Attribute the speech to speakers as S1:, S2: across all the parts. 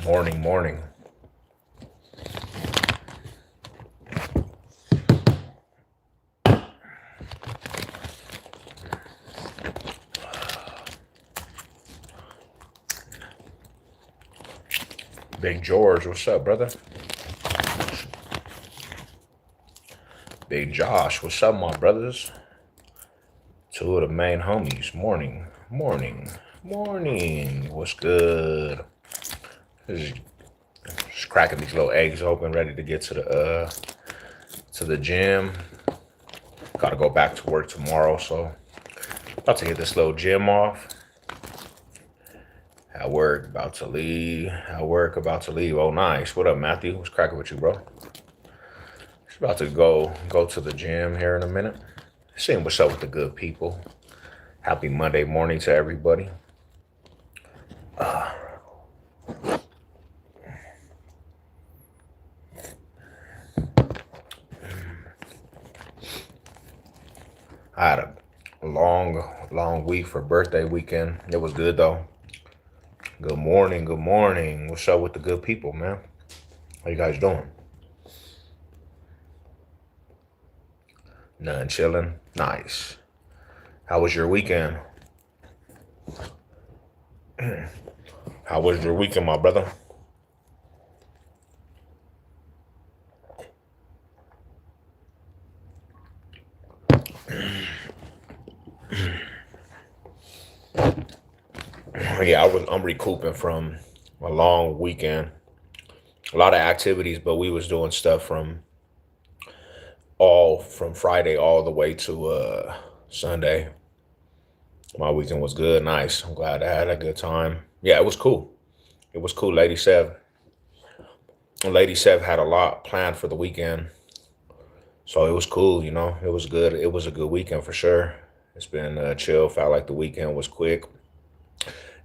S1: Morning, morning. Big George, what's up, brother? Big Josh, what's up, my brothers? Two of the main homies. Morning, morning, morning. What's good? Just cracking these little eggs open, ready to get to the gym. Got to go back to work tomorrow, so about to hit this little gym off. At work, about to leave. At work, about to leave. Oh, nice. What up, Matthew? What's cracking with you, bro? Just about to go to the gym here in a minute. Seeing what's up with the good people. Happy Monday morning to everybody. I had a long week for birthday weekend. It was good though. Good morning, good morning. What's up with the good people, man? How you guys doing? None chilling. Nice. How was your weekend? How was your weekend, my brother? Yeah, I'm recouping from a long weekend. A lot of activities, but we was doing stuff from Friday all the way to Sunday. My weekend was good, nice. I'm glad I had a good time. Yeah, it was cool. It was cool. Lady Sev had a lot planned for the weekend, so it was cool. It was good. It was a good weekend for sure. It's been chill. Felt like the weekend was quick.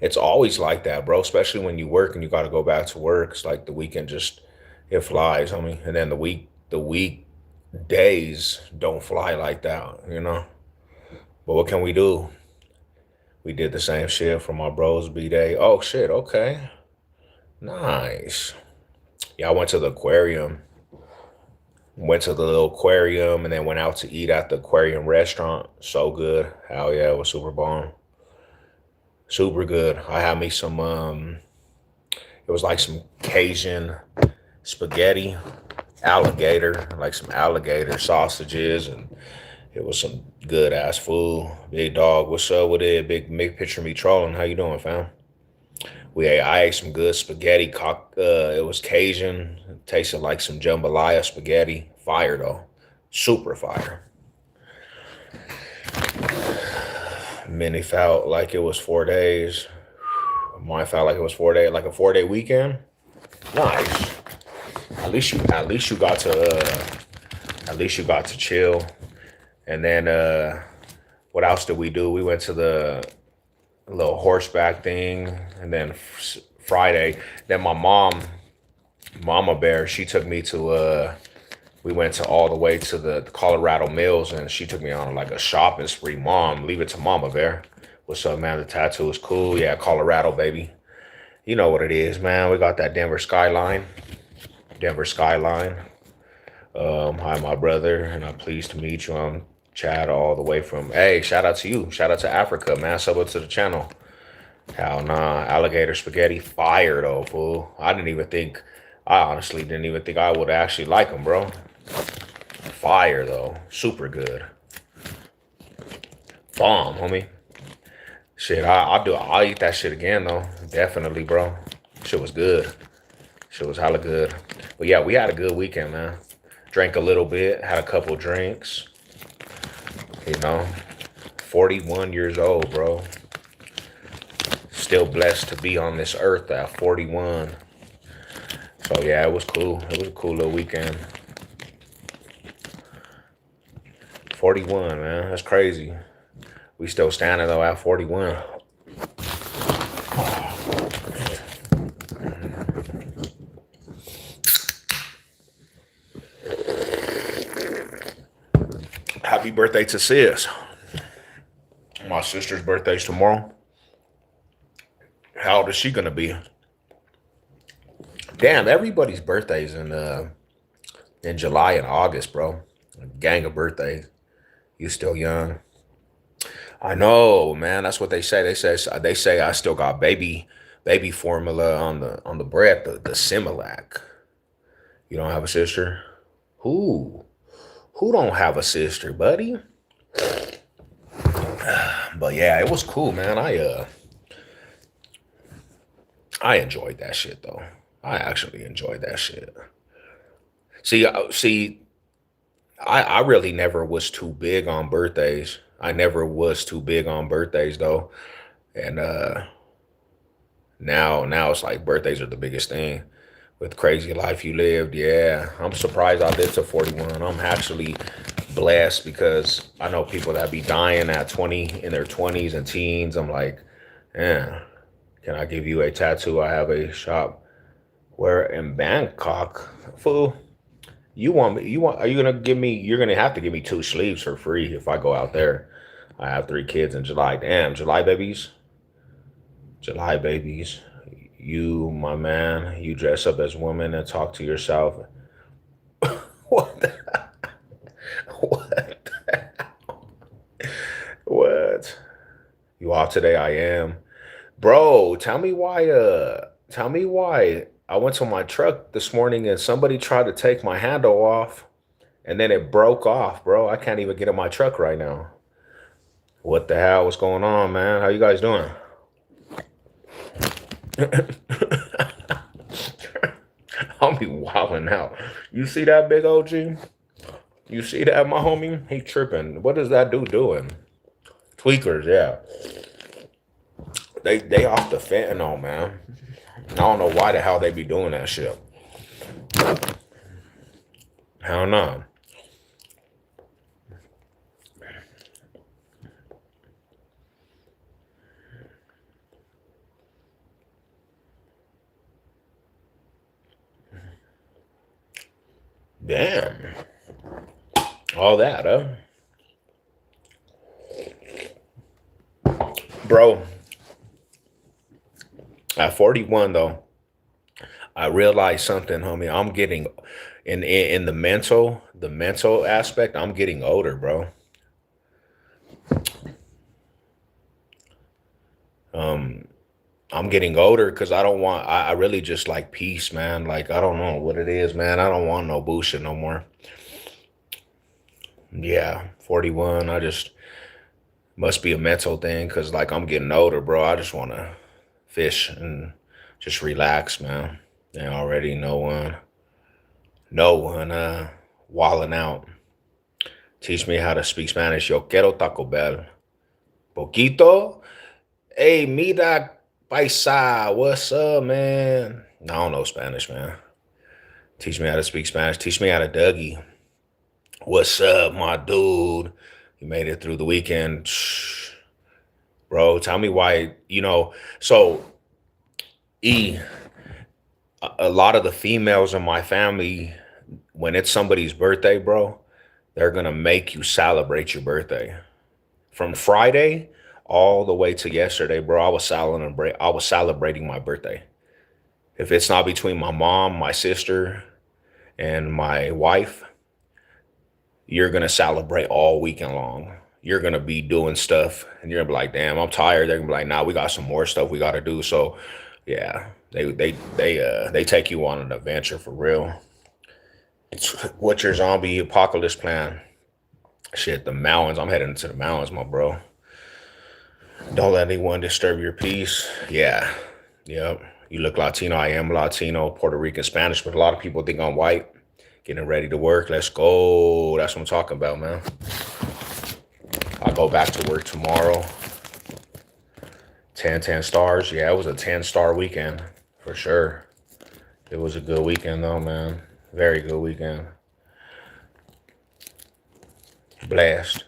S1: It's always like that, bro. Especially when you work and you got to go back to work. It's like the weekend just it flies, homie. And then the week days don't fly like that. But what can we do? We did the same shit for my bros B day. Oh shit, okay. Nice. Yeah, I went to the aquarium. Went to the little aquarium and then went out to eat at the aquarium restaurant. So good. Hell yeah, it was super bomb. Super good. I had me some it was like some Cajun spaghetti, alligator, like some alligator sausages, and it was some good ass food. Big dog, what's up with it? Big picture of me trolling. How you doing, fam? I ate some good spaghetti. It was Cajun. It tasted like some jambalaya spaghetti. Fire though, super fire. Many felt like it was 4 days. Mine felt like it was 4 days, like a 4 day weekend. Nice. At least you got to chill. And then what else did we do? We went to the little horseback thing, and then Friday, then my Mama Bear, she took me to we went to all the way to the Colorado Mills, and she took me on like a shopping spree. Mom, leave it to Mama Bear. What's up, man? The tattoo is cool. Yeah, Colorado, baby. You know what it is, man. We got that Denver skyline. Denver skyline. Hi, my brother, and I'm pleased to meet you. I'm Chad, all the way from. Hey, shout out to you. Shout out to Africa, man. Sub up to the channel. Hell nah, alligator spaghetti, fire though, fool. I honestly didn't even think I would actually like them, bro. Fire though, super good. Bomb, homie. Shit, I'll eat that shit again though. Definitely, bro. Shit was good. Shit was hella good. But yeah, we had a good weekend, man. Drank a little bit, had a couple drinks. You know, 41 years old, bro. Still blessed to be on this earth at 41. So yeah, it was cool. It was a cool little weekend. 41, man. That's crazy. We still standing though at 41. Happy birthday to sis. My sister's birthday's tomorrow. How old is she gonna be? Damn, everybody's birthdays in July and August, bro. A gang of birthdays. You still young. I know, man. That's what they say. They say I still got baby formula on the bread, the Similac. You don't have a sister? Who? Who don't have a sister, buddy? But yeah, it was cool, man. I enjoyed that shit though. I actually enjoyed that shit. See, I really never was too big on birthdays. I never was too big on birthdays though. And now it's like birthdays are the biggest thing. With crazy life you lived, yeah. I'm surprised I lived to 41. I'm actually blessed because I know people that be dying at 20 in their 20s and teens. I'm like, yeah, can I give you a tattoo? I have a shop where in Bangkok, fool. Are you gonna give me, you're gonna have to give me two sleeves for free if I go out there. I have three kids in July. Damn, July babies. July babies. You, my man, you dress up as women and talk to yourself. What? What? What? You off today? I am. Bro, tell me why I went to my truck this morning and somebody tried to take my handle off and then it broke off, bro. I can't even get in my truck right now. What the hell? What's going on, man? How you guys doing? I'll be wilding out. You see that big OG? You see that, my homie? He tripping. What is that dude doing? Tweakers, yeah. They off the fentanyl, man. I don't know why the hell they be doing that shit. Hell no. Damn. All that, huh? Bro, at 41 though, I realized something, homie. I'm getting in the mental aspect, I'm getting older, bro. Um, I'm getting older because I really just like peace, man. Like I don't know what it is, man. I don't want no bullshit no more. Yeah, 41. I just must be a mental thing because like I'm getting older, bro. I just want to fish and just relax, man. And already no one walling out. Teach me how to speak Spanish. Yo quiero Taco Bell. Poquito. Hey, mira, paisa. What's up, man? I don't know Spanish, man. Teach me how to speak Spanish. Teach me how to Dougie. What's up, my dude? You made it through the weekend. Bro, tell me why, so E, a lot of the females in my family, when it's somebody's birthday, bro, they're gonna make you celebrate your birthday. From Friday all the way to yesterday, bro, I was celebrating my birthday. If it's not between my mom, my sister, and my wife, you're gonna celebrate all weekend long. You're gonna be doing stuff, and you're gonna be like, "Damn, I'm tired." They're gonna be like, "Nah, we got some more stuff we gotta do." So, yeah, they take you on an adventure for real. What's your zombie apocalypse plan? Shit, the mountains. I'm heading to the mountains, my bro. Don't let anyone disturb your peace. Yeah, yep. You look Latino. I am Latino, Puerto Rican, Spanish, but a lot of people think I'm white. Getting ready to work. Let's go. That's what I'm talking about, man. I go back to work tomorrow. 10 stars. Yeah, it was a 10-star weekend for sure. It was a good weekend though, man. Very good weekend. Blast.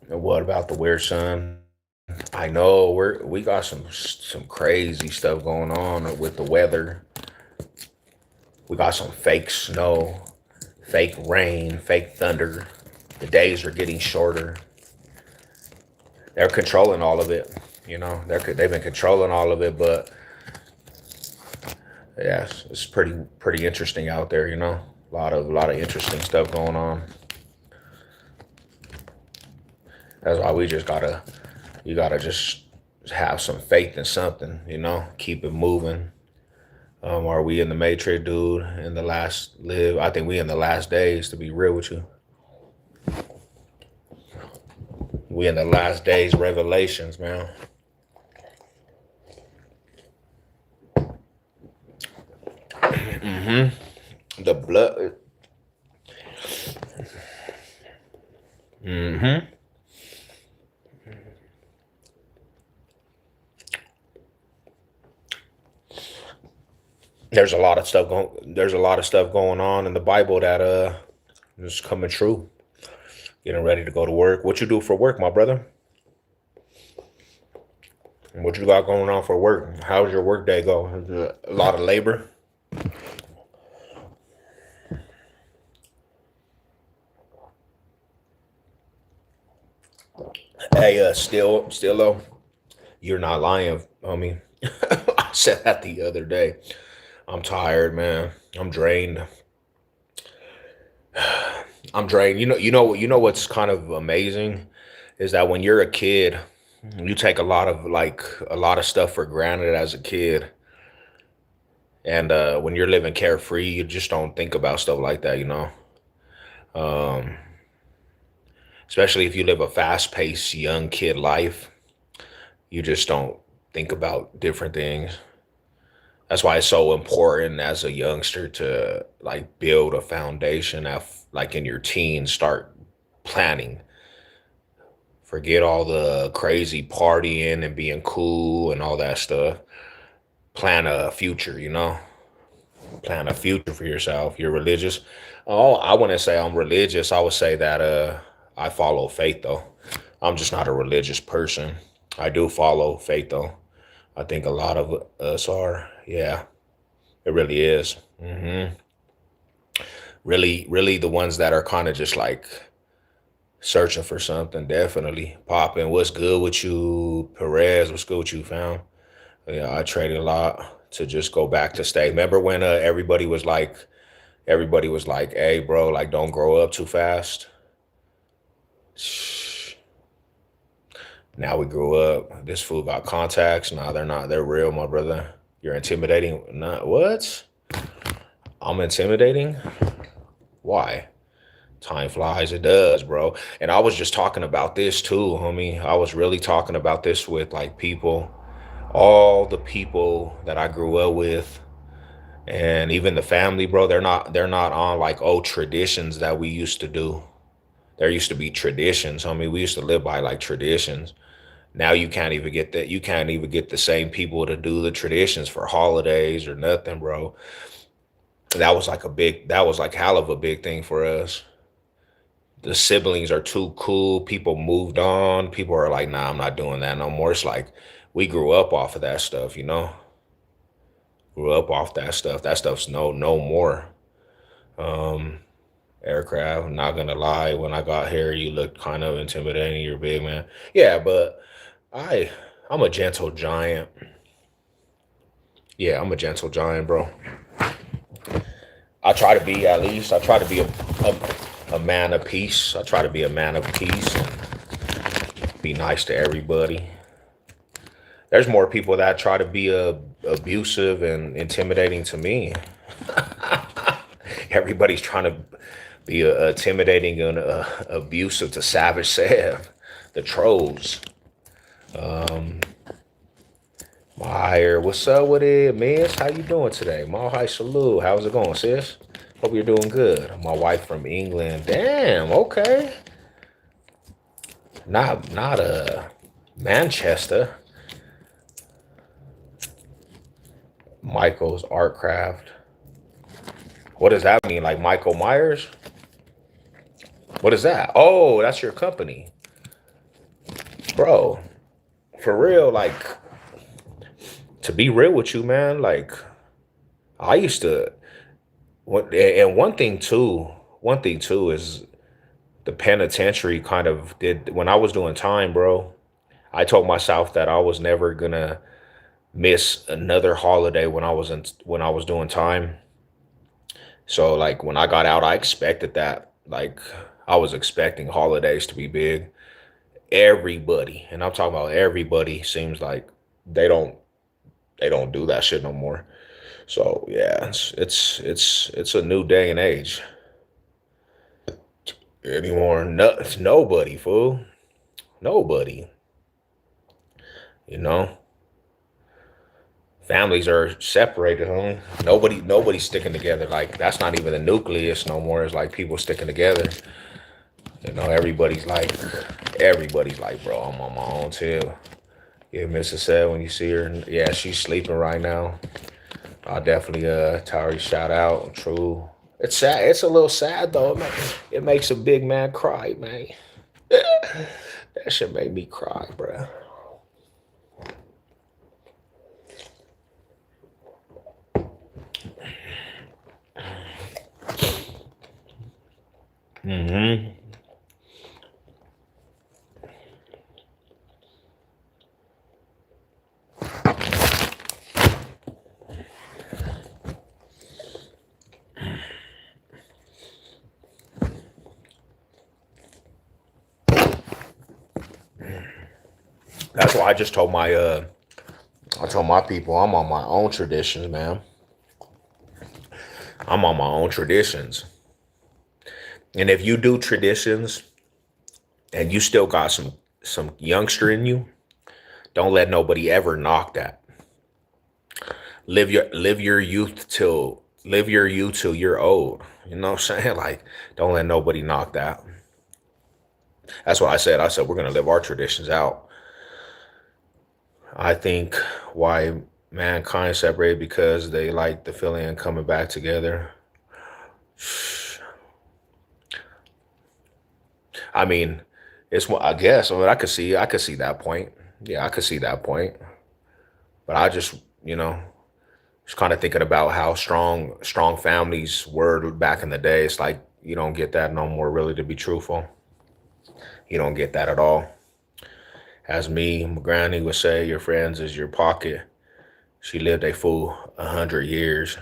S1: And what about the weird sun? I know we got some crazy stuff going on with the weather. We got some fake snow, fake rain, fake thunder. The days are getting shorter. They're controlling all of it. They've been controlling all of it, but Yeah, it's pretty interesting out there, you know. A lot of interesting stuff going on. That's why we just gotta you gotta just have some faith in something, you know. Keep it moving. Are we in the matrix, dude? In the last live? I think we in the last days. To be real with you, we in the last days. Revelations, man. The blood. hmm There's a lot of stuff going. There's a lot of stuff going on in the Bible that is coming true. Getting ready to go to work. What you do for work, my brother? What you got going on for work? How's your work day go? Is it a lot of labor? Hey, still though, you're not lying, homie. I said that the other day. I'm tired, man. I'm drained. I'm drained. You know what's kind of amazing is that when you're a kid, you take a lot of stuff for granted as a kid, and when you're living carefree, you just don't think about stuff like that. Um, Especially if you live a fast-paced young kid life, you just don't think about different things. That's why it's so important as a youngster to like build a foundation of like in your teens, start planning. Forget all the crazy partying and being cool and all that stuff. Plan a future, plan a future for yourself. You're religious. Oh, I wouldn't say I'm religious. I would say that I follow faith though. I'm just not a religious person. I do follow faith though. I think a lot of us are. Yeah, it really is. Really the ones that are kind of just like searching for something, definitely. Popping, what's good with you? Perez, what's good with you, fam? Yeah, I traded a lot to just go back to stay. Remember when everybody was like, hey, bro, like, don't grow up too fast. Shh. Now we grew up. This fool got contacts. Nah, they're not. They're real, my brother. You're intimidating. Not what? I'm intimidating? Why? Time flies, it does, bro. And I was just talking about this too, homie. I was really talking about this with like people, all the people that I grew up with, and even the family, bro. They're not on like old traditions that we used to do. There used to be traditions, homie. We used to live by like traditions. Now you can't even get that. You can't even get the same people to do the traditions for holidays or nothing, bro. That was like hell of a big thing for us. The siblings are too cool. People moved on. People are like, nah, I'm not doing that no more. It's like we grew up off of that stuff, Grew up off that stuff. That stuff's no more. Um, Aircraft, I'm not gonna lie, when I got here, you looked kind of intimidating. You're big, man. Yeah, but I I'm a gentle giant. Yeah, I'm a gentle giant, bro. I try to be at least. I try to be a man of peace. I try to be a man of peace and be nice to everybody. There's more people that try to be abusive and intimidating to me. Everybody's trying to be intimidating and abusive to Savage Sev, the trolls. Um, Meyer, what's up with it, miss? How you doing today? Mahai salute. How's it going, sis? Hope you're doing good. My wife from England. Damn, okay. Not Manchester. Michael's Artcraft. What does that mean? Like Michael Myers? What is that? Oh, that's your company. Bro, for real, like to be real with you, man, like I used to and one thing too is the penitentiary kind of did when I was doing time, bro. I told myself that I was never gonna miss another holiday when I was doing time. So like when I got out, I expected that. Like I was expecting holidays to be big. Everybody, and I'm talking about everybody, seems like they don't they don't do that shit no more. So yeah, it's a new day and age anymore. No, it's nobody, fool. Nobody. You know, families are separated, huh? Nobody's sticking together. Like that's not even the nucleus no more. It's like people sticking together. You know, everybody's like, bro, I'm on my own too. Yeah, Mrs. said when you see her, yeah, she's sleeping right now. I'll definitely Tari shout out. True. It's sad. It's a little sad though. It makes a big man cry, man. That shit made me cry, bro. Hmm. That's why I told my people I'm on my own traditions, man. I'm on my own traditions. And if you do traditions and you still got some youngster in you, don't let nobody ever knock that. Live your youth till you're old. You know what I'm saying? Like, don't let nobody knock that. That's what I said. I said we're gonna live our traditions out. I think why mankind separated because they like the feeling of coming back together. I mean, I guess. I mean, I could see that point. Yeah, I could see that point. But I just, you know, just kind of thinking about how strong families were back in the day. It's like you don't get that no more. Really, to be truthful, you don't get that at all. As me, my granny would say, your friends is your pocket. She lived a full 100 years,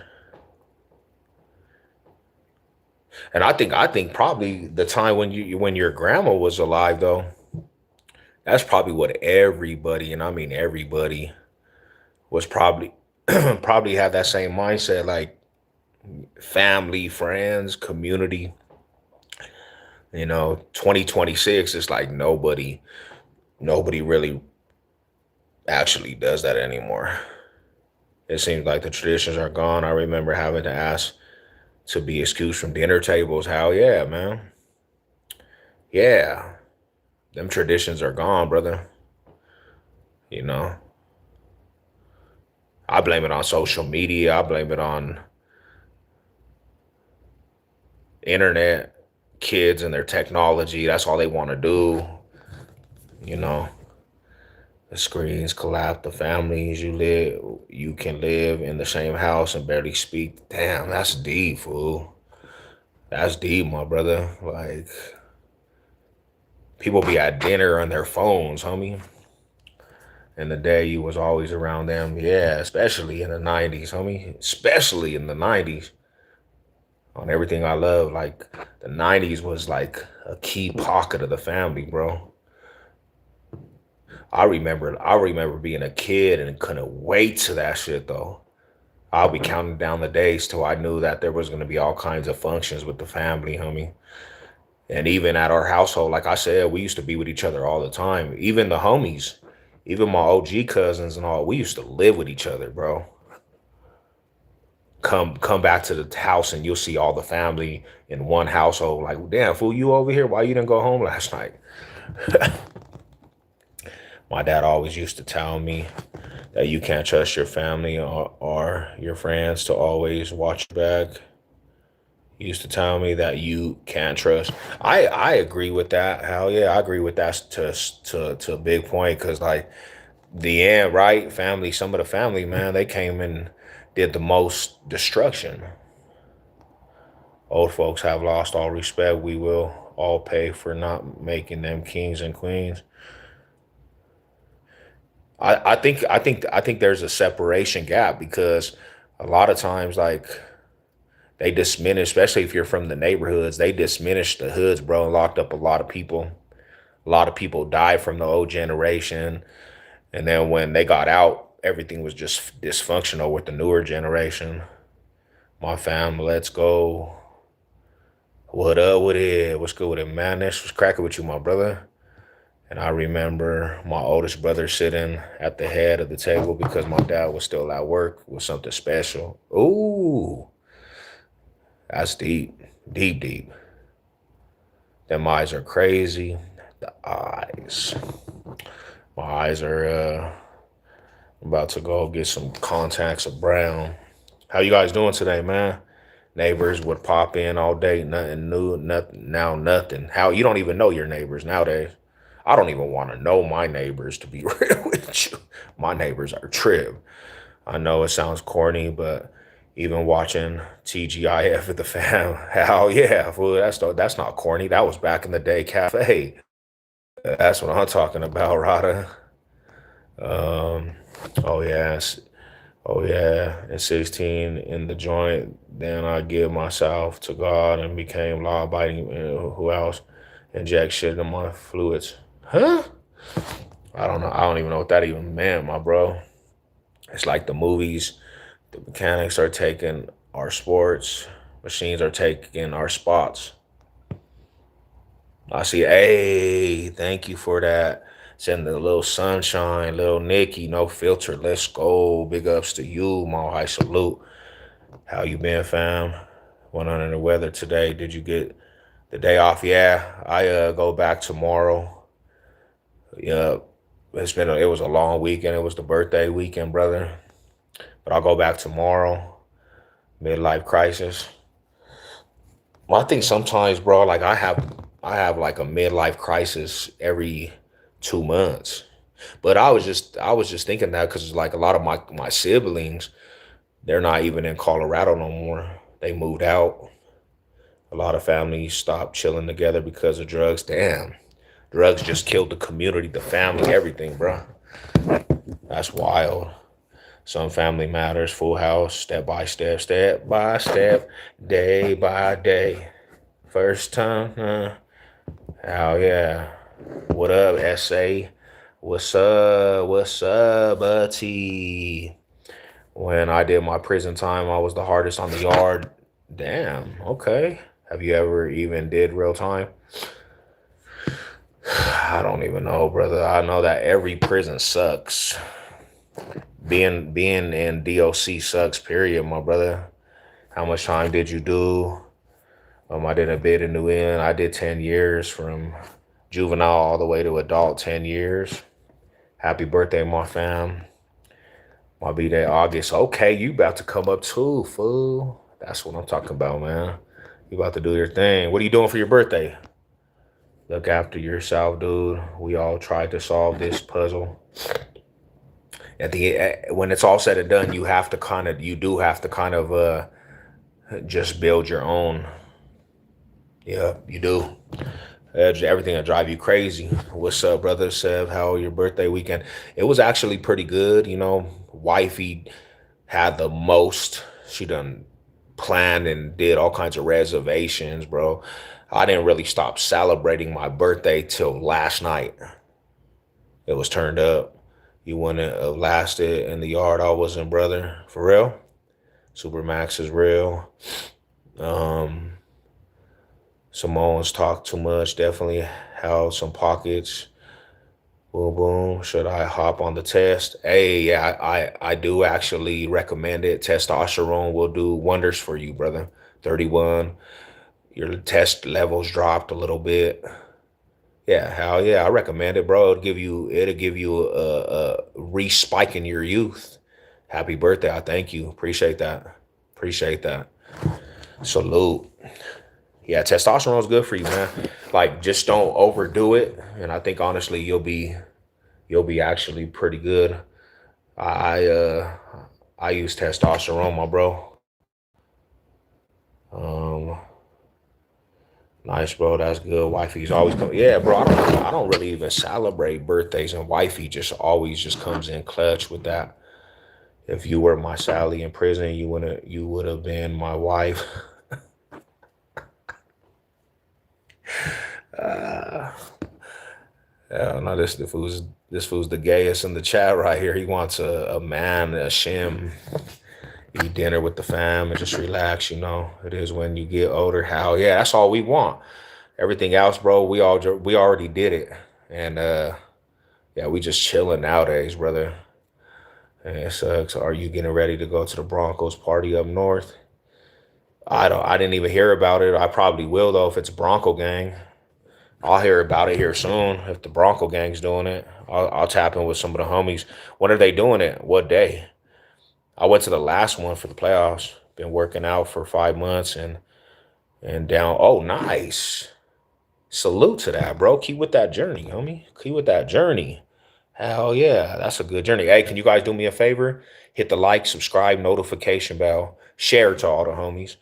S1: and I think probably the time when your grandma was alive though, that's probably what everybody, and I mean everybody, was probably probably had that same mindset, like family, friends, community. 2026 is like nobody really actually does that anymore. It seems like the traditions are gone. I remember having to ask to be excused from dinner tables. Hell yeah, man. Yeah. Them traditions are gone, brother. You know, I blame it on social media. I blame it on internet, kids and their technology. That's all they want to do. You know, the screens collapse the families you can live in the same house and barely speak. Damn, that's deep, fool. That's deep, my brother. Like people be at dinner on their phones, homie. In the day you was always around them. Yeah, especially in the 90s, homie. Especially in the 90s. On everything I love. Like the 90s was like a key pocket of the family, bro. I remember being a kid and couldn't wait to that shit though. I'll be counting down the days till I knew that there was gonna be all kinds of functions with the family, homie. And even at our household, like I said, we used to be with each other all the time. Even the homies, even my OG cousins and all, we used to live with each other, bro. Come back to the house and you'll see all the family in one household. Like, damn, fool, you over here? Why you didn't go home last night? My dad always used to tell me that you can't trust your family or your friends to always watch your back. He used to tell me that you can't trust. I agree with that. Hell yeah, I agree with that to a big point because like the end, right? Family, some of the family, man, they came and did the most destruction. Old folks have lost all respect. We will all pay for not making them kings and queens. I think there's a separation gap because a lot of times like they diminish, especially if you're from the neighborhoods, they diminish the hoods, bro, and locked up a lot of people. A lot of people died from the old generation. And then when they got out, everything was just dysfunctional with the newer generation. My fam, let's go. What up with it? What's good with it, man? This was cracking with you, my brother. And I remember my oldest brother sitting at the head of the table because my dad was still at work with something special. Ooh, that's deep, deep, deep. Them eyes are crazy. The eyes. My eyes are about to go get some contacts of brown. How you guys doing today, man? Neighbors would pop in all day, nothing new, nothing now, nothing. How you don't even know your neighbors nowadays. I don't even want to know my neighbors to be real with you. My neighbors are trib. I know it sounds corny, but even watching TGIF at the fam, hell yeah, fool, that's not corny. That was back in the day cafe. That's what I'm talking about, Rada. Um, oh yes, oh yeah. At 16 in the joint, then I give myself to God and became law abiding. Who else? Inject shit in my fluids. Huh? I don't know. I don't even know what that even meant, my bro. It's like the movies. The mechanics are taking our sports. Machines are taking our spots. I see. Hey, thank you for that. Send the little sunshine, little Nikki, no filter. Let's go. Big ups to you, my high salute. How you been, fam? Went under the weather today. Did you get the day off? Yeah, I go back tomorrow. Yeah, it was a long weekend. It was the birthday weekend, brother. But I'll go back tomorrow. Midlife crisis. Well, I think sometimes, bro, like I have like a midlife crisis every 2 months. But I was just thinking that because like a lot of my siblings, they're not even in Colorado no more. They moved out. A lot of families stopped chilling together because of drugs. Damn, drugs just killed the community, the family, everything, bro. That's wild. Some family matters, full house, step by step, day by day. First time, hell yeah. What up, SA? What's up? What's up, buddy? When I did my prison time, I was the hardest on the yard. Damn, okay. Have you ever even did real time? I don't even know, brother. I know that every prison sucks. Being in DOC sucks, period, my brother. How much time did you do? I did a bid in New Inn. I did 10 years from juvenile all the way to adult, 10 years. Happy birthday, my fam. My B-Day August. Okay, you about to come up too, fool. That's what I'm talking about, man. You about to do your thing. What are you doing for your birthday? Look after yourself, dude. We all tried to solve this puzzle. When it's all said and done, you do have to kind of just build your own. Yeah, you do. Everything will drive you crazy. What's up, brother Sev? How your birthday weekend? It was actually pretty good. Wifey had the most. She done planned and did all kinds of reservations, bro. I didn't really stop celebrating my birthday till last night. It was turned up. You wouldn't have lasted in the yard I was in, brother. For real. Supermax is real. Um, Samoans talk too much. Definitely have some pockets. Boom, boom. Should I hop on the test? Hey, yeah, I do actually recommend it. Testosterone will do wonders for you, brother. 31. Your test levels dropped a little bit. Yeah, hell yeah, I recommend it, bro. It'll give you a re-spike in your youth. Happy birthday. I thank you. Appreciate that. Appreciate that. Salute. Yeah, testosterone is good for you, man. Like just don't overdo it. And I think honestly you'll be actually pretty good. I I use testosterone, my bro. Um Nice, bro. That's good. Wifey's always come. Yeah, bro. I don't really even celebrate birthdays, and wifey just always just comes in clutch with that. If you were my Sally in prison, you would have been my wife. Uh, yeah, no, this fool's the gayest in the chat right here. He wants a man, a shim, eat dinner with the fam, and just relax. It is when you get older. How? Yeah, that's all we want. Everything else, bro, we already did it, and yeah, we just chilling nowadays, brother. And it sucks. Are you getting ready to go to the Broncos party up north? I didn't even hear about it. I probably will though if it's Bronco gang. I'll hear about it here soon if the Bronco gang's doing it. I'll tap in with some of the homies. When are they doing it? What day? I went to the last one for the playoffs. Been working out for 5 months and down. Oh, nice. Salute to that, bro. Keep with that journey, homie. Keep with that journey. Hell yeah, that's a good journey. Hey, can you guys do me a favor? Hit the like, subscribe, notification bell, share to all the homies.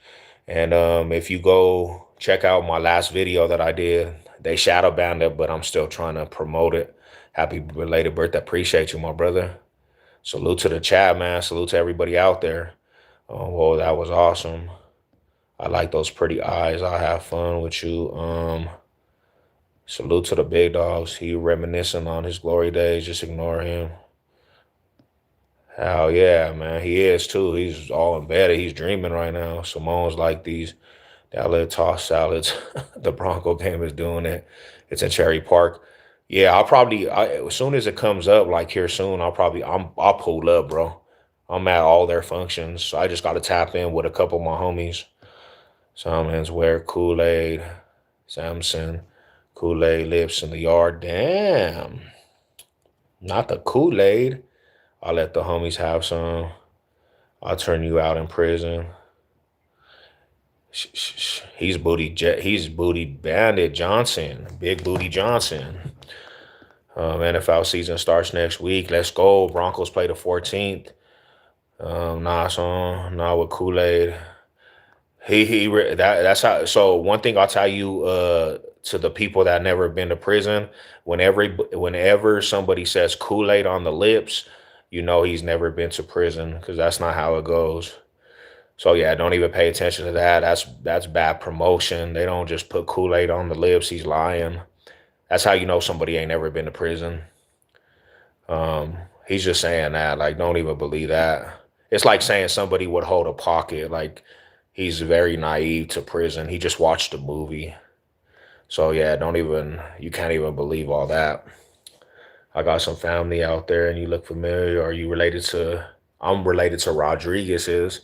S1: And if you go check out my last video that I did, they shadow banned it, but I'm still trying to promote it. Happy belated birthday. Appreciate you, my brother. Salute to the chat, man. Salute to everybody out there. Oh, well, that was awesome. I like those pretty eyes. I'll have fun with you. Salute to the big dogs. He reminiscing on his glory days. Just ignore him. Hell yeah, man. He is too. He's all embedded. He's dreaming right now. Simone's like these that little toss salads. The Bronco game is doing it. It's in Cherry Park. Yeah, as soon as it comes up, like here soon, I'll pull up, bro. I'm at all their functions. So I just gotta tap in with a couple of my homies. Salmons wear Kool-Aid. Samson. Kool-Aid lips in the yard. Damn. Not the Kool-Aid. I'll let the homies have some. I'll turn you out in prison. He's booty bandit Johnson. Big booty Johnson. NFL season starts next week. Let's go. Broncos play the 14th. Nah, son. Nah, with Kool-Aid. That's how. So one thing I'll tell you, to the people that never been to prison, whenever somebody says Kool-Aid on the lips, he's never been to prison because that's not how it goes. So yeah, don't even pay attention to that. That's bad promotion. They don't just put Kool-Aid on the lips. He's lying. That's how you know somebody ain't never been to prison. He's just saying that. Like, don't even believe that. It's like saying somebody would hold a pocket. Like, he's very naive to prison. He just watched the movie. So yeah, you can't even believe all that. I got some family out there and you look familiar. Are you related to, I'm related to Rodriguez's.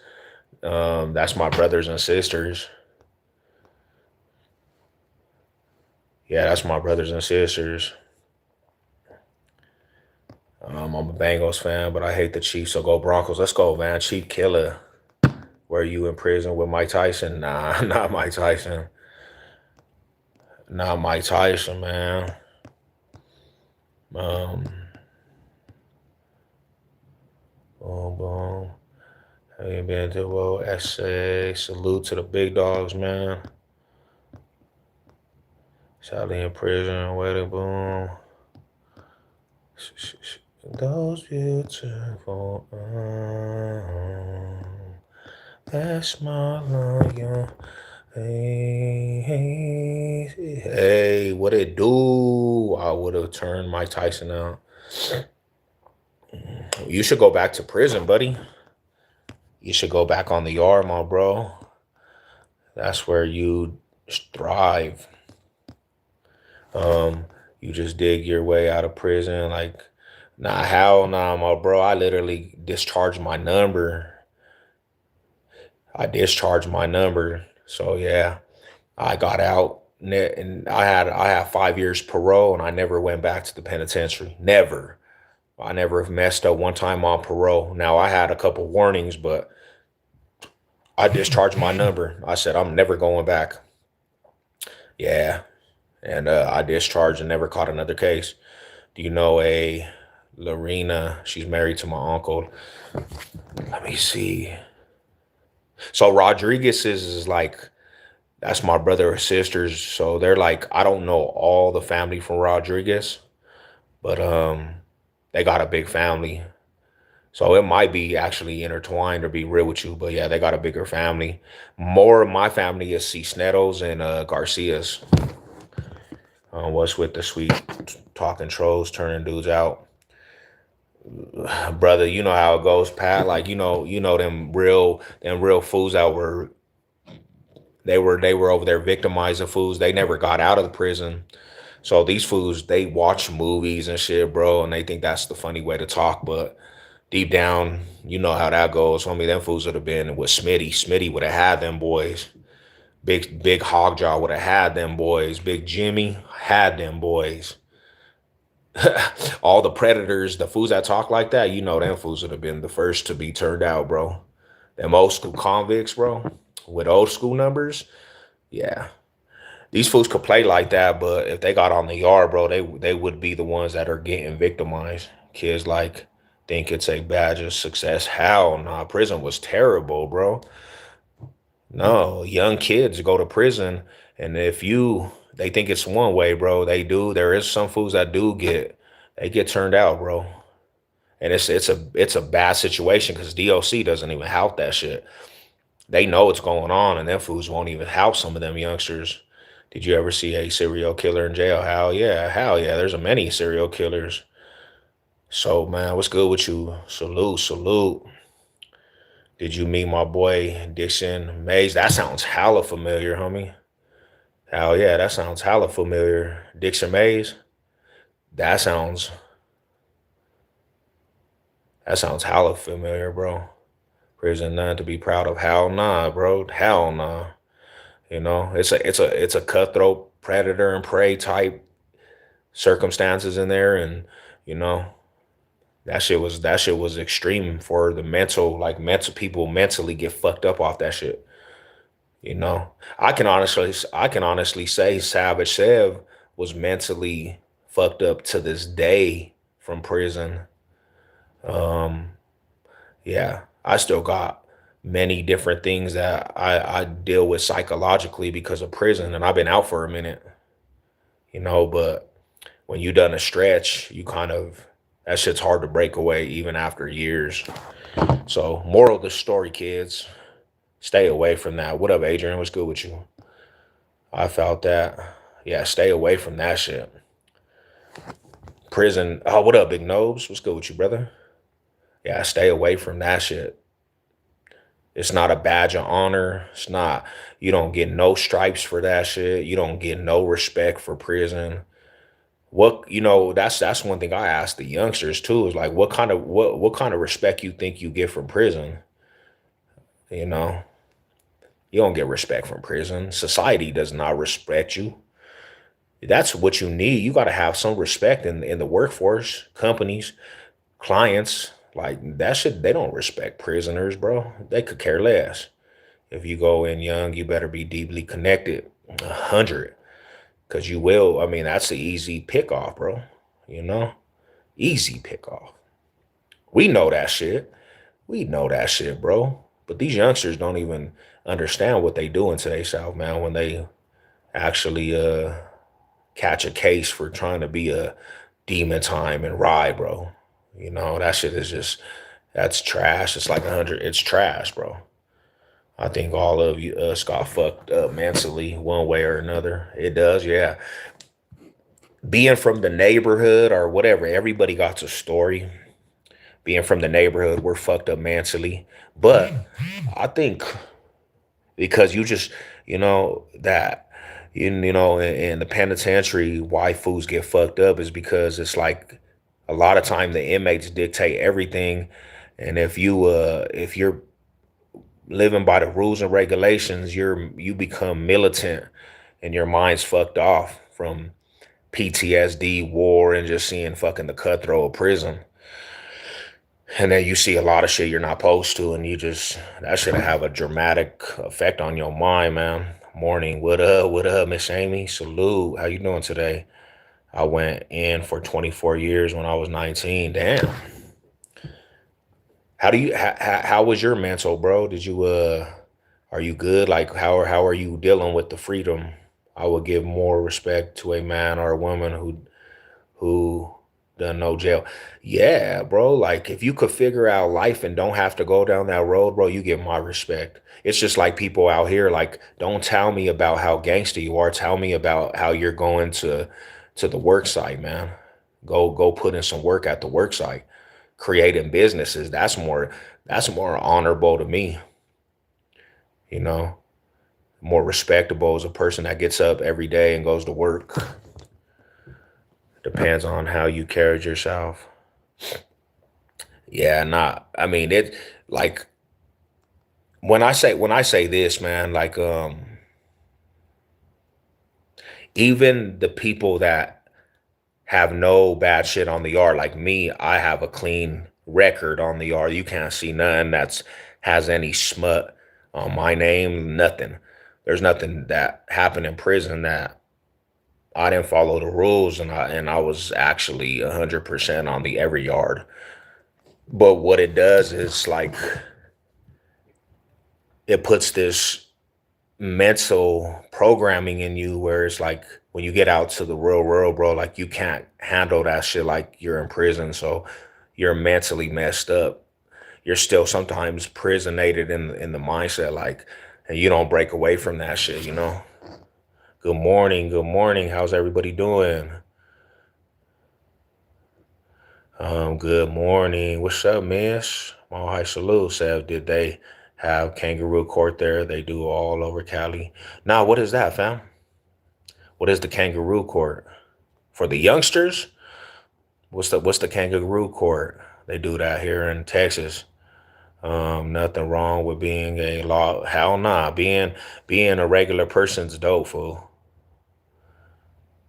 S1: That's my brothers and sisters. Yeah, that's my brothers and sisters. I'm a Bengals fan, but I hate the Chiefs, so go Broncos. Let's go, man. Chief killer. Were you in prison with Mike Tyson? Nah, not Mike Tyson. Not Mike Tyson, man. Um, boom, boom. Have you been to World SA? Salute to the big dogs, man. Sally in prison, waiting, boom. Those beautiful. That's my love. Hey, hey, hey, what it do? I would have turned Mike Tyson out. You should go back to prison, buddy. You should go back on the yard, my bro. That's where you thrive. Um, you just dig your way out of prison. Like, nah, hell nah, my bro. I literally discharged my number. So yeah, I got out and I had 5 years parole and I never went back to the penitentiary. Never. I never messed up one time on parole. Now I had a couple warnings, but I discharged my number. I said I'm never going back. Yeah, and I discharged and never caught another case. Do you know a Lorena? She's married to my uncle. Let me see. So Rodriguez is like That's my brother or sisters. So they're like, I don't know all the family from Rodriguez, but they got a big family. So it might be actually intertwined to be real with you. But yeah, they got a bigger family. More of my family is Cisneros and Garcias. What's with the sweet talking trolls turning dudes out? Brother, you know how it goes, Pat. Like, you know them real fools that were over there victimizing fools. They never got out of the prison. So these fools, they watch movies and shit, bro, and they think that's the funny way to talk. But deep down, you know how that goes. Homie, them fools would have been with Smitty. Smitty would have had them boys. Big Hogjaw would have had them boys. Big Jimmy had them boys. All the predators, the fools that talk like that, you know them fools would have been the first to be turned out, bro. Them old school convicts, bro, with old school numbers. Yeah. These fools could play like that, but if they got on the yard, bro, they would be the ones that are getting victimized. Kids like think it's a badge of success. Hell nah, prison was terrible, bro. No, young kids go to prison, and if you they think it's one way, bro. They do. There is some fools that do get turned out, bro. And it's a bad situation because DOC doesn't even help that shit. They know what's going on, and them fools won't even help some of them youngsters. Did you ever see a serial killer in jail? Hell yeah. There's a many serial killers. So man, what's good with you? Salute, salute. Did you meet my boy Dixon Mays? That sounds hella familiar, homie. Hell yeah, that sounds hella familiar. Dixon Mays. That sounds that sounds hella familiar, bro. Prison none to be proud of. Hell nah, bro. Hell nah. It's a cutthroat predator and prey type circumstances in there, and you know that shit was extreme for the mental, like mental people mentally get fucked up off that shit. You know, I can honestly say Savage Sev was mentally fucked up to this day from prison. Um, yeah, I still got many different things that I deal with psychologically because of prison, and I've been out for a minute, but when you done a stretch, you kind of that shit's hard to break away even after years. So, moral of the story, kids, stay away from that. What up, Adrian? What's good with you? I felt that. Yeah, stay away from that shit. Prison. Oh, what up, Big Nose? What's good with you, brother? Yeah, stay away from that shit. It's not a badge of honor. It's not. You don't get no stripes for that shit. You don't get no respect for prison. That's one thing I ask the youngsters too, is like what kind of respect you think you get from prison? You know, you don't get respect from prison. Society does not respect you. That's what you need. You got to have some respect in the workforce, companies, clients. Like that shit, they don't respect prisoners, bro. They could care less. If you go in young, you better be deeply connected. 100. Cause you will. I mean, that's the easy pick off, bro. You know? Easy pick off. We know that shit. We know that shit, bro. But these youngsters don't even understand what they do in today's South, man, when they actually catch a case for trying to be a demon time and ride, bro. That shit is just that's trash. It's like 100. It's trash, bro. I think all of you us got fucked up mentally one way or another. It does, yeah. Being from the neighborhood or whatever, everybody got a story. Being from the neighborhood, we're fucked up mentally. But I think because that in the penitentiary, why fools get fucked up is because it's like a lot of time the inmates dictate everything, and if you're living by the rules and regulations, you become militant, and your mind's fucked off from PTSD, war, and just seeing fucking the cutthroat of prison. And then you see a lot of shit you're not supposed to, and that should have a dramatic effect on your mind, man. Morning, what up, Miss Amy? Salute. How you doing today? I went in for 24 years when I was 19. Damn. How was your mental, bro? Are you good? Like how are you dealing with the freedom? I would give more respect to a man or a woman who done no jail. Yeah, bro. Like if you could figure out life and don't have to go down that road, bro, you get my respect. It's just like people out here, like, don't tell me about how gangster you are. Tell me about how you're going to the work site, man. Go put in some work at the work site. Creating businesses. That's more honorable to me, you know. More respectable as a person that gets up every day and goes to work. Depends on how you carried yourself. Yeah, not. I mean, it like when I say this, man, like even the people that have no bad shit on the yard, like me, I have a clean record on the yard. You can't see nothing that's has any smut on my name, nothing. There's nothing that happened in prison that I didn't follow the rules, and I was actually 100% on the every yard. But what it does is like it puts this mental programming in you where it's like when you get out to the real world, bro, like you can't handle that shit like you're in prison. So you're mentally messed up. You're still sometimes prisonated in the mindset, like, and you don't break away from that shit, you know. Good morning, good morning. How's everybody doing? Good morning. What's up, miss? Mile High Salute said, did they have kangaroo court there? They do all over Cali. Now, what is that, fam? What is the kangaroo court? For the youngsters? What's the kangaroo court? They do that here in Texas. Nothing wrong with being a law. Hell nah. Being a regular person's dope, fool.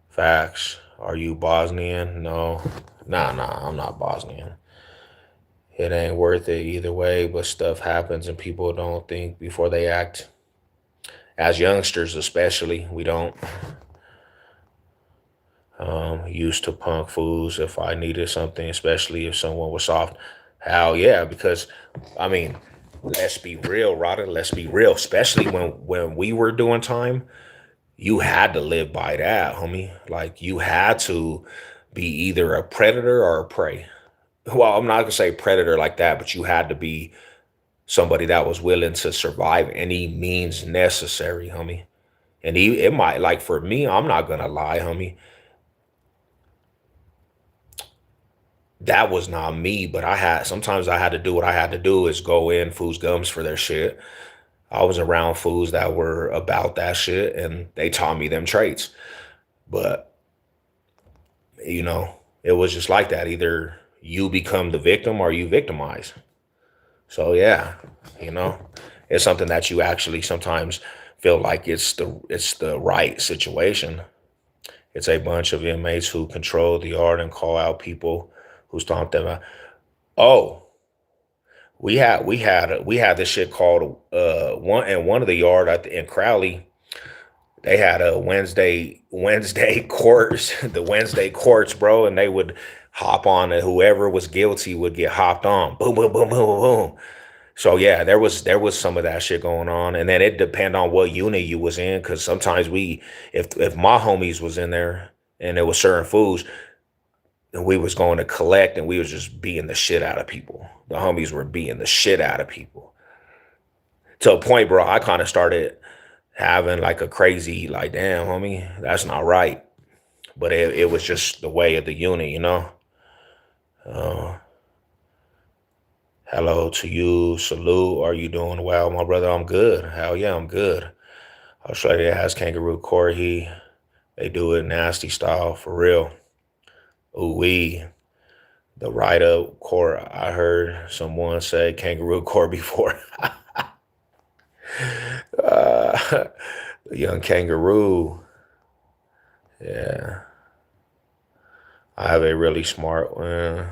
S1: Facts. Are you Bosnian? No. Nah, I'm not Bosnian. It ain't worth it either way, but stuff happens and people don't think before they act. As youngsters, especially, we don't. Used to punk fools if I needed something, especially if someone was soft. Hell yeah, because I mean, let's be real, Rodder. Let's be real. Especially when we were doing time, you had to live by that, homie. Like you had to be either a predator or a prey. Well, I'm not gonna say predator like that, but you had to be somebody that was willing to survive any means necessary, homie. And it might, like, for me, I'm not gonna lie, homie. That was not me, but sometimes I had to do what I had to do is go in fools gums for their shit. I was around fools that were about that shit and they taught me them traits. But, you know, it was just like that. Either you become the victim or you victimize. So yeah, you know, it's something that you actually sometimes feel like it's the right situation. It's a bunch of inmates who control the yard and call out people who stomp them out. Oh, we had this shit called one of the yard in Crowley. They had a Wednesday courts, the Wednesday courts, bro, and they would hop on, and whoever was guilty would get hopped on. Boom, boom, boom, boom, boom, boom. So yeah, there was some of that shit going on, and then it depend on what unit you was in, because sometimes if my homies was in there and there was certain foods, and we was going to collect, and we was just beating the shit out of people. The homies were beating the shit out of people to a point, bro. I kind of started having like a crazy, like, damn, homie, that's not right. But it was just the way of the unit, you know. Uh, Hello to you, salute. Are you doing well, my brother? I'm good. Hell yeah, I'm good. Australia has kangaroo court. They do it nasty style for real. Ooh wee. The write up court. I heard someone say kangaroo court before. uh, the young kangaroo. Yeah, I have a really smart one.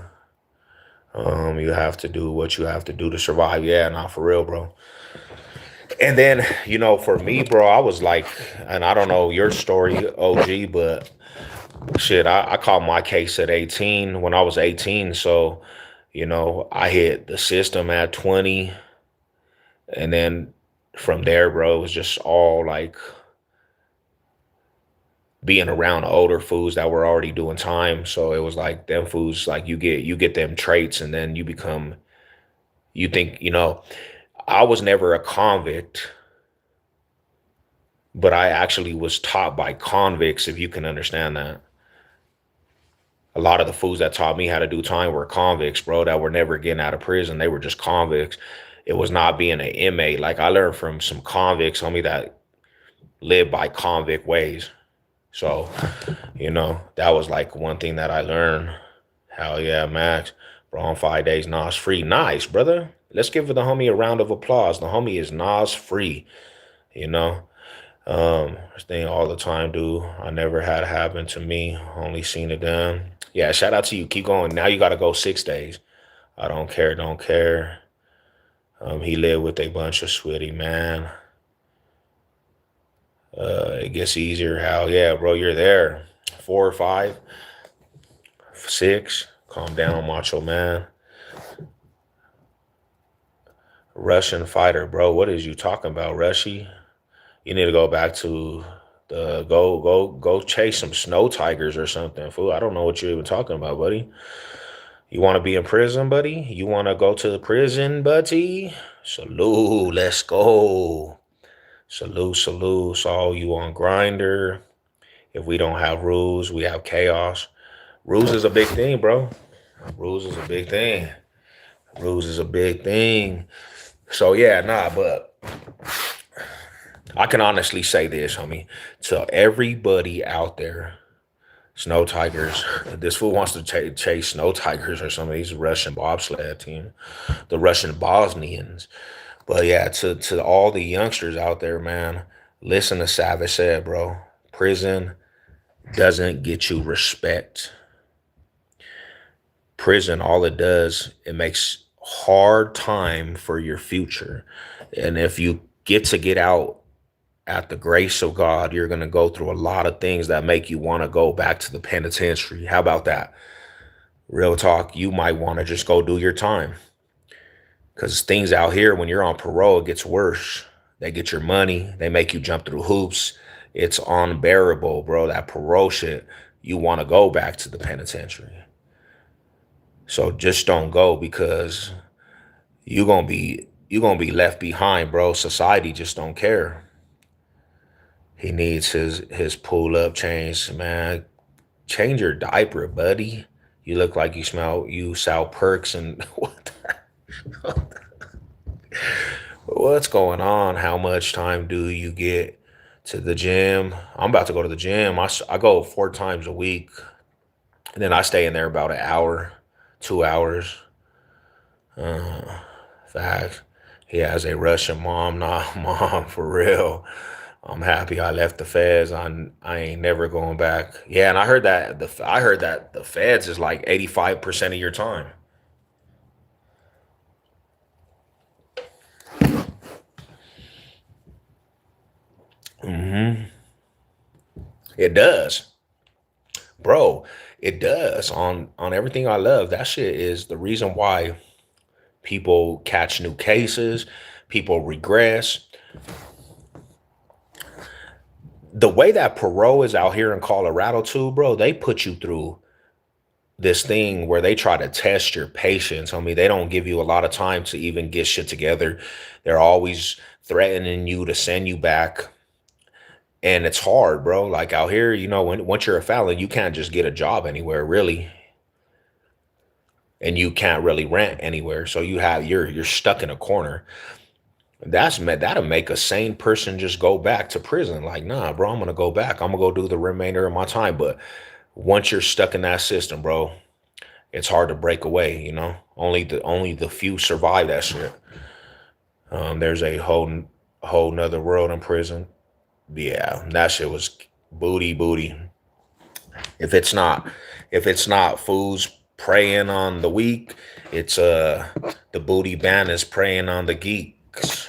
S1: You have to do what you have to do to survive. Yeah, not for real, bro. And then, for me, bro, I was like, and I don't know your story, OG, but shit, I caught my case at 18 when I was 18. So, I hit the system at 20, and then from there, bro, it was just all like being around older foods that were already doing time. So it was like them foods, like you get them traits, and then you become you think, I was never a convict, but I actually was taught by convicts, if you can understand that. A lot of the fools that taught me how to do time were convicts, bro, that were never getting out of prison. They were just convicts. It was not being an inmate. Like I learned from some convicts, homie, that live by convict ways. So, that was like one thing that I learned. Hell yeah, Max. Bro, on 5 days, Nas free. Nice, brother. Let's give the homie a round of applause. The homie is Nas free, you know. This thing all the time, dude. I never had it happen to me. Only seen it done. Yeah, shout out to you. Keep going. Now you gotta go 6 days. I don't care, don't care. He lived with a bunch of sweaty man. It gets easier. Hell yeah, bro. You're there. 4 or 5, 6. Calm down, macho man. Russian fighter, bro. What is you talking about, Rushy? You need to go back to the go chase some snow tigers or something, fool. I don't know what you're even talking about, buddy. You want to be in prison, buddy? You want to go to the prison, buddy? Salute, let's go. Salute, salute. So you on grinder. If we don't have rules, we have chaos. Rules is a big thing, bro. Rules is a big thing. Rules is a big thing. So yeah, nah, but I can honestly say this, homie, to everybody out there, snow tigers. This fool wants to chase snow tigers or some of these Russian bobsled team, the Russian Bosnians. But yeah, to all the youngsters out there, man, listen to Savage said, bro. Prison doesn't get you respect. Prison, all it does, it makes hard time for your future. And if you get out at the grace of God, you're going to go through a lot of things that make you want to go back to the penitentiary. How about that? Real talk, you might want to just go do your time. Because things out here, when you're on parole, it gets worse. They get your money. They make you jump through hoops. It's unbearable, bro. That parole shit, you want to go back to the penitentiary. So just don't go, because you're gonna be left behind, bro. Society just don't care. He needs his pull up change, man. Change your diaper, buddy. You look like you sell perks and what what's going on? How much time do you get to the gym? I'm about to go to the gym. I go 4 times a week, and then I stay in there about an hour, 2 hours. Uh, Fact. He has a Russian mom. Nah, mom, for real. I'm happy I left the feds. I ain't never going back. Yeah, and I heard that the feds is like 85% of your time. hmm It does, bro. It does on everything I love. That shit is the reason why people catch new cases, people regress. The way that parole is out here in Colorado too, bro, they put you through this thing where they try to test your patience. I mean, they don't give you a lot of time to even get shit together. They're always threatening you to send you back. And it's hard, bro. Like out here, when once you're a felon, you can't just get a job anywhere, really. And you can't really rent anywhere. So you're stuck in a corner. That'll make a sane person just go back to prison. Like, nah, bro, I'm gonna go back. I'm gonna go do the remainder of my time. But once you're stuck in that system, bro, it's hard to break away. Only the few survive that shit. There's a whole nother world in prison. Yeah, that shit was booty booty. If it's not, if it's not fools preying on the weak, it's the booty bandits preying on the geeks,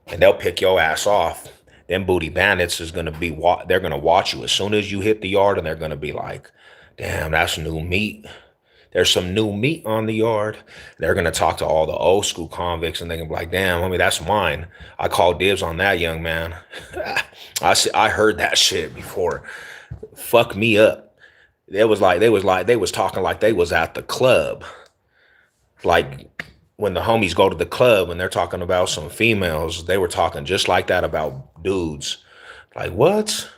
S1: and they'll pick your ass off. Them booty bandits is gonna be they're gonna watch you as soon as you hit the yard, and they're gonna be like, "Damn, that's new meat. There's some new meat on the yard. They're gonna talk to all the old school convicts, and they can be like, "Damn, homie, that's mine. I call dibs on that young man." I heard that shit before. Fuck me up. They was talking like they was at the club. Like when the homies go to the club and they're talking about some females, they were talking just like that about dudes. Like what?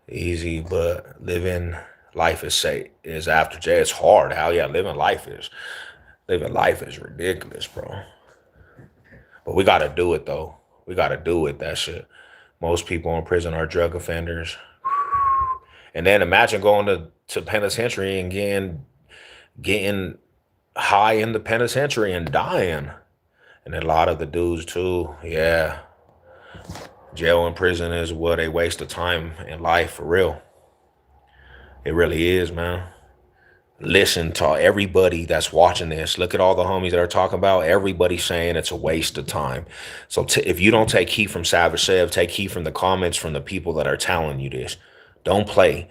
S1: Easy, but living life is say is after J. It's hard. Hell yeah, living life is ridiculous, bro. But we gotta do it though. We gotta do it. That shit. Most people in prison are drug offenders. And then imagine going to penitentiary and getting high in the penitentiary and dying. And a lot of the dudes too. Yeah. Jail and prison is what a waste of time in life for real. It really is, man. Listen to everybody that's watching this. Look at all the homies that are talking about. Everybody saying it's a waste of time. So if you don't take heat from Savage Sev, take heat from the comments from the people that are telling you this. Don't play.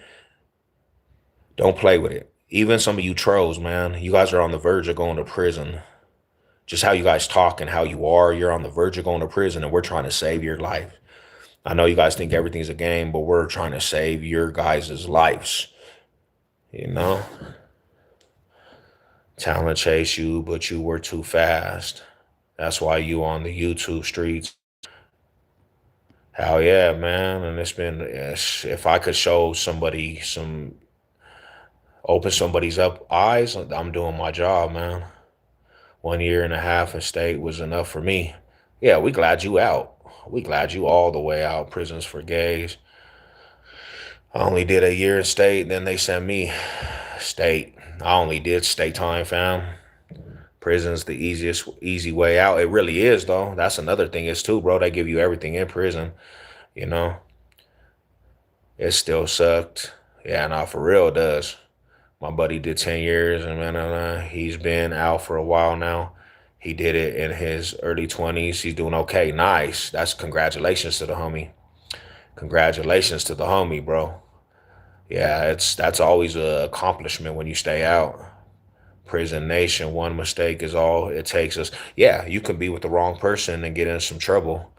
S1: Don't play with it. Even some of you trolls, man. You guys are on the verge of going to prison. Just how you guys talk and how you are, you're on the verge of going to prison, and we're trying to save your life. I know you guys think everything's a game, but we're trying to save your guys' lives. You know? Talent chased you, but you were too fast. That's why you on the YouTube streets. Hell yeah, man. And it's been, yes, if I could show somebody open somebody's up eyes, I'm doing my job, man. 1 year and a half in state was enough for me. Yeah, we glad you out. We glad you all the way out. Prisons for gays. I only did a year in state, then they sent me state. I only did state time, fam. Prison's the easy way out. It really is, though. That's another thing is too, bro. They give you everything in prison. You know, it still sucked. Yeah, nah, for real, it does. My buddy did 10 years, and man, he's been out for a while now. He did it in his early 20s. He's doing okay. Nice. That's congratulations to the homie. Congratulations to the homie, bro. Yeah, that's always an accomplishment when you stay out. Prison Nation, one mistake is all it takes us. Yeah, you can be with the wrong person and get in some trouble.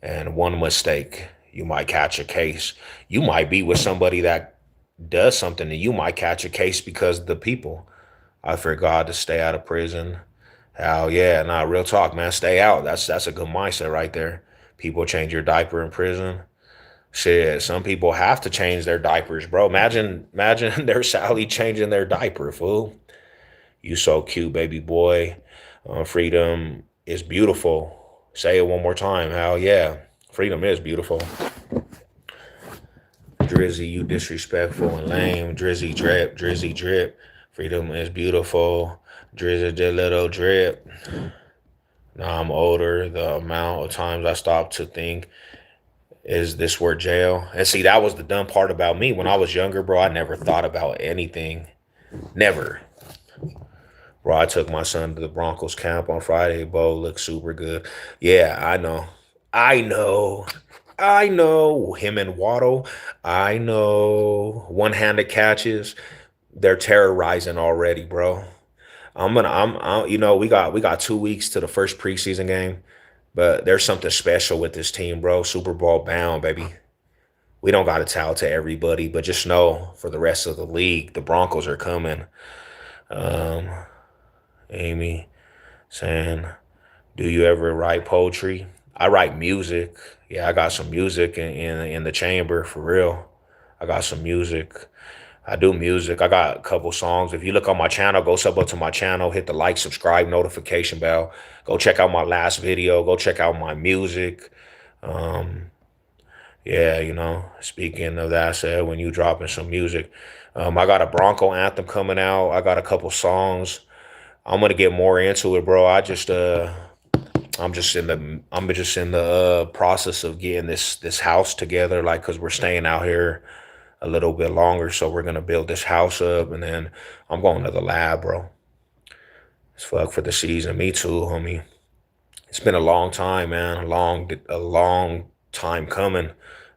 S1: And one mistake, you might catch a case. You might be with somebody that does something and you might catch a case because the people. I fear God to stay out of prison. Hell yeah, nah, real talk, man. Stay out. That's a good mindset right there. People change your diaper in prison. Shit, some people have to change their diapers, bro. Imagine their Sally changing their diaper, fool. You so cute, baby boy. Freedom is beautiful. Say it one more time. Hell yeah. Freedom is beautiful. Drizzy, you disrespectful and lame. Drizzy drip, Drizzy drip. Freedom is beautiful. Drizzy the little drip. Now I'm older. The amount of times I stopped to think, is this word jail? And see, that was the dumb part about me. When I was younger, bro, I never thought about anything. Never. Bro, I took my son to the Broncos camp on Friday. Bo looked super good. Yeah, I know. I know. I know. Him and Waddle. I know. One-handed catches. They're terrorizing already, bro. We got 2 weeks to the first preseason game, but there's something special with this team, bro. Super Bowl bound, baby. We don't got to tell to everybody, but just know for the rest of the league, the Broncos are coming. Um, Amy saying, do you ever write poetry? I write music. Yeah, I got some music in the chamber for real. I got some music. I do music. I got a couple songs. If you look on my channel, go sub up to my channel, hit the like, subscribe, notification bell. Go check out my last video. Go check out my music. Um, yeah, speaking of that, I said when you dropping some music, I got a Bronco anthem coming out. I got a couple songs. I'm gonna get more into it, bro. I'm just in the process of getting this house together, like, cause we're staying out here a little bit longer, so we're gonna build this house up, and then I'm going to the lab, bro. It's fuck for the season. Me too, homie. It's been a long time, man. A long time coming,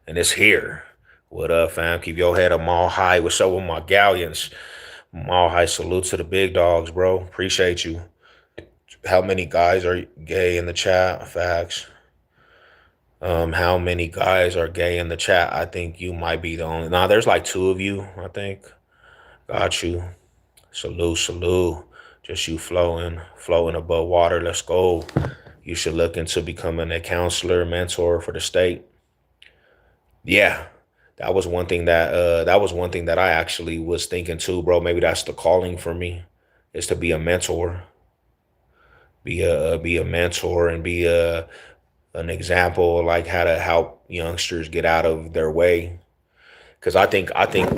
S1: and it's here. What up, fam? Keep your head up all high. What's up with my galleons? Mile high salute to the big dogs, bro. Appreciate you. How many guys are gay in the chat? Facts. How many guys are gay in the chat? I think you might be the only. Nah, there's like two of you, I think. Got you. Salute, salute. Just you flowing above water. Let's go. You should look into becoming a counselor, mentor for the state. Yeah, that was one thing that I actually was thinking too, bro. Maybe that's the calling for me, is to be a mentor, be a mentor, and be a an example, like how to help youngsters get out of their way. Because I think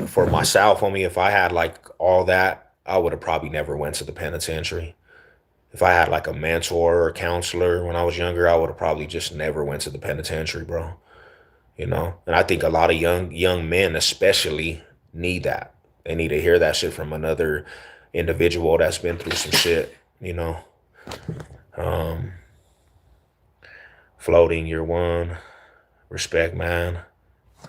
S1: for myself, homie, if I had like all that, I would have probably never went to the penitentiary. If I had like a mentor or a counselor when I was younger, I would have probably just never went to the penitentiary, bro. And I think a lot of young men especially need that. They need to hear that shit from another individual that's been through some shit, you know. Um, Floating, you're one. Respect, man.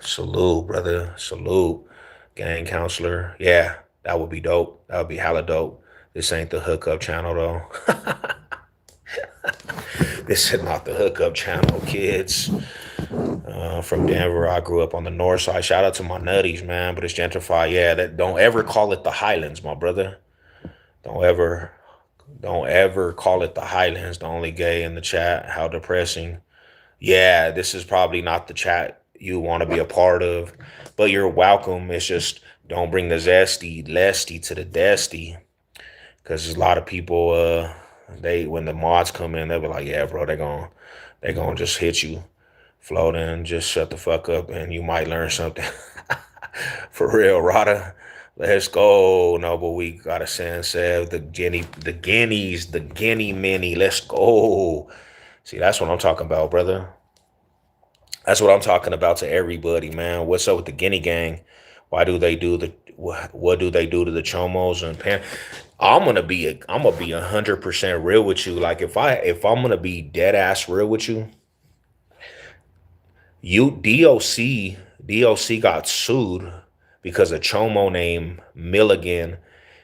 S1: Salute, brother. Salute. Gang counselor. Yeah, that would be dope. That would be hella dope. This ain't the hookup channel though. This is not the hookup channel, kids. From Denver, I grew up on the north side. Shout out to my nutties, man. But it's gentrified. Yeah, that don't ever call it the Highlands, my brother. Don't ever, don't ever call it the Highlands. The only gay in the chat. How depressing. Yeah, this is probably not the chat you want to be a part of, but you're welcome. It's just don't bring the zesty, lesty to the desty, because there's a lot of people. They when the mods come in, they'll be like, "Yeah, bro, they gonna just hit you, floating. Just shut the fuck up, and you might learn something." For real, Rada. Let's go. No, but we gotta send Sev the guineas, the guinea mini. Let's go. See, that's what I'm talking about, brother. That's what I'm talking about to everybody, man. What's up with the Guinea gang? Why do they do the what do they do to the chomos and pan? I'm gonna be 100% real with you. Like if I'm gonna be dead ass real with you, you DOC got sued because a chomo named Milligan,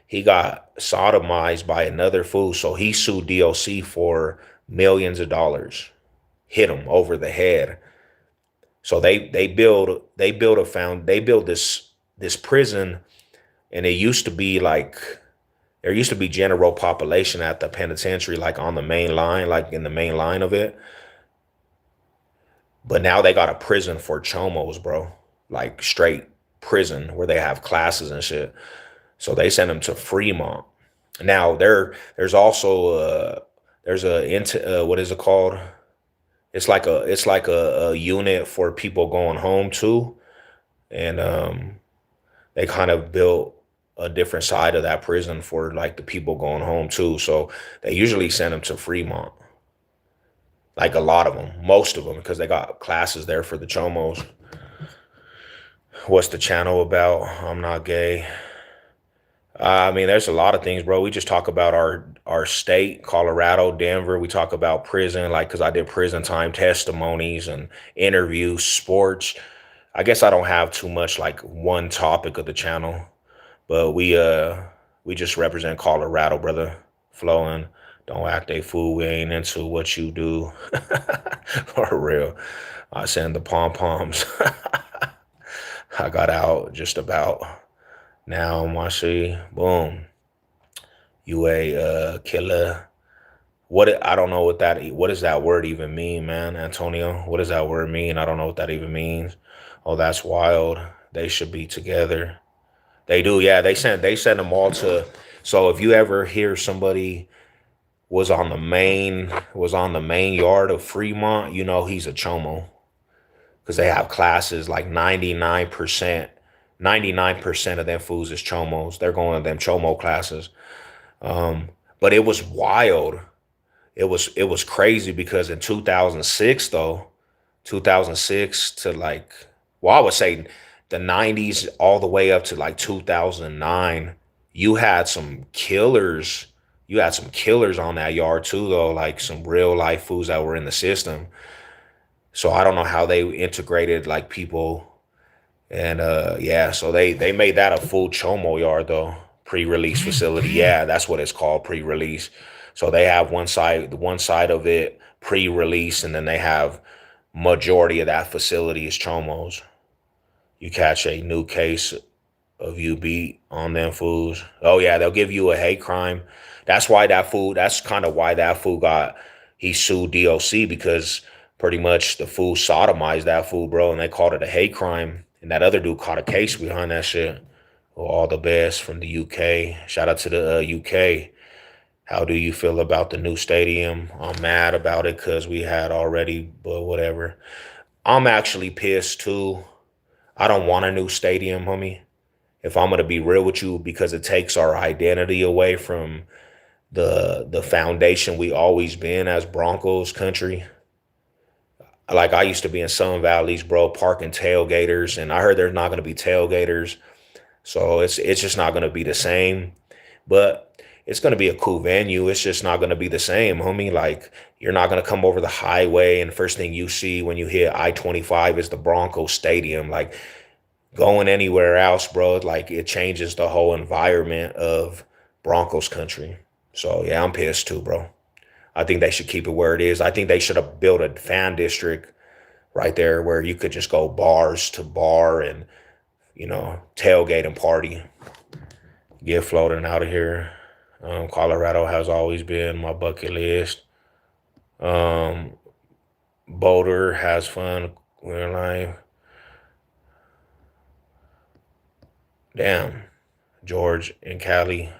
S1: he got sodomized by another fool, so he sued DOC for millions of dollars. Hit him over the head. So they build this prison, and it used to be like there used to be general population at the penitentiary, like on the main line, like in the main line of it. But now they got a prison for chomos, bro. Like straight prison where they have classes and shit. So they send them to Fremont. Now there's also there's what is it called? It's like a unit for people going home too, and they kind of built a different side of that prison for like the people going home too. So they usually send them to Fremont, like a lot of them, most of them, because they got classes there for the chomos. What's the channel about? I'm not gay. I mean, there's a lot of things, bro. We just talk about our state, Colorado, Denver. We talk about prison, like because I did prison time testimonies and interviews, sports. I guess I don't have too much like one topic of the channel, but we just represent Colorado, brother. Flowing. Don't act a fool. We ain't into what you do. For real. I send the pom poms. I got out just about. Now, Mashi, boom, you a killer. I don't know what does that word even mean, man, Antonio? What does that word mean? I don't know what that even means. Oh, that's wild. They should be together. They do, yeah. They send them all to. So if you ever hear somebody was on the main yard of Fremont, you know he's a chomo because they have classes like 99% of them fools is chomos. They're going to them chomo classes. But it was wild. It was crazy because in 2006 though, 2006 to like, well, I would say the 90s all the way up to like 2009, you had some killers. You had some killers on that yard too, though, like some real life fools that were in the system. So I don't know how they integrated like people. And yeah, so they made that a full chomo yard though. Pre-release facility. Yeah, that's what it's called, pre-release. So they have one side of it pre-release, and then they have majority of that facility is chomos. You catch a new case of you beat on them fools. Oh yeah, they'll give you a hate crime. That's kind of why that fool he sued DOC, because pretty much the fool sodomized that fool, bro, and they called it a hate crime. And that other dude caught a case behind that shit. Well, all the best from the UK. Shout out to the UK. How do you feel about the new stadium? I'm mad about it because we had already, but whatever. I'm actually pissed too. I don't want a new stadium, homie. If I'm gonna be real with you, because it takes our identity away from the foundation we always been as Broncos country. Like I used to be in Sun Valleys, bro, parking tailgaters, and I heard there's not gonna be tailgaters, so it's just not gonna be the same. But it's gonna be a cool venue. It's just not gonna be the same, homie. Like you're not gonna come over the highway and the first thing you see when you hit I-25 is the Broncos Stadium. Like going anywhere else, bro, like it changes the whole environment of Broncos country. So yeah, I'm pissed too, bro. I think they should keep it where it is. I think they should have built a fan district right there where you could just go bars to bar and, tailgate and party, get floating out of here. Colorado has always been my bucket list. Um, Boulder has fun. We're like, damn, George and Cali,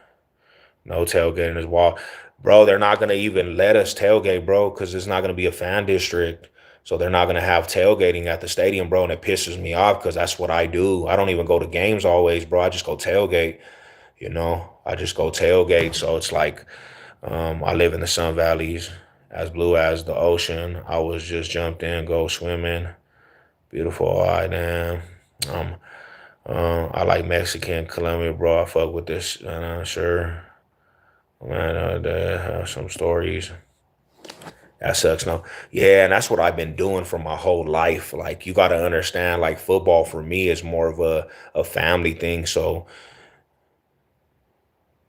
S1: no tailgating as well. Bro, they're not going to even let us tailgate, bro, because it's not going to be a fan district. So they're not going to have tailgating at the stadium, bro. And it pisses me off because that's what I do. I don't even go to games always, bro. I just go tailgate, I just go tailgate. So it's like I live in the Sun Valleys, as blue as the ocean. I was just jumped in, go swimming. Beautiful island. Um, I like Mexican, Colombia, bro. I fuck with this, sure. Man, they have some stories. That sucks, no. Yeah, and that's what I've been doing for my whole life. Like, you got to understand, like, football for me is more of a family thing. So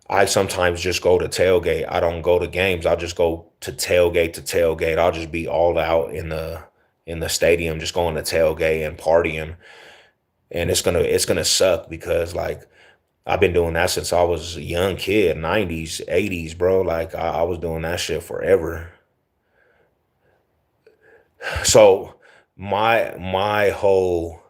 S1: I sometimes just go to tailgate. I don't go to games. I'll just go to tailgate to tailgate. I'll just be all out in the stadium, just going to tailgate and partying. And it's gonna suck because like I've been doing that since I was a young kid, 90s, 80s, bro. Like I was doing that shit forever. So my whole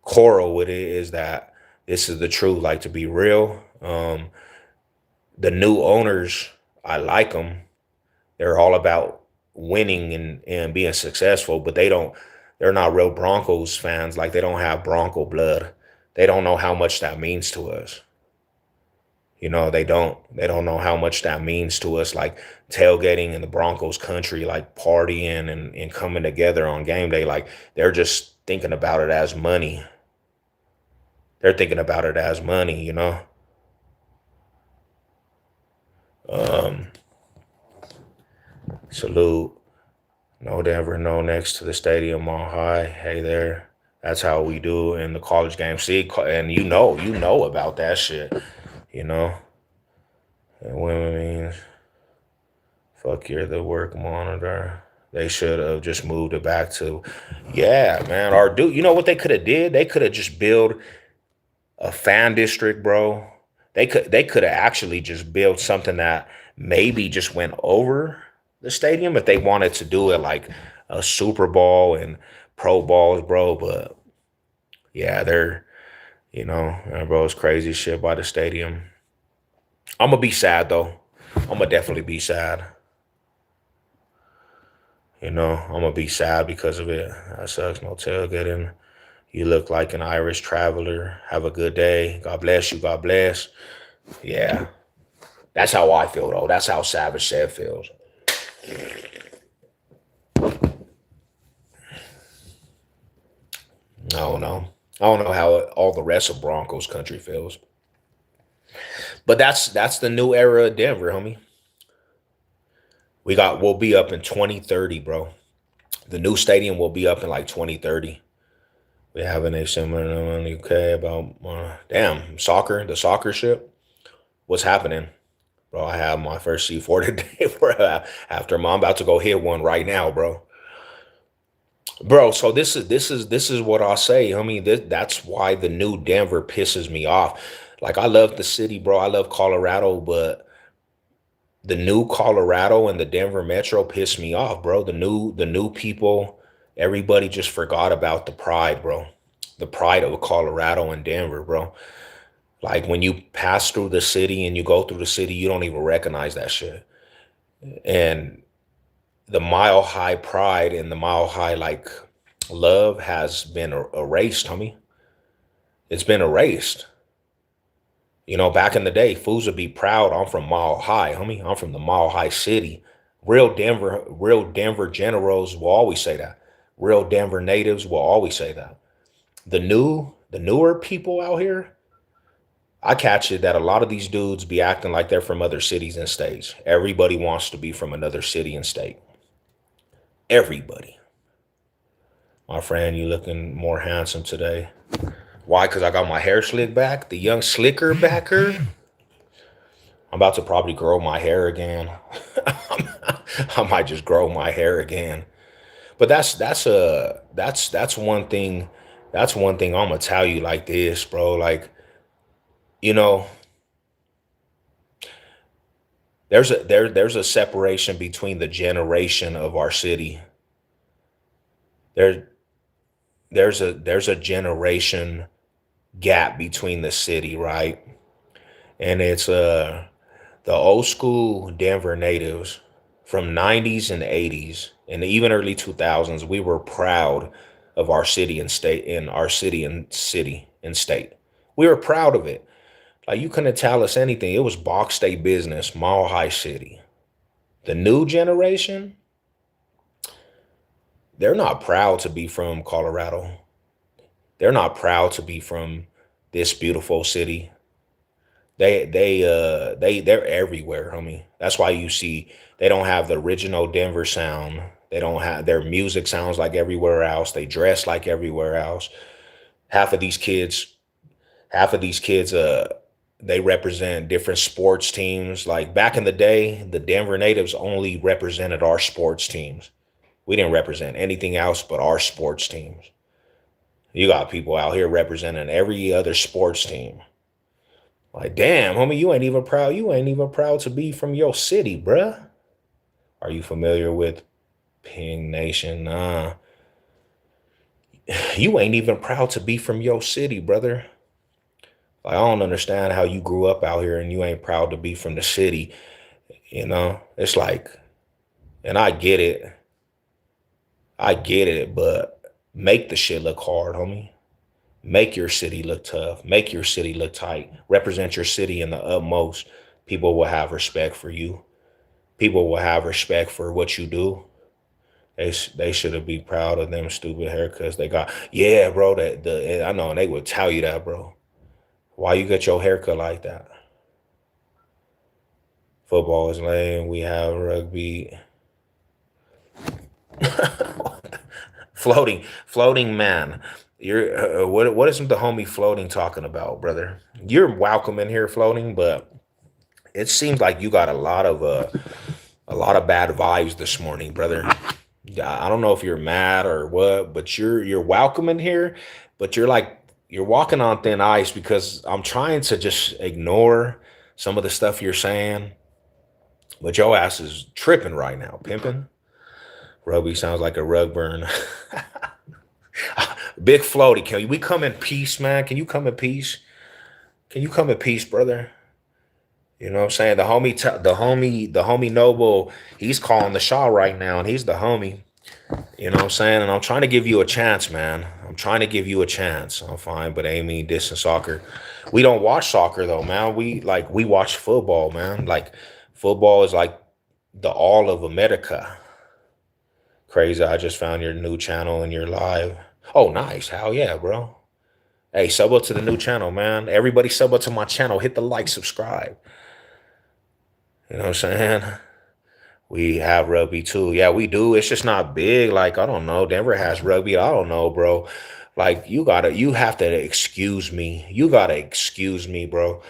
S1: quarrel with it is that this is the truth. Like to be real, the new owners, I like them. They're all about winning and being successful, but they're not real Broncos fans. Like they don't have Bronco blood. They don't know how much that means to us. They don't know how much that means to us, like tailgating in the Broncos country, like partying and coming together on game day. Like they're just thinking about it as money. They're thinking about it as money. Um, Salute. No Denver, no next to the stadium on high. Hey there. That's how we do in the college game. See, and you know about that shit. You know, and women means fuck you're the work monitor. They should have just moved it back to, yeah, man. Or do you know what they could have did? They could have just built a fan district, bro. They could have actually just built something that maybe just went over the stadium if they wanted to do it like a Super Bowl and Pro Bowls, bro. But yeah, bro, it's crazy shit by the stadium. I'm gonna be sad though. I'm gonna definitely be sad. I'm gonna be sad because of it. That sucks. No tailgating. You look like an Irish traveler. Have a good day. God bless you. God bless. Yeah, that's how I feel though. That's how Savage said feels. I don't know. I don't know how all the rest of Broncos country feels. But that's the new era of Denver, homie. We'll be up in 2030, bro. The new stadium will be up in like 2030. We having a similar in the UK about damn the soccer ship. What's happening? Bro, I have my first C4 today, bro. After I'm about to go hit one right now, bro. Bro, so this is what I'll say. I mean, that's why the new Denver pisses me off. Like I love the city, bro. I love Colorado, but the new Colorado and the Denver Metro pissed me off, bro. The new people, everybody just forgot about the pride, bro. The pride of Colorado and Denver, bro. Like when you pass through the city and you go through the city, you don't even recognize that shit. And the mile high pride and the mile high like love has been erased, homie. It's been erased. Back in the day, fools would be proud. I'm from Mile High, homie. I'm from the Mile High city. Real Denver generals will always say that. Real Denver natives will always say that. The newer people out here, I catch it that a lot of these dudes be acting like they're from other cities and states. Everybody wants to be from another city and state. Everybody. My friend, you looking more handsome today. Why? Because I got my hair slicked back. The young slicker backer. I'm about to probably grow my hair again. I might just grow my hair again. But that's one thing. That's one thing I'm gonna tell you like this, bro. Like, you know, there's a separation between the generation of our city. There there's a generation gap between the city, right? And it's the old school Denver natives from 90s and 80s and even early 2000s. We were proud of our city and state, in our city and state. We were proud of it. Like you couldn't tell us anything. It was box state business, Mile High City. The new generation, they're not proud to be from Colorado. They're not proud to be from this beautiful city. They're everywhere, homie. That's why you see they don't have the original Denver sound. They don't have their music sounds like everywhere else. They dress like everywhere else. Half of these kids, half of these kids, they represent different sports teams. Like back in the day, the Denver natives only represented our sports teams. We didn't represent anything else but our sports teams. You got people out here representing every other sports team. Like, damn, homie, you ain't even proud. You ain't even proud to be from your city, bruh. Are you familiar with Ping Nation? Nah, you ain't even proud to be from your city, brother. Like, I don't understand how you grew up out here and you ain't proud to be from the city. It's like, and I get it, but make the shit look hard, homie. Make your city look tough. Make your city look tight. Represent your city in the utmost. People will have respect for you. People will have respect for what you do. They should be proud of them stupid haircuts they got. Yeah, bro. I know, and they would tell you that, bro. Why you get your haircut like that? Football is lame. We have rugby. Floating man. What is the homie floating talking about, brother? You're welcome in here, floating, but it seems like you got a lot of bad vibes this morning, brother. Yeah, I don't know if you're mad or what, but you're welcome in here, but you're walking on thin ice because I'm trying to just ignore some of the stuff you're saying, but your ass is tripping right now, pimping. Rugby sounds like a rug burn. Big floaty, can we come in peace, man? Can you come in peace? Can you come in peace, brother? You know what I'm saying? The homie Noble, he's calling the shot right now, and he's the homie. You know what I'm saying? And I'm trying to give you a chance, man. I'm trying to give you a chance. I'm fine, but Amy, this and soccer. We don't watch soccer though, man. We watch football, man. Like football is like the all of America. Crazy. I just found your new channel and you're live. Oh, nice. Hell yeah, bro. Hey, sub up to the new channel, man. Everybody sub up to my channel. Hit the like, subscribe. You know what I'm saying? We have rugby too. Yeah, we do. It's just not big. Like, I don't know. Denver has rugby. I don't know, bro. Like you have to excuse me. You gotta excuse me, bro.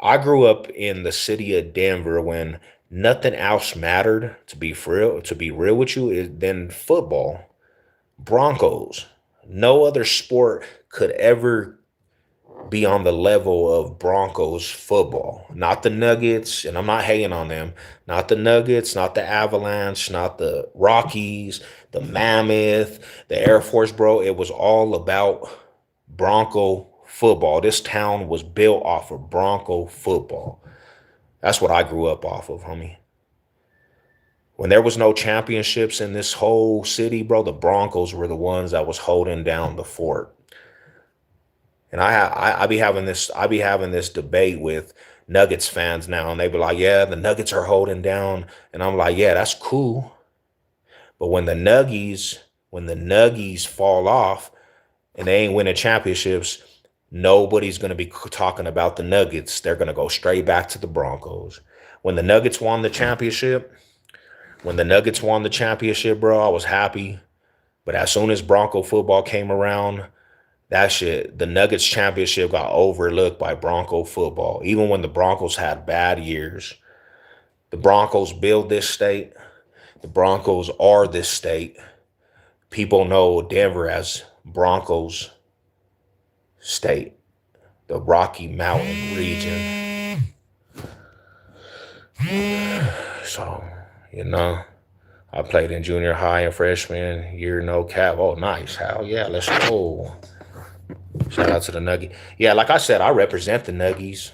S1: I grew up in the city of Denver when nothing else mattered, to be real with you, is than football. Broncos. No other sport could ever be on the level of Broncos football. Not the Nuggets, and I'm not hating on them. Not the Nuggets, not the Avalanche, not the Rockies, the Mammoth, the Air Force, bro. It was all about Bronco football. This town was built off of Bronco football. That's what I grew up off of, homie. When there was no championships in this whole city, bro, the Broncos were the ones that was holding down the fort. And I be having this debate with Nuggets fans now, and they be like, "Yeah, the Nuggets are holding down," and I'm like, "Yeah, that's cool." But when the Nuggies fall off and they ain't winning championships, nobody's gonna be talking about the Nuggets. They're gonna go straight back to the Broncos. When the Nuggets won the championship, when the Nuggets won the championship, bro, I was happy. But as soon as Bronco football came around, that shit, the Nuggets championship got overlooked by Bronco football. Even when the Broncos had bad years, the Broncos build this state. The Broncos are this state. People know Denver as Broncos state, the Rocky Mountain region. So, you know, I played in junior high and freshman year, no cap. Oh, nice. Hell yeah, let's go. Shout out to the Nuggies. Yeah, like I said, I represent the Nuggies,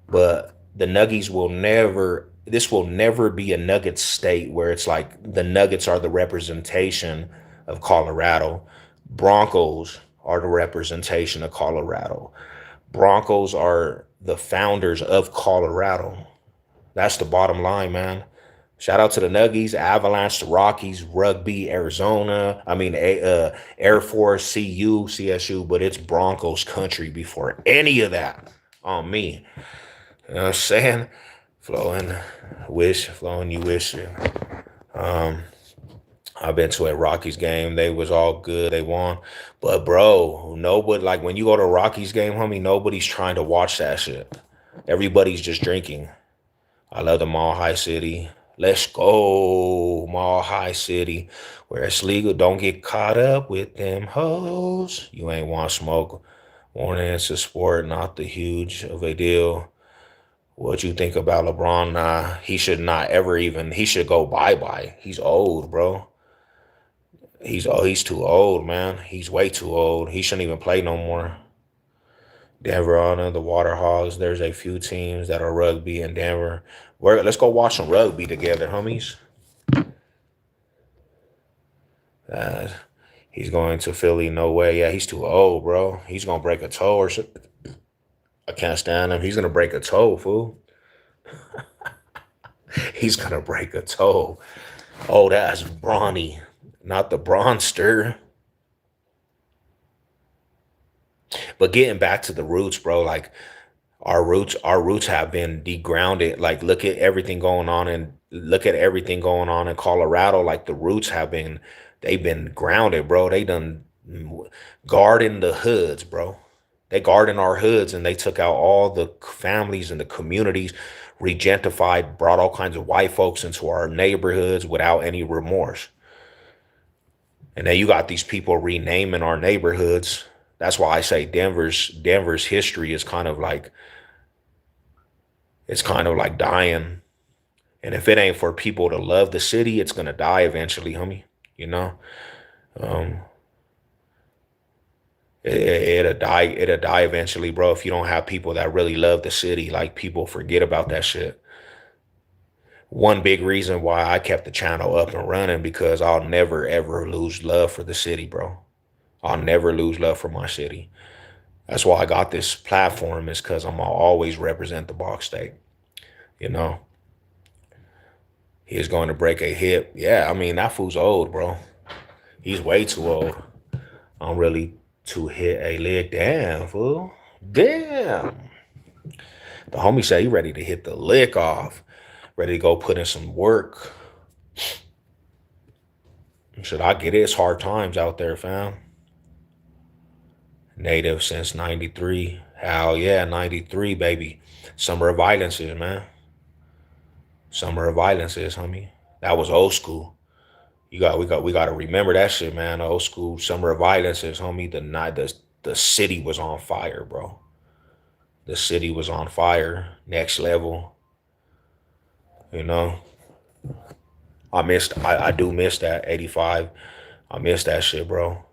S1: but the Nuggies will never, this will never be a Nuggets state where it's like the Nuggets are the representation of Colorado. Broncos are the representation of Colorado. Broncos are the founders of Colorado. That's the bottom line, man. Shout out to the Nuggies, Avalanche, the Rockies, Rugby, Arizona. I mean, Air Force, CU, CSU, but it's Broncos country before any of that on me. You know what I'm saying? Flowing, you wish. Um, I've been to a Rockies game. They was all good. They won. But bro, nobody like when you go to a Rockies game, homie, nobody's trying to watch that shit. Everybody's just drinking. I love the Mall High City. Let's go, Mall High City, where it's legal. Don't get caught up with them hoes. You ain't want smoke. Warning, it's a sport, not the huge of a deal. What you think about LeBron? Nah, he should not ever even. He should go bye bye. He's old, bro. He's too old, man. He's way too old. He shouldn't even play no more. Denver on the Water Hogs. There's a few teams that are rugby in Denver. Let's go watch some rugby together, homies. Uh, he's going to Philly. No way. Yeah, he's too old, bro. He's gonna break a toe or something. I can't stand him. He's gonna break a toe, fool. He's gonna break a toe. Oh, that's brawny, not the bronster. But getting back to the roots, bro, like our roots have been degrounded. Like look at everything going on in Colorado. Like the roots they've been grounded, bro. They done garden the hoods, bro. They garden our hoods and they took out all the families and the communities, regentified, brought all kinds of white folks into our neighborhoods without any remorse. And then you got these people renaming our neighborhoods. That's why I say Denver's history is kind of like dying. And if it ain't for people to love the city, it's gonna die eventually, homie. You know, um, it'll die eventually, bro. If you don't have people that really love the city, like people forget about that shit. One big reason why I kept the channel up and running because I'll never ever lose love for the city, bro. I'll never lose love for my city. That's why I got this platform is because I'm gonna always represent the Bronx State. You know, he's going to break a hip. Yeah, I mean that fool's old, bro. He's way too old. I'm really to hit a lick. Damn, fool. Damn. The homie said he ready to hit the lick off. Ready to go put in some work. Should I get it? It's hard times out there, fam. Native since 93. Hell yeah, 93, baby. Summer of Violences, man. Summer of Violences, homie. That was old school. We got to remember that shit, man. Old school Summer of Violences, homie. The city was on fire, bro. The city was on fire. Next level, you know. I do miss that 85. I miss that shit, bro.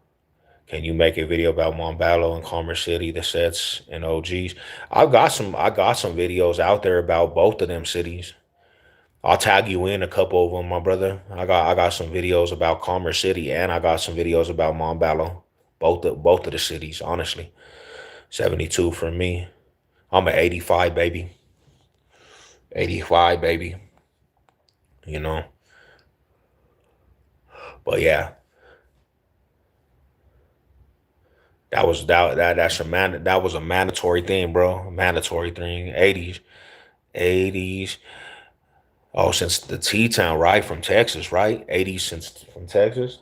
S1: Can you make a video about Montbello and Commerce City, the sets and OGs? I got some videos out there about both of them cities. I'll tag you in a couple of them, my brother. I got some videos about Commerce City and I got some videos about Montbello. Both of the cities, honestly. 72 for me. I'm an 85 baby. 85 baby. You know. But yeah, that was a mandatory thing, bro. Mandatory thing. 80s. 80s. Oh, since the T Town, right? From Texas, right? 80s since from Texas.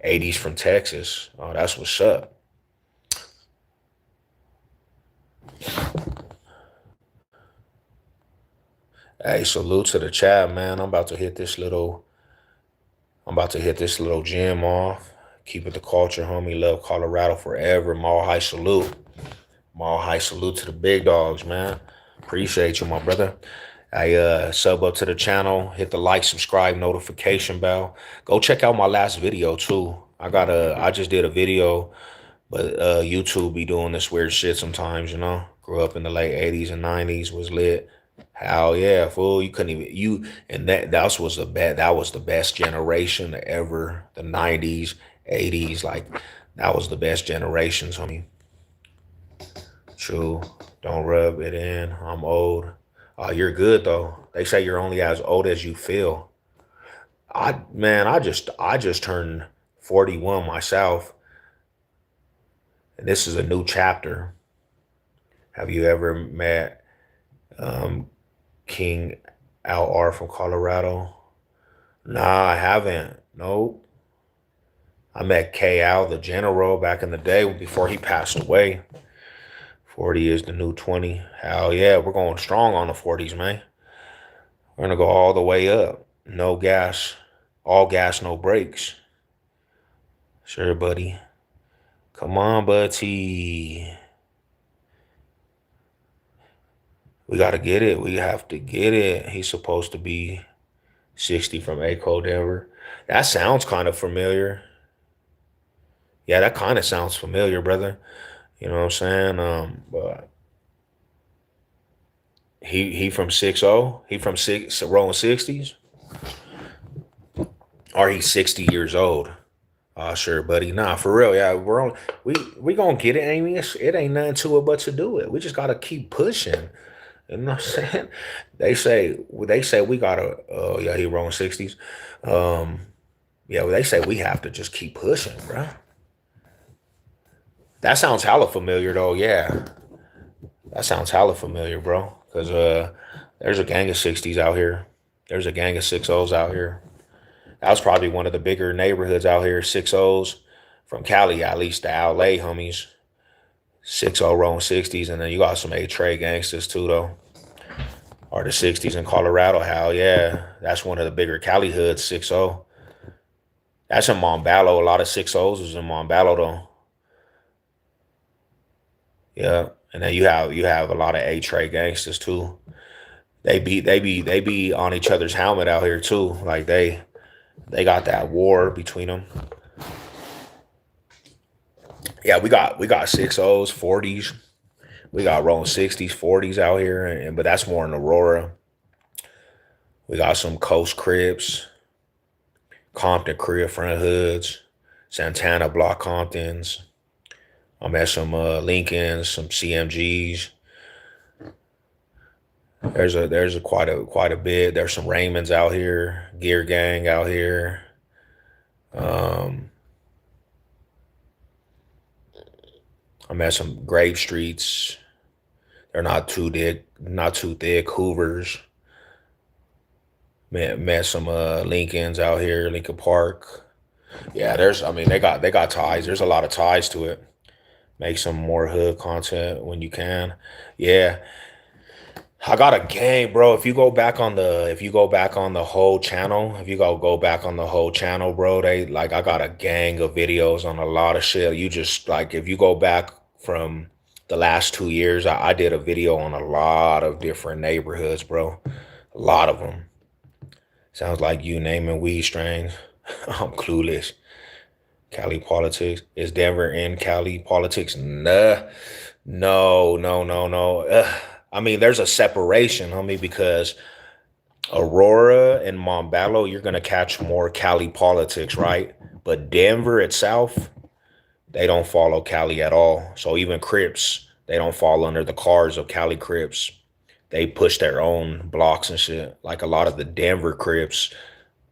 S1: 80s from Texas. Oh, that's what's up. Hey, salute to the chat, man. I'm about to hit this little gym off. Keep it the culture, homie. Love Colorado forever. Mall high salute. Mall high salute to the big dogs, man. Appreciate you, my brother. I sub up to the channel, hit the like, subscribe, notification bell. Go check out my last video too. I just did a video, but YouTube be doing this weird shit sometimes, you know. Grew up in the late 80s and 90s, was lit. Hell yeah, fool. You couldn't even you and that was the best generation ever. The 90s, 80s, like that was the best generations, homie. True. Don't rub it in. I'm old. Oh, you're good though. They say you're only as old as you feel. I just turned 41 myself, and this is a new chapter. Have you ever met um King LR from Colorado? Nah, I haven't. Nope. I met KL, the general, back in the day before he passed away. 40 is the new 20. Hell yeah, we're going strong on the 40s, man. We're gonna go all the way up. No gas, all gas, no brakes. Sure, buddy. Come on, buddy. We gotta get it. We have to get it. He's supposed to be 60 from Aco, Denver. That sounds kind of familiar. Yeah, that kind of sounds familiar, brother. You know what I'm saying? But he from 60. He from six rolling 60s, or he's 60 years old. Sure, buddy. Nah, for real. Yeah, we gonna get it. It ain't nothing to it but to do it. We just gotta keep pushing. You know what I'm saying? They say we gotta. Oh yeah, he rolling 60s. Um, yeah, well, they say we have to just keep pushing, bro. That sounds hella familiar though. Yeah, that sounds hella familiar, bro. Cause there's a gang of 60s out here. There's a gang of 60s out here. That was probably one of the bigger neighborhoods out here. 60s from Cali, at least the LA homies. 60 rolling 60s, and then you got some A Trade gangsters too, though. Or the 60s in Colorado. Hell yeah, that's one of the bigger Cali hoods. 60. That's in Montbello. A lot of 60s is in Montbello though. Yeah, and then you have a lot of A Trade gangsters too. They be on each other's helmet out here too. Like they got that war between them. Yeah, we got 60s, 40s. We got rolling 60s, 40s out here, and but that's more in Aurora. We got some Coast Crips, Compton crib front hoods, Santana block Comptons. I'm at some Lincolns, some CMGs. There's a quite a bit. There's some Raymonds out here, Gear Gang out here. Um, I'm at some Grave Streets. They're not too thick. Hoovers. Met some Lincolns out here, Lincoln Park. Yeah, I mean they got ties. There's a lot of ties to it. Make some more hood content when you can. Yeah, I got a gang, bro. If you go back on the whole channel, if you go back on the whole channel, bro, they like I got a gang of videos on a lot of shit. You just like if you go back from the last 2 years, I did a video on a lot of different neighborhoods, bro. A lot of them. Sounds like you naming weed strains. I'm clueless. Cali politics. Is Denver in Cali politics? Nah. No, no, no, no. I mean, there's a separation, homie, because Aurora and Montbello, you're gonna catch more Cali politics, right? But Denver itself, they don't follow Cali at all. So even Crips, they don't fall under the cars of Cali Crips. They push their own blocks and shit. Like a lot of the Denver Crips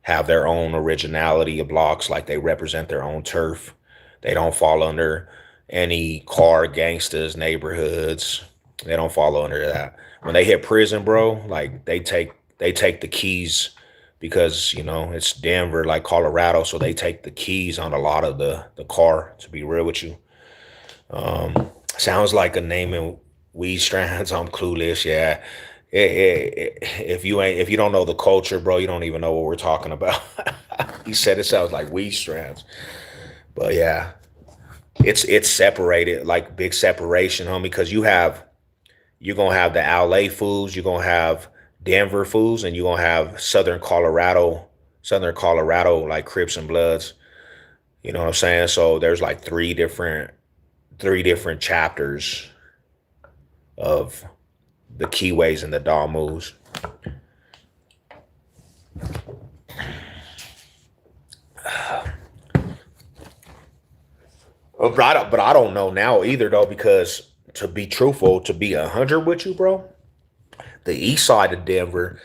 S1: have their own originality of blocks, like they represent their own turf. They don't fall under any car gangsters neighborhoods. They don't fall under that. When they hit prison, bro, like they take the keys because it's Denver, like Colorado, so they take the keys on a lot of the car. To be real with you, sounds like a name in weed strands. I'm clueless. Yeah, if you don't know the culture, bro, you don't even know what we're talking about. He said it sounds like weed strands, but yeah, it's separated, like big separation, homie, because you're gonna have the LA fools, you're gonna have Denver fools, and you're gonna have Southern Colorado, like Crips and Bloods. You know what I'm saying? So there's like three different chapters of the keyways and the daw moves. But I don't know now either though, because to be truthful, to be 100 with you, bro, the east side of Denver,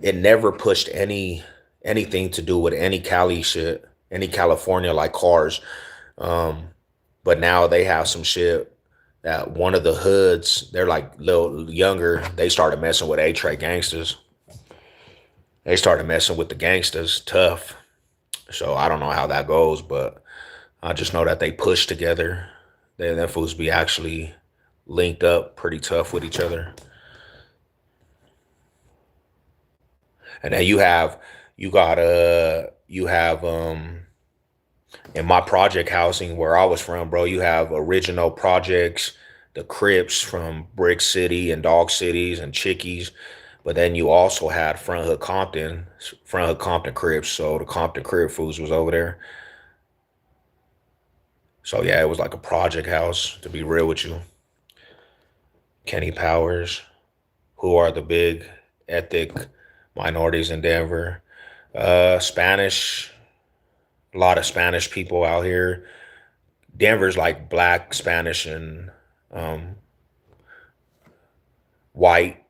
S1: it never pushed anything to do with any Cali shit, any California like cars. Um, but now they have some shit that one of the hoods, they're like little younger. They started messing with A-Tray gangsters. They started messing with the gangsters tough. So I don't know how that goes, but I just know that they push together. Them fools be actually linked up pretty tough with each other. And then you have in my project housing where I was from, bro, you have original projects, the Crips from Brick City and Dog Cities and Chickies. But then you also had Front Hood Compton Crips. So the Compton Crip foods was over there. So yeah, it was like a project house, to be real with you. Kenny Powers, who are the big ethnic minorities in Denver? Spanish, a lot of Spanish people out here. Denver's like black, Spanish, and um, white.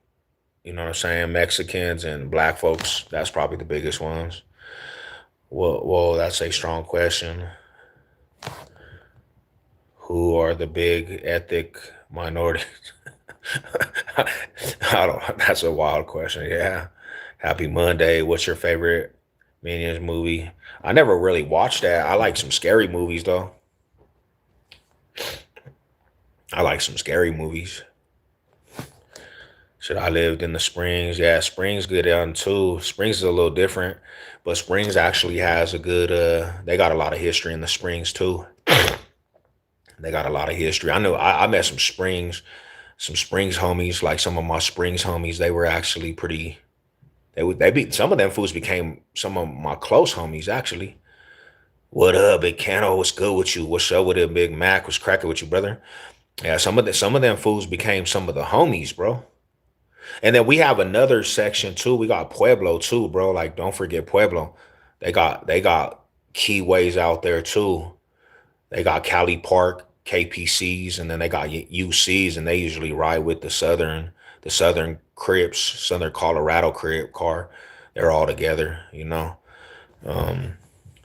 S1: You know what I'm saying? Mexicans and black folks. That's probably the biggest ones. Well, that's a strong question. Who are the big ethnic minorities? I don't. That's a wild question. Yeah. Happy Monday. What's your favorite Minions movie? I never really watched that. I like some scary movies though. I like some scary movies. Should I lived in the Springs? Yeah, Springs good down too. Springs is a little different, but Springs actually has a good. They got a lot of history in the Springs too. They got a lot of history. I know. I met some Springs homies. Like some of my Springs homies, they were actually pretty. They be some of them fools became some of my close homies actually. What up, Big Cano? What's good with you? What's up with it, Big Mac? What's cracking with you, brother? Yeah, some of them fools became some of the homies, bro. And then we have another section too. We got Pueblo too, bro. Like, don't forget Pueblo. They got keyways out there too. They got Cali Park, KPCs, and then they got UCs, and they usually ride with the Southern Crips, Southern Colorado Crip car. They're all together, you know. Um,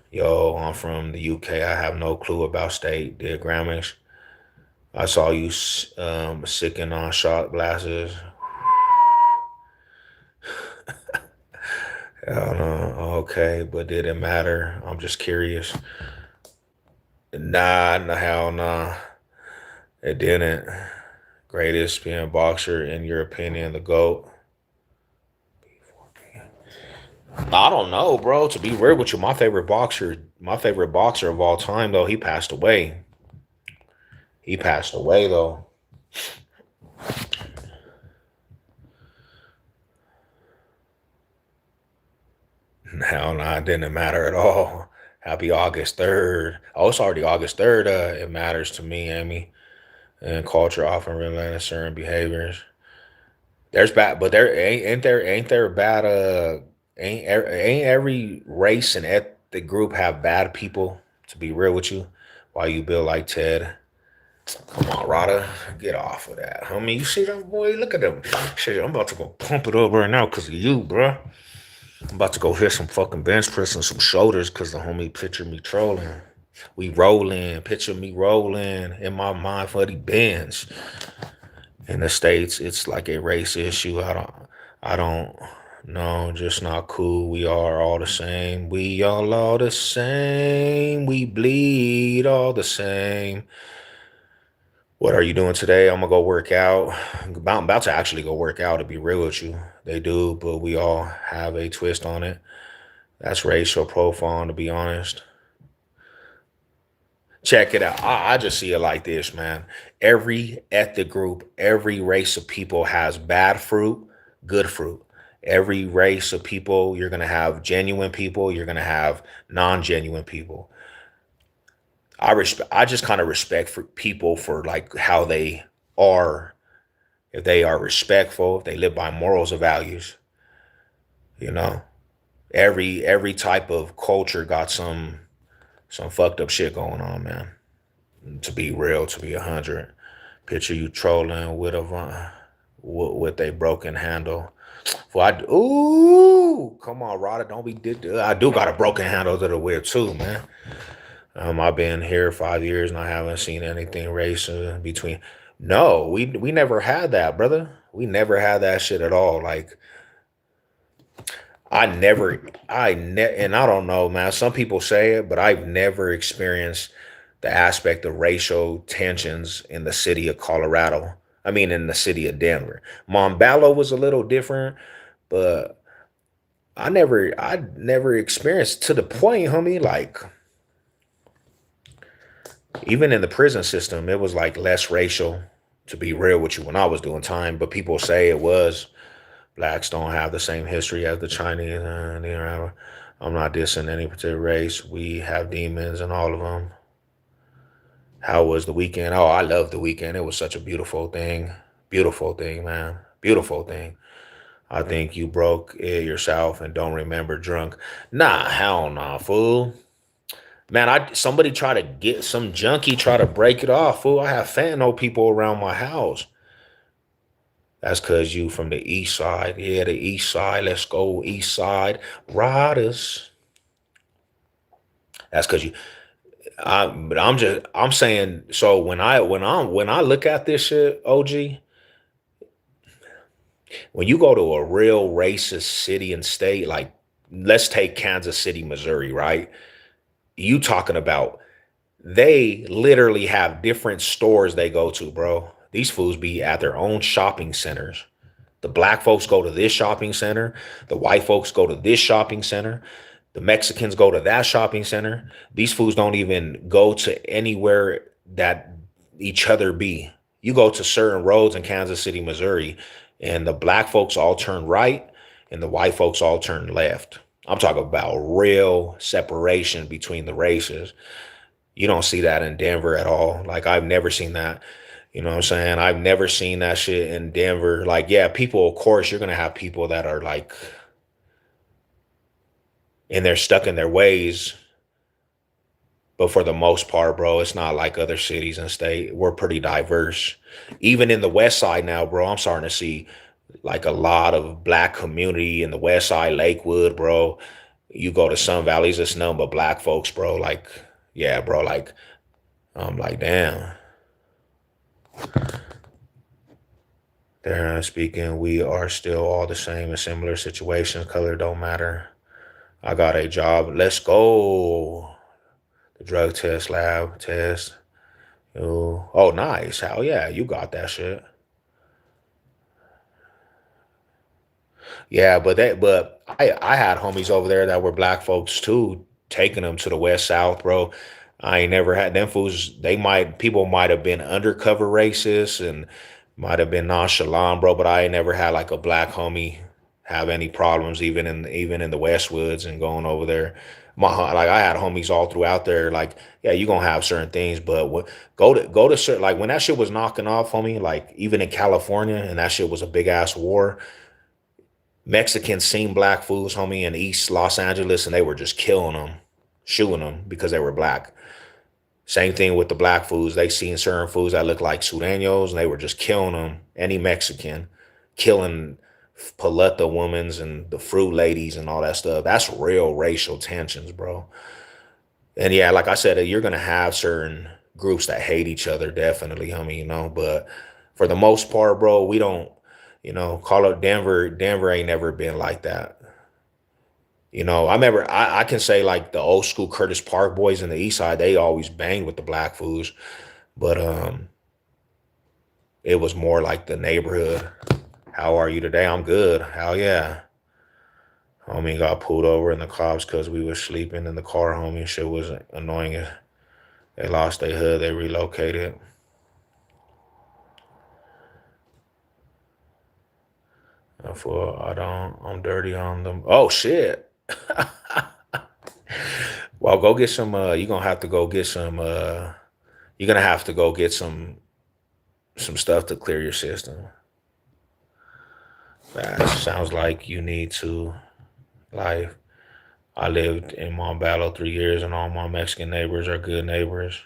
S1: Yo, I'm from the UK. I have no clue about state diagramics. I saw you sicking on shot glasses. Hell no. Okay, but did it matter? I'm just curious. Nah, no, hell nah. It didn't. Greatest being boxer in your opinion, the GOAT. I don't know, bro. To be real with you, my favorite boxer of all time, though, he passed away. He passed away though. Hell no, it didn't matter at all. Happy August 3rd. Oh, it's already August 3rd. It matters to me, Amy. And culture often relentless certain behaviors. There's bad, but there ain't there bad ain't every race and ethnic group have bad people. To be real with you, why you build like Ted? Come on, Rada, get off of that, homie. You see that boy? Look at them. Shit, I'm about to go pump it up right now because of you, bruh. I'm about to go hit some fucking bench press and some shoulders because the homie pictured me trolling. We rolling, picture me rolling in my mind for the bands. In the States, it's like a race issue. I don't know, just not cool. We are all the same. We all the same. We bleed all the same. What are you doing today? I'm gonna go work out. I'm about to actually go work out to be real with you. They do, but we all have a twist on it. That's racial profiling, to be honest. Check it out. I just see it like this, man. Every ethnic group, every race of people has bad fruit, good fruit. Every race of people, you're gonna have genuine people, you're gonna have non-genuine people. I just kind of respect for people for like how they are. If they are respectful, if they live by morals and values, you know. Every type of culture got some fucked up shit going on, man. To be real, to be 100. Picture you trolling with with a broken handle. Well, ooh, come on, Rada, don't be. I do got a broken handle to the whip too, man. I've been here 5 years and I haven't seen anything racist between. No, we never had that, brother. We never had that shit at all. Like and I don't know, man. Some people say it, but I've never experienced the aspect of racial tensions in the city of Colorado. I mean, in the city of Denver. Montbello was a little different, but I never experienced to the point, homie. Like even in the prison system, it was like less racial. To be real with you, when I was doing time, but people say it was. Blacks don't have the same history as the Chinese. I'm not dissing any particular race. We have demons and all of them. How was the weekend? Oh, I love the weekend. It was such a beautiful thing, man. Beautiful thing. I think you broke it yourself and don't remember drunk. Nah, hell nah, fool. Man, I somebody try to get some junkie try to break it off, fool. I have fentanyl people around my house. That's cause you from the east side. Yeah, the east side. Let's go east side. Riders. That's cause you but I'm saying so when I look at this shit, OG, when you go to a real racist city and state, like let's take Kansas City, Missouri, right? You talking about they literally have different stores they go to, bro. These fools be at their own shopping centers. The black folks go to this shopping center. The white folks go to this shopping center. The Mexicans go to that shopping center. These fools don't even go to anywhere that each other be. You go to certain roads in Kansas City, Missouri, and the black folks all turn right and the white folks all turn left. I'm talking about real separation between the races. You don't see that in Denver at all. Like I've never seen that. You know what I'm saying? I've never seen that shit in Denver. Like, yeah, people, of course, you're gonna have people that are like and they're stuck in their ways. But for the most part, bro, it's not like other cities and state. We're pretty diverse. Even in the West Side now, bro, I'm starting to see like a lot of black community in the West Side, Lakewood, bro. You go to some valleys, it's nothing but black folks, bro. Like, yeah, bro. Like, I'm like, damn. They're speaking. We are still all the same in similar situations. Color don't matter. I got a job. Let's go. The drug test lab test. Oh, oh, nice. Hell yeah, you got that shit. Yeah, but I had homies over there that were black folks too, taking them to the West South, bro. I ain't never had them fools. People might have been undercover racist and might have been nonchalant, bro. But I ain't never had like a black homie have any problems, even in the Westwoods and going over there. Like I had homies all throughout there. Like, yeah, you gonna have certain things, but go to certain, like when that shit was knocking off, homie. Like even in California, and that shit was a big ass war. Mexicans seen black fools, homie, in East Los Angeles, and they were just killing them, shooting them because they were black. Same thing with the black foods. They seen certain foods that look like Sureños, and they were just killing them. Any Mexican, killing paleta womans and the fruit ladies and all that stuff. That's real racial tensions, bro. And yeah, like I said, you're gonna have certain groups that hate each other, definitely, homie, but for the most part, bro, we don't, call it Denver. Denver ain't never been like that. I remember I can say like the old school Curtis Park boys in the East Side, they always banged with the black foods, but it was more like the neighborhood. How are you today? I'm good. Hell yeah. Homie got pulled over in the cops because we was sleeping in the car, homie. Shit was annoying. They lost their hood, they relocated. For I'm dirty on them. Oh shit. Well, go get some. You're gonna have to go get some. You're gonna have to go get some stuff to clear your system. That sounds like you need to. Like I lived in Montbello 3 years, and all my Mexican neighbors are good neighbors.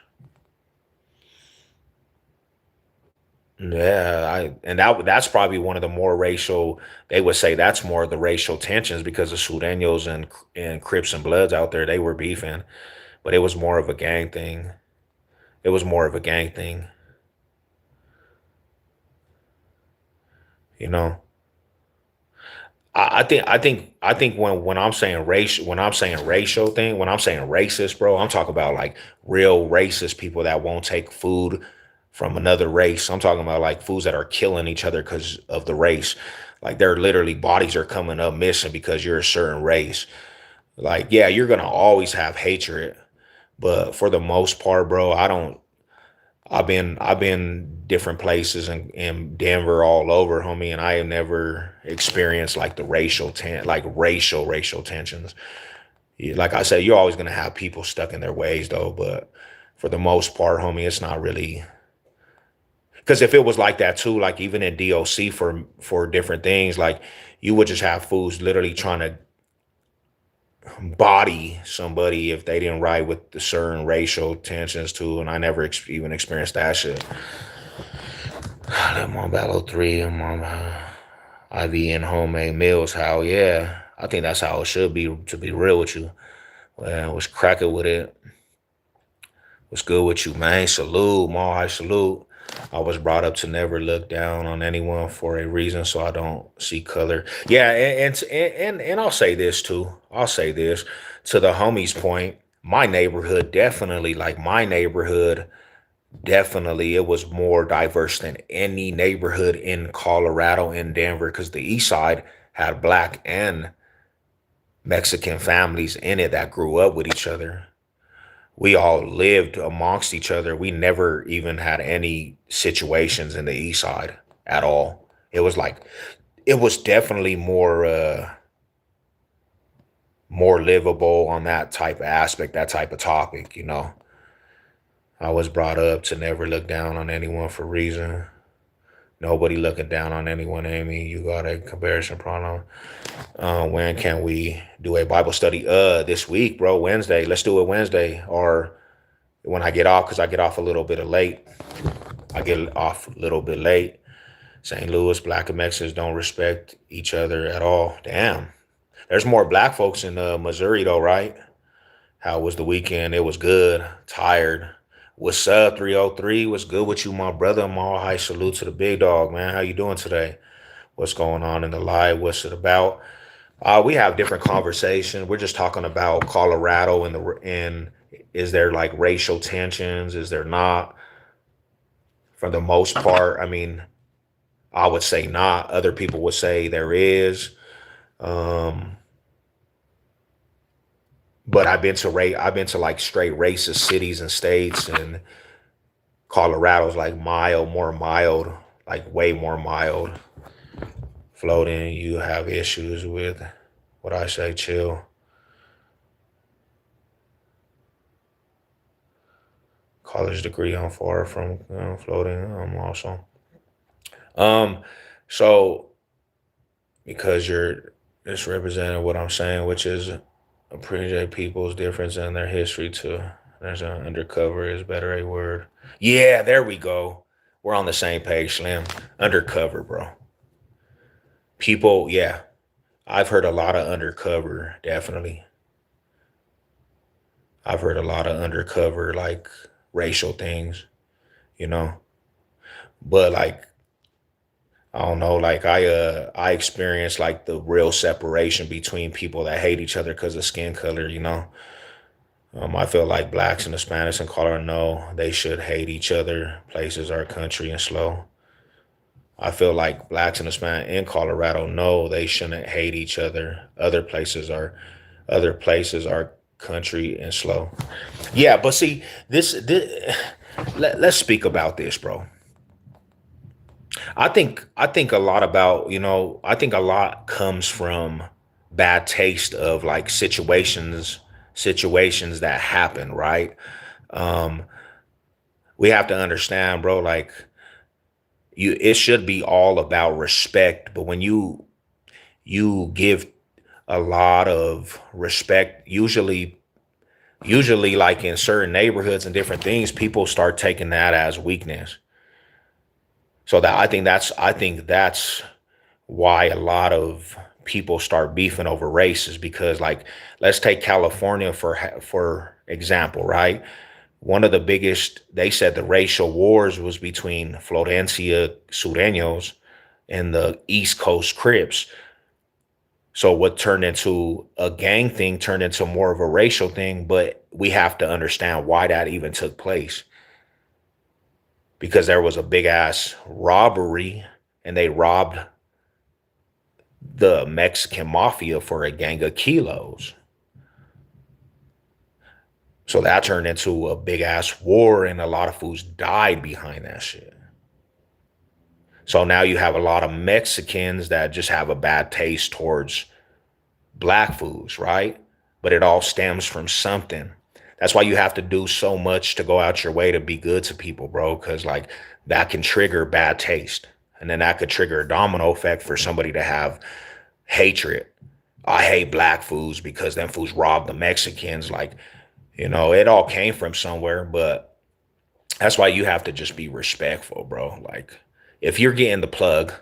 S1: Yeah, I and that's probably one of the more racial. They would say that's more of the racial tensions because the Sureños and Crips and Bloods out there they were beefing, but it was more of a gang thing. It was more of a gang thing, you know. I think when I'm saying racial thing, when I'm saying racist, bro, I'm talking about like real racist people that won't take food from another race. I'm talking about like foods that are killing each other because of the race. Like they're literally bodies are coming up missing because you're a certain race. Like, yeah, you're gonna always have hatred, but for the most part, bro, I don't. I've been different places in Denver all over, homie, and I have never experienced like the racial tensions. Like I said, you're always gonna have people stuck in their ways though, but for the most part, homie, it's not really because if it was like that too, like even in DOC for different things, like you would just have fools literally trying to body somebody if they didn't ride with the certain racial tensions too, and I never even experienced that shit. I'm on Battle 3. I'm on IV and homemade meals. How, yeah. I think that's how it should be, to be real with you. Well, what's cracking with it? What's good with you, man? Salute, Ma. I salute. I was brought up to never look down on anyone for a reason, so I don't see color. Yeah, and I'll say this too. I'll say this to the homies' point. My neighborhood definitely, like my neighborhood, definitely, it was more diverse than any neighborhood in Colorado and Denver because the East Side had black and Mexican families in it that grew up with each other. We all lived amongst each other. We never even had any situations in the East Side at all. It was definitely more livable on that type of aspect, that type of topic. I was brought up to never look down on anyone for reason. Nobody looking down on anyone, Amy. You got a comparison problem. When can we do a Bible study? This week, bro. Wednesday. Let's do it Wednesday. Or when I get off, because I get off a little bit late. I get off a little bit late. St. Louis, black and Mexicans don't respect each other at all. Damn. There's more black folks in Missouri though, right? How was the weekend? It was good. Tired. What's up, 303? What's good with you, my brother? My high salute to the big dog, man. How you doing today? What's going on in the live? What's it about? We have different conversations. We're just talking about Colorado and is there like racial tensions? Is there not? For the most part, I mean, I would say not. Other people would say there is. Um, but I've been to like straight racist cities and states, and Colorado's like more mild, like way more mild. Floating, you have issues with what I say, chill. College degree, I'm far from floating. I'm also. Um, so because you're just representing what I'm saying, which is appreciate people's difference in their history too. There's an undercover is better a word. Yeah, there we go. We're on the same page, Slim. Undercover, bro. People, yeah. I've heard a lot of undercover, definitely. I've heard a lot of undercover, like racial things, you know. But like, I don't know, like I experienced like the real separation between people that hate each other because of skin color, you know. I feel like blacks and Hispanics and Colorado know they should hate each other, places our country and slow. I feel like blacks and Hispanic in Colorado know they shouldn't hate each other. Other places are country and slow. Yeah, but see, this let's speak about this, bro. I think a lot about, I think a lot comes from bad taste of like situations that happen, right? Um we have to understand, bro, like it should be all about respect, but when you give a lot of respect, usually like in certain neighborhoods and different things, people start taking that as weakness. So that I think that's why a lot of people start beefing over race is because, like, let's take California for example, right? One of the biggest, they said the racial wars was between Florencia Sureños and the East Coast Crips. So what turned into a gang thing turned into more of a racial thing, but we have to understand why that even took place, because there was a big ass robbery and they robbed the Mexican mafia for a gang of kilos. So that turned into a big ass war and a lot of fools died behind that shit. So now you have a lot of Mexicans that just have a bad taste towards black foods, right? But it all stems from something. That's why you have to do so much to go out your way to be good to people, bro, because like that can trigger bad taste. And then that could trigger a domino effect for somebody to have hatred. I hate black foods because them foods robbed the Mexicans. Like, it all came from somewhere, but that's why you have to just be respectful, bro. Like, if you're getting the plug,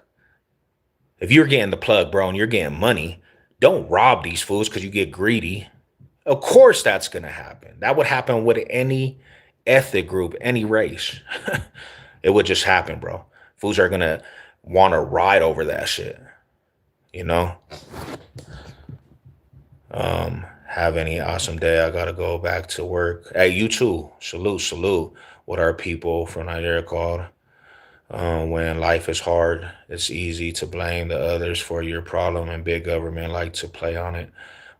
S1: if you're getting the plug, bro, and you're getting money, don't rob these fools because you get greedy. Of course, that's going to happen. That would happen with any ethnic group, any race. It would just happen, bro. Fools are going to want to ride over that shit, you know? Have any awesome day. I got to go back to work. Hey, you too. Salute, salute. What are people from Nigeria called? When life is hard, it's easy to blame the others for your problem, and big government like to play on it.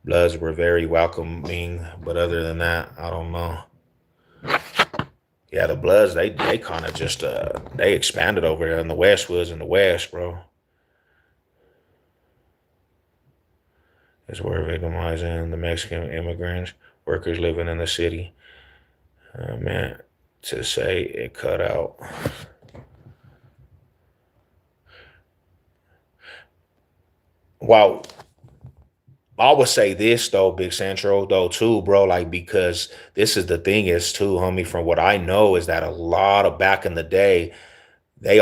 S1: Bloods were very welcoming, but other than that, I don't know. Yeah, the Bloods, they kind of just they expanded over there in the Westwoods in the West, bro. It's where victimizing the Mexican immigrants, workers living in the city. Man, to say it cut out. Wow, I would say this though, Big Central though too, bro. Like, because this is the thing is too, homie. From what I know, is that a lot of back in the day, they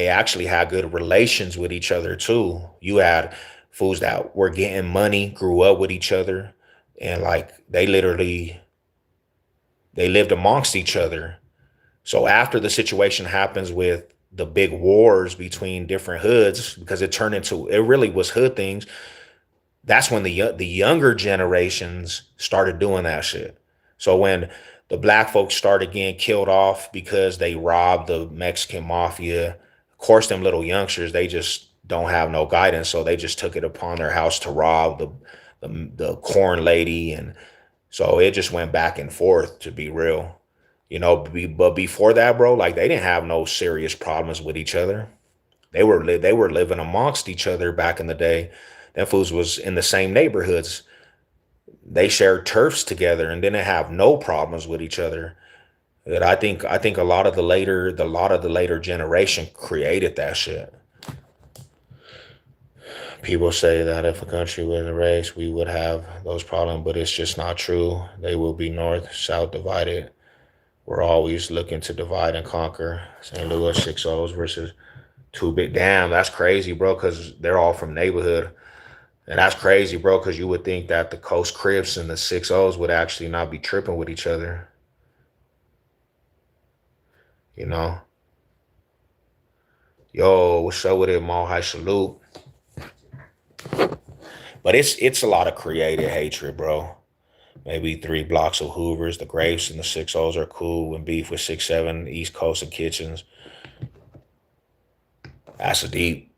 S1: actually had good relations with each other too. You had fools that were getting money, grew up with each other, and like they lived amongst each other. So after the situation happens with the big wars between different hoods, because it really was hood things. That's when the younger generations started doing that shit. So when The black folks started getting killed off because they robbed the Mexican mafia. Of course, them little youngsters, they just don't have no guidance, so they just took it upon their house to rob the corn lady, and so it just went back and forth. To be real, but before that, bro, like they didn't have no serious problems with each other. They were living amongst each other back in the day. Them fools was in the same neighborhoods. They shared turfs together and didn't have no problems with each other. And I think a lot of the later generation created that shit. People say that if a country was a race, we would have those problems, but it's just not true. They will be north, south divided. We're always looking to divide and conquer. St. Louis 6-0s versus two big. Damn, that's crazy, bro, because they're all from neighborhood. And that's crazy, bro, because you would think that the Coast Crips and the 6-0s would actually not be tripping with each other, you know? Yo, what's up with it, Mo? High salute. But it's a lot of creative hatred, bro. Maybe 3 blocks of Hoovers. The Grapes and the 6-0s are cool. And beef with 6-7, East Coast and Kitchens. That's deep.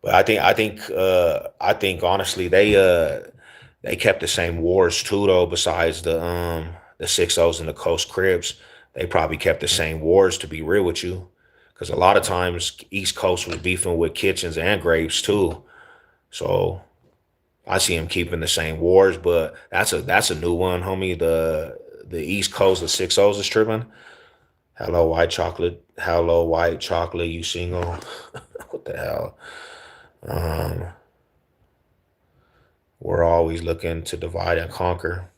S1: But I think honestly they kept the same wars too though, besides the 6-0s and the Coast Crips. They probably kept the same wars, to be real with you. Because a lot of times East Coast was beefing with Kitchens and Grapes too. So I see him keeping the same wars, but that's a new one, homie. The East Coast, the 6-0s is tripping. Hello, white chocolate. Hello, white chocolate. You single? What the hell? Um, we're always looking to divide and conquer.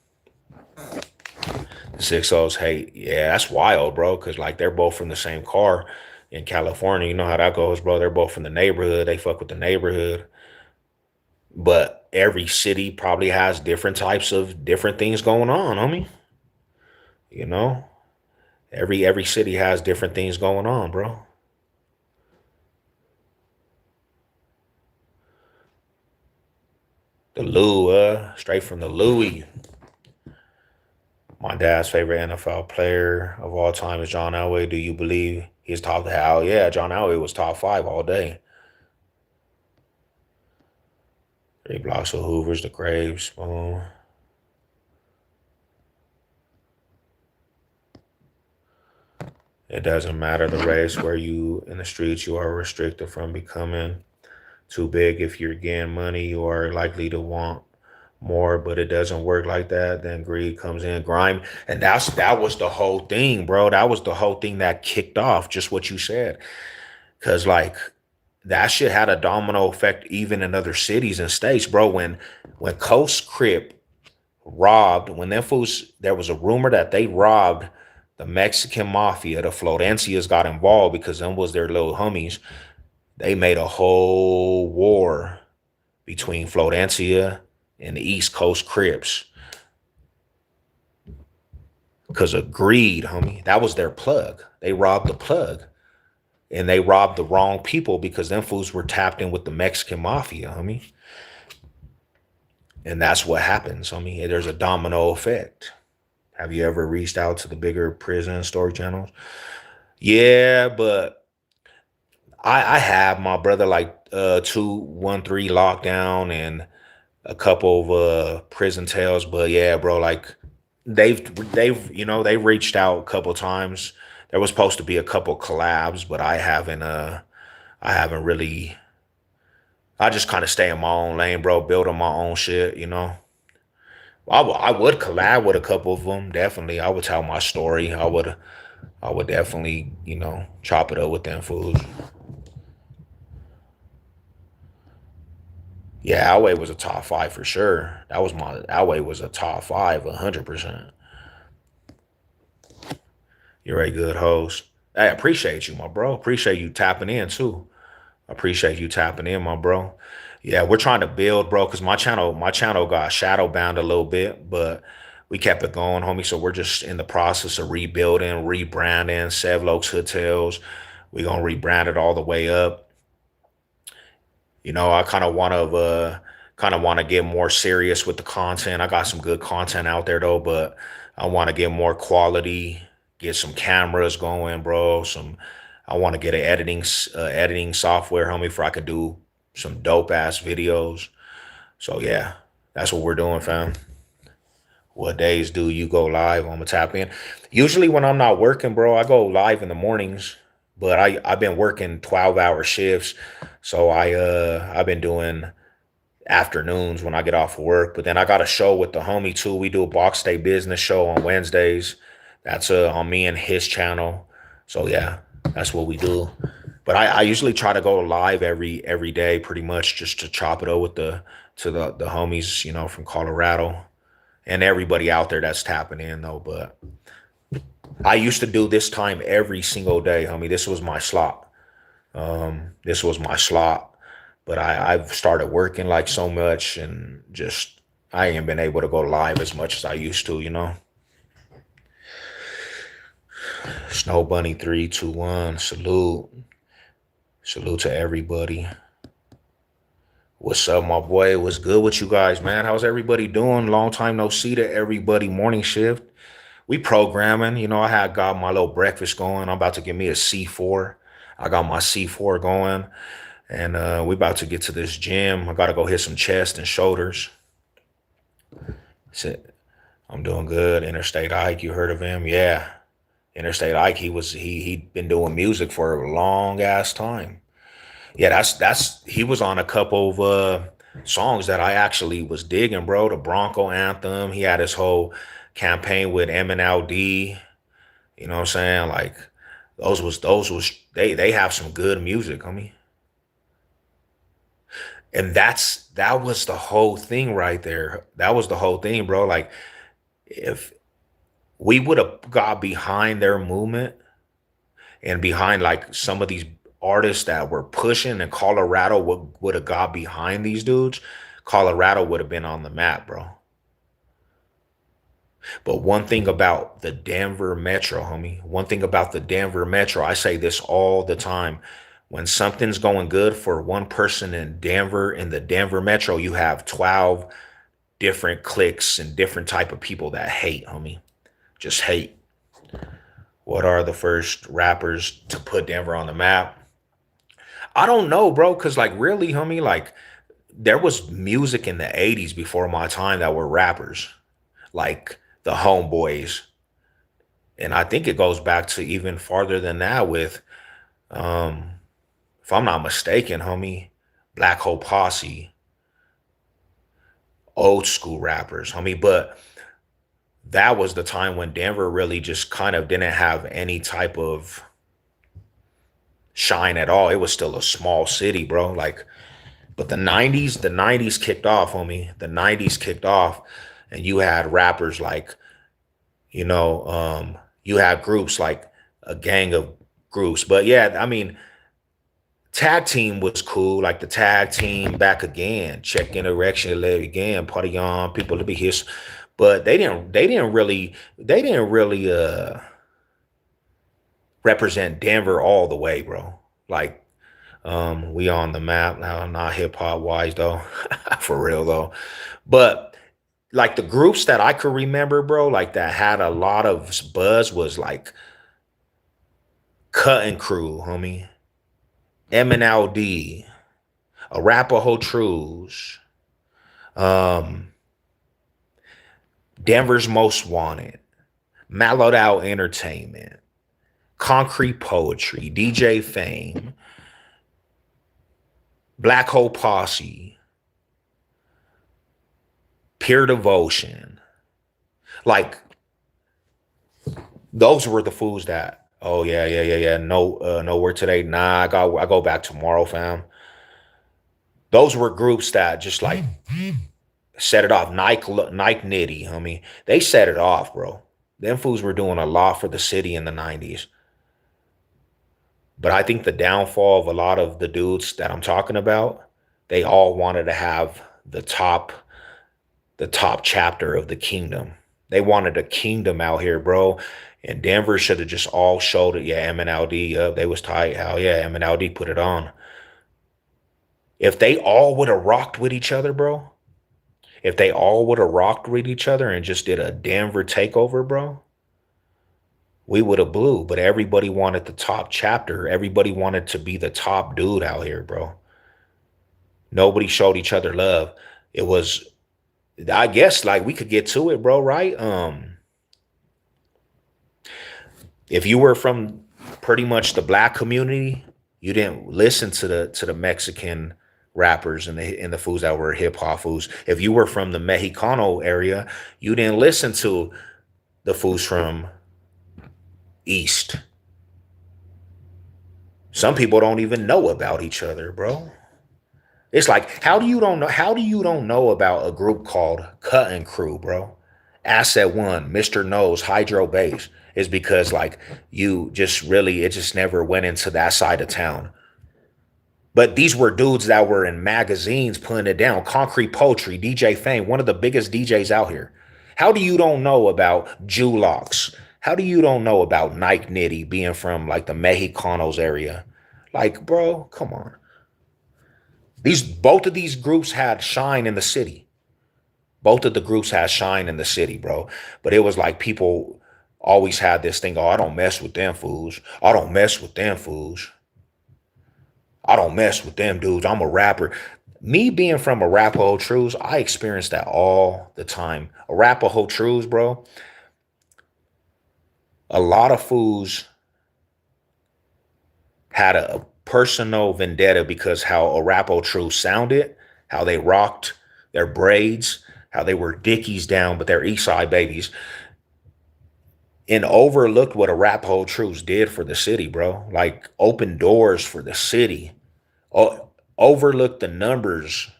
S1: The 6-0s hate. Yeah, that's wild, bro. Cause like they're both from the same car in California. You know how that goes, bro. They're both from the neighborhood. They fuck with the neighborhood. But every city probably has different types of different things going on, homie. You know, every city has different things going on, bro. The Lou, straight from the Louis. My dad's favorite NFL player of all time is John Elway. Do you believe he's top? Hell yeah, John Elway was top five all day. 3 blocks of Hoovers, the Graves, boom. It doesn't matter the race where you in the streets, you are restricted from becoming too big. If you're getting money, you are likely to want more, but it doesn't work like that. Then greed comes in, grime. And that was the whole thing, bro. That was the whole thing that kicked off just what you said. Cause like that shit had a domino effect even in other cities and states, bro. When Coast Crip robbed, when them fools, there was a rumor that they robbed the Mexican mafia, the Florencias got involved because them was their little homies. They made a whole war between Florencia and the East Coast Crips because of greed, homie. That was their plug. They robbed the plug. And they robbed the wrong people because them fools were tapped in with the Mexican mafia, homie. And that's what happens, homie. There's a domino effect. Have you ever reached out to the bigger prison story channels? Yeah, but I have my brother like 213 lockdown and a couple of prison tales. But yeah, bro, like they've reached out a couple times. There was supposed to be a couple collabs, but I haven't really. I just kind of stay in my own lane, bro, building my own shit. I would collab with a couple of them, definitely. I would tell my story. I would definitely, chop it up with them fools. Yeah, Alway was a top five for sure. Alway was a top five, 100%. You're a good host. I appreciate you, my bro. Appreciate you tapping in too. Appreciate you tapping in, my bro. Yeah, we're trying to build, bro, because my channel got shadow bound a little bit, but we kept it going, homie. So we're just in the process of rebuilding, rebranding Sev Lokes Hood Tales. We're gonna rebrand it all the way up. I kind of want to get more serious with the content. I got some good content out there though, but I want to get more quality, get some cameras going, bro. I want to get an editing software, homie, for I could do some dope ass videos. So yeah, that's what we're doing, fam. What days do you go live? I'm gonna tap in. Usually when I'm not working, bro, I go live in the mornings. But I've been working 12-hour shifts, so I've been doing afternoons when I get off of work. But then I got a show with the homie too. We do a box day business show on Wednesdays. That's on me and his channel. So yeah, that's what we do. But I usually try to go live every day, pretty much, just to chop it up with the homies, from Colorado and everybody out there that's tapping in though. But I used to do this time every single day, homie. This was my slot. This was my slot. But I've started working like so much and just I ain't been able to go live as much as I used to. Snow Bunny 321. Salute. Salute to everybody. What's up, my boy? What's good with you guys, man? How's everybody doing? Long time no see to everybody. Morning shift. We programming. I had got my little breakfast going. I'm about to get me a C4. I got my C4 going. And we about to get to this gym. I gotta go hit some chest and shoulders. That's it. I'm doing good. Interstate Ike, you heard of him? Yeah. Interstate Ike, he'd been doing music for a long ass time. Yeah, that's he was on a couple of songs that I actually was digging, bro. The Bronco Anthem. He had his whole campaign with MNLD. You know what I'm saying? Like those was they have some good music, homie. And that was the whole thing right there. That was the whole thing, bro. Like if we would have got behind their movement and behind like some of these artists that were pushing, and Colorado would have got behind these dudes, Colorado would have been on the map, bro. But one thing about the Denver Metro, homie, one thing about the Denver Metro, I say this all the time. When something's going good for one person in Denver, in the Denver Metro, you have 12 different cliques and different type of people that hate, homie. Just hate. What are the first rappers to put Denver on the map? I don't know, bro, because like really, homie, like there was music in the 80s before my time that were rappers, like the Homeboys. And I think it goes back to even farther than that with, um, if I'm not mistaken, homie, Black Hole Posse, old school rappers, homie. But that was the time when Denver really just kind of didn't have any type of shine at all. It was still a small city, bro. Like, but the 90s kicked off, homie. The 90s kicked off, and you had rappers like, you had groups like a gang of groups. But yeah, I mean, tag team was cool. Like the tag team back again, check in erection leg again, party on, people to be his. But they didn't really represent Denver all the way, bro. Like we on the map now, not hip hop wise though, for real though. But like the groups that I could remember, bro, like that had a lot of buzz was like Cut and Crew, homie, MNLD, Arapaho Trues, um, Denver's Most Wanted, Mellowed Out Entertainment, Concrete Poetry, DJ Fame, Black Hole Posse, Pure Devotion. Like those were the fools that, oh yeah, yeah, yeah, yeah. No, no work today. Nah, I go back tomorrow, fam. Those were groups that just like set it off. Nike Nitty, homie. They set it off, bro. Them fools were doing a lot for the city in the 90s. But I think the downfall of a lot of the dudes that I'm talking about, they all wanted to have the top chapter of the kingdom. They wanted a kingdom out here, bro. And Denver should have just all showed it. Yeah, MNLD, they was tight. Hell yeah, MNLD put it on. If they all would have rocked with each other, bro, If they all would have rocked with each other and just did a Denver takeover, bro, we would have blew. But everybody wanted the top chapter. Everybody wanted to be the top dude out here, bro. Nobody showed each other love. It was, I guess, like we could get to it, bro, right? If you were from pretty much the black community, you didn't listen to the Mexican rappers and the foods that were hip hop foods. If you were from the Mexicano area, you didn't listen to the foods from East. Some people don't even know about each other, bro. It's like, how do you don't know about a group called Cutting Crew, bro? Asset One, Mr. Nose, Hydro Base is because like you just really it just never went into that side of town. But these were dudes that were in magazines putting it down. Concrete Poetry, DJ Fame, one of the biggest DJs out here. How do you don't know about Jew Locks? How do you don't know about Nike Nitty being from like the Mexicanos area? Like, bro, come on. These both of these groups had shine in the city. Both of the groups had shine in the city, bro. But it was like people always had this thing, oh, I don't mess with them fools. I don't mess with them fools. I don't mess with them dudes. I'm a rapper. Me being from Arapahoe Trues, I experience that all the time. Arapahoe Trues, bro. A lot of fools had a personal vendetta because how Arapahoe Trues sounded, how they rocked their braids, how they were dickies down, but they're East Side babies, and overlooked what Arapahoe Trues did for the city, bro. Like open doors for the city. Overlooked the numbers.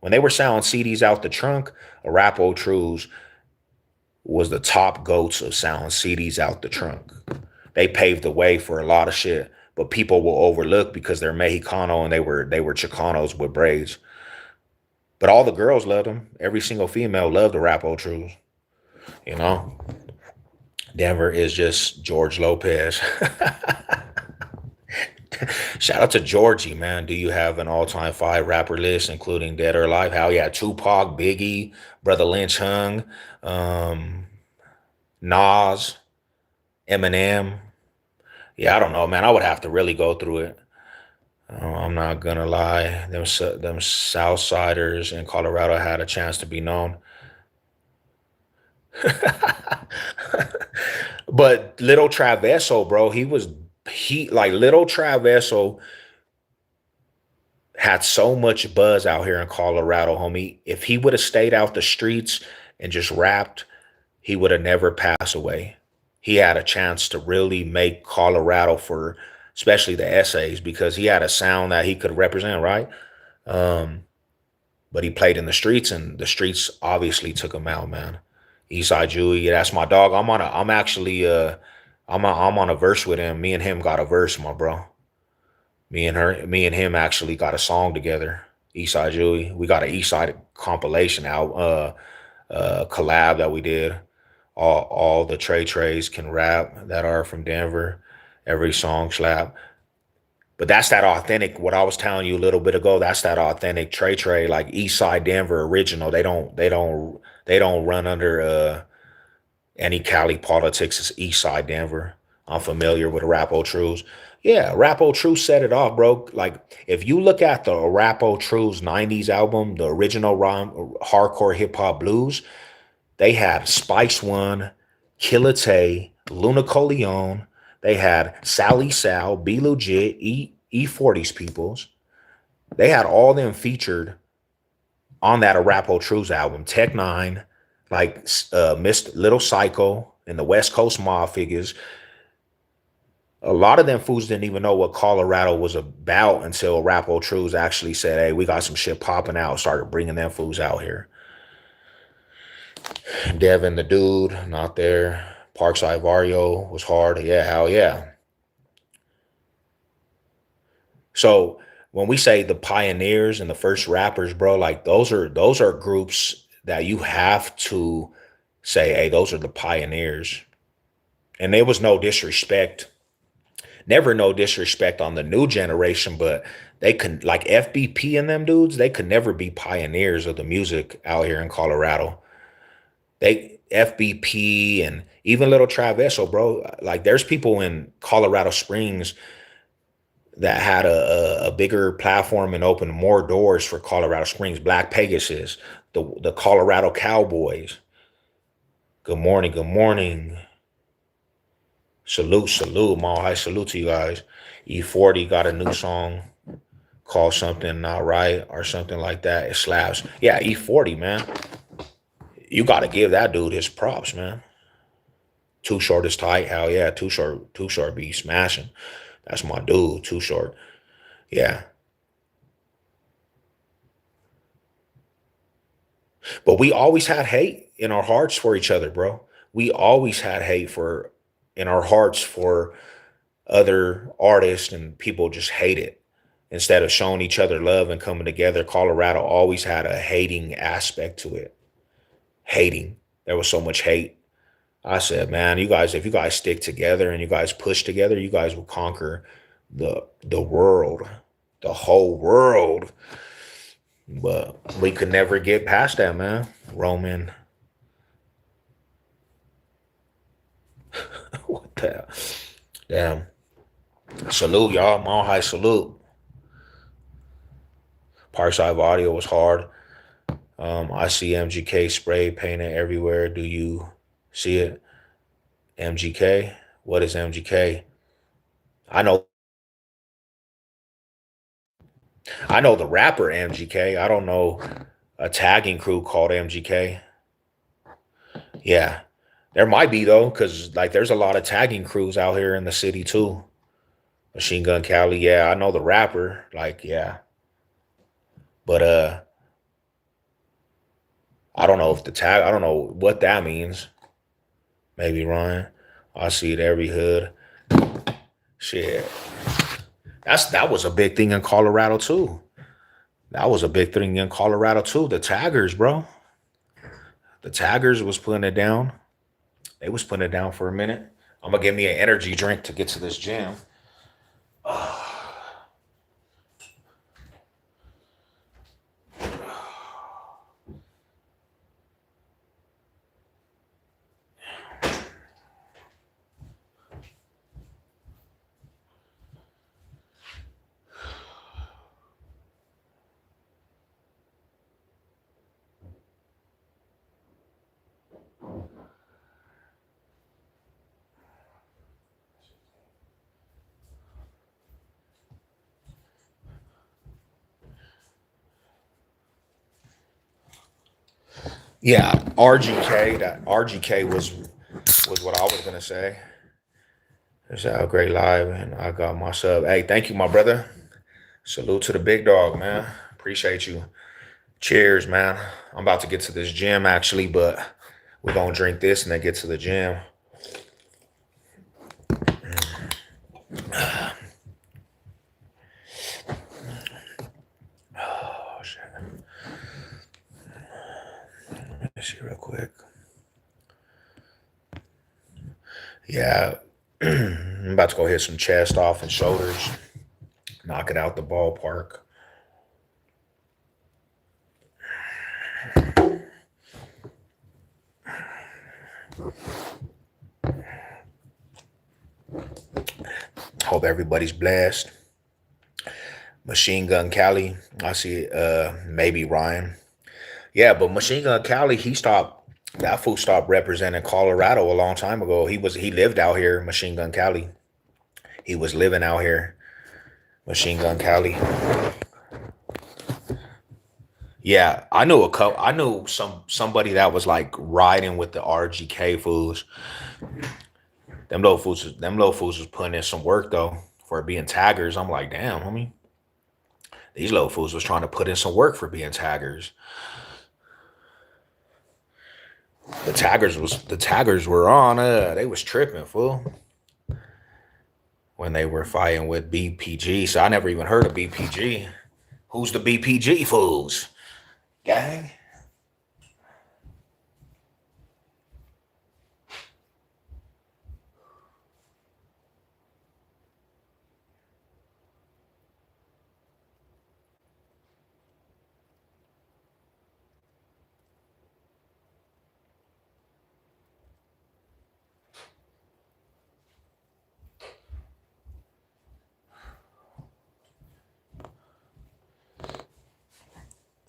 S1: When they were selling CDs out the trunk, Arapahoe Trues was the top goats of selling CDs out the trunk. They paved the way for a lot of shit, but people will overlook because they're Mexicano and they were Chicanos with braids. But all the girls loved them. Every single female loved the Arapahoe Trues. You know, Denver is just George Lopez. Shout out to Georgie, man. Do you have an all-time five rapper list, including Dead or Alive? Hell yeah, Tupac, Biggie, Brother Lynch Hung, um, Nas, Eminem. Yeah, I don't know, man. I would have to really go through it. I'm not gonna lie. Them Southsiders in Colorado had a chance to be known. But Little Traveso, bro, he like Little Traveso had so much buzz out here in Colorado, homie. If he would have stayed out the streets and just rapped, he would have never passed away. He had a chance to really make Colorado for especially the essays because he had a sound that he could represent, right? Um, but he played in the streets and the streets obviously took him out, man. Eastside Jewy, yeah, that's my dog. I'm actually I'm on a verse with him. Me and him got a verse, my bro. Me and him actually got a song together. Eastside Jewy. We got an Eastside compilation out, collab that we did. All the Trays can rap that are from Denver. Every song slap. But that's that authentic. What I was telling you a little bit ago. That's that authentic Trey, like Eastside Denver original. They don't run under any Cali politics. It's Eastside Denver. I'm familiar with Arapahoe Trues. Yeah, Arapahoe Trues set it off, bro. Like if you look at the Arapahoe Trues '90s album, the original hardcore hip hop blues, they had Spice One, Killa Tay, Luna Coleon. They had Sally Sal, Be Legit, E40's peoples. They had all them featured on that Arapahoe Trues album. Tech Nine, like Mr. Little Psycho and the West Coast Mob figures. A lot of them fools didn't even know what Colorado was about until Arapahoe Trues actually said, hey, we got some shit popping out. Started bringing them fools out here. Devin the Dude, not there. Parkside Vario was hard. Yeah, hell yeah. So when we say the pioneers and the first rappers, bro, like those are groups that you have to say, hey, those are the pioneers. And there was no disrespect Never no disrespect on the new generation, but they can like FBP and them dudes, they could never be pioneers of the music out here in Colorado. They FBP and even Little Travesso, bro. Like there's people in Colorado Springs that had a bigger platform and opened more doors for Colorado Springs. Black Pegasus, the Colorado Cowboys. Good morning, good morning. Salute, salute, Mall High salute to you guys. E40 got a new song called something not right or something like that. It slaps. Yeah, E40, man. You got to give that dude his props, man. Too Short is tight. Hell yeah, Too Short be smashing. That's my dude, Too Short. Yeah. But we always had hate in our hearts for each other, bro. We always had hate for in our hearts for other artists and people just hate it. Instead of showing each other love and coming together, Colorado always had a hating aspect to it. Hating. There was so much hate. I said, man, you guys, if you guys stick together and you guys push together, you guys will conquer the world, the whole world. But we could never get past that, man. Roman, what the hell? Damn. Salute, y'all. Mile High salute. Parkside Audio was hard. I see MGK spray painted everywhere. Do you see it? MGK? What is MGK? I know I know the rapper MGK. I don't know a tagging crew called MGK. Yeah. There might be though, because like there's a lot of tagging crews out here in the city too. Machine Gun Cali, yeah, I know the rapper. Like, yeah. But I don't know if the tag I don't know what that means. Maybe Ryan. I see it every hood. Shit. That was a big thing in Colorado too. That was a big thing in Colorado too. The taggers, bro. The taggers was putting it down. They was putting it down for a minute. I'm gonna give me an energy drink to get to this gym. Yeah, RGK. That RGK was what I was gonna say. It's out great live, and I got my sub. Hey, thank you, my brother. Salute to the big dog, man. Appreciate you. Cheers, man. I'm about to get to this gym actually, but we're gonna drink this and then get to the gym. Oh shit. Let me see real quick. Yeah. I'm about to go hit some chest off and shoulders. Knock it out the ballpark. Hope everybody's blessed. Machine Gun Cali. I see maybe Ryan. Yeah, but Machine Gun Cali, he stopped that fool stopped representing Colorado a long time ago. He lived out here, Machine Gun Cali. He was living out here, Machine Gun Cali. Yeah, I knew a couple. I knew somebody that was like riding with the RGK fools. Them little fools was putting in some work though for being taggers. I'm like, damn, homie. These little fools was trying to put in some work for being taggers. The taggers were on. They was tripping, fool, when they were fighting with BPG. So I never even heard of BPG. Who's the BPG fools? Gang.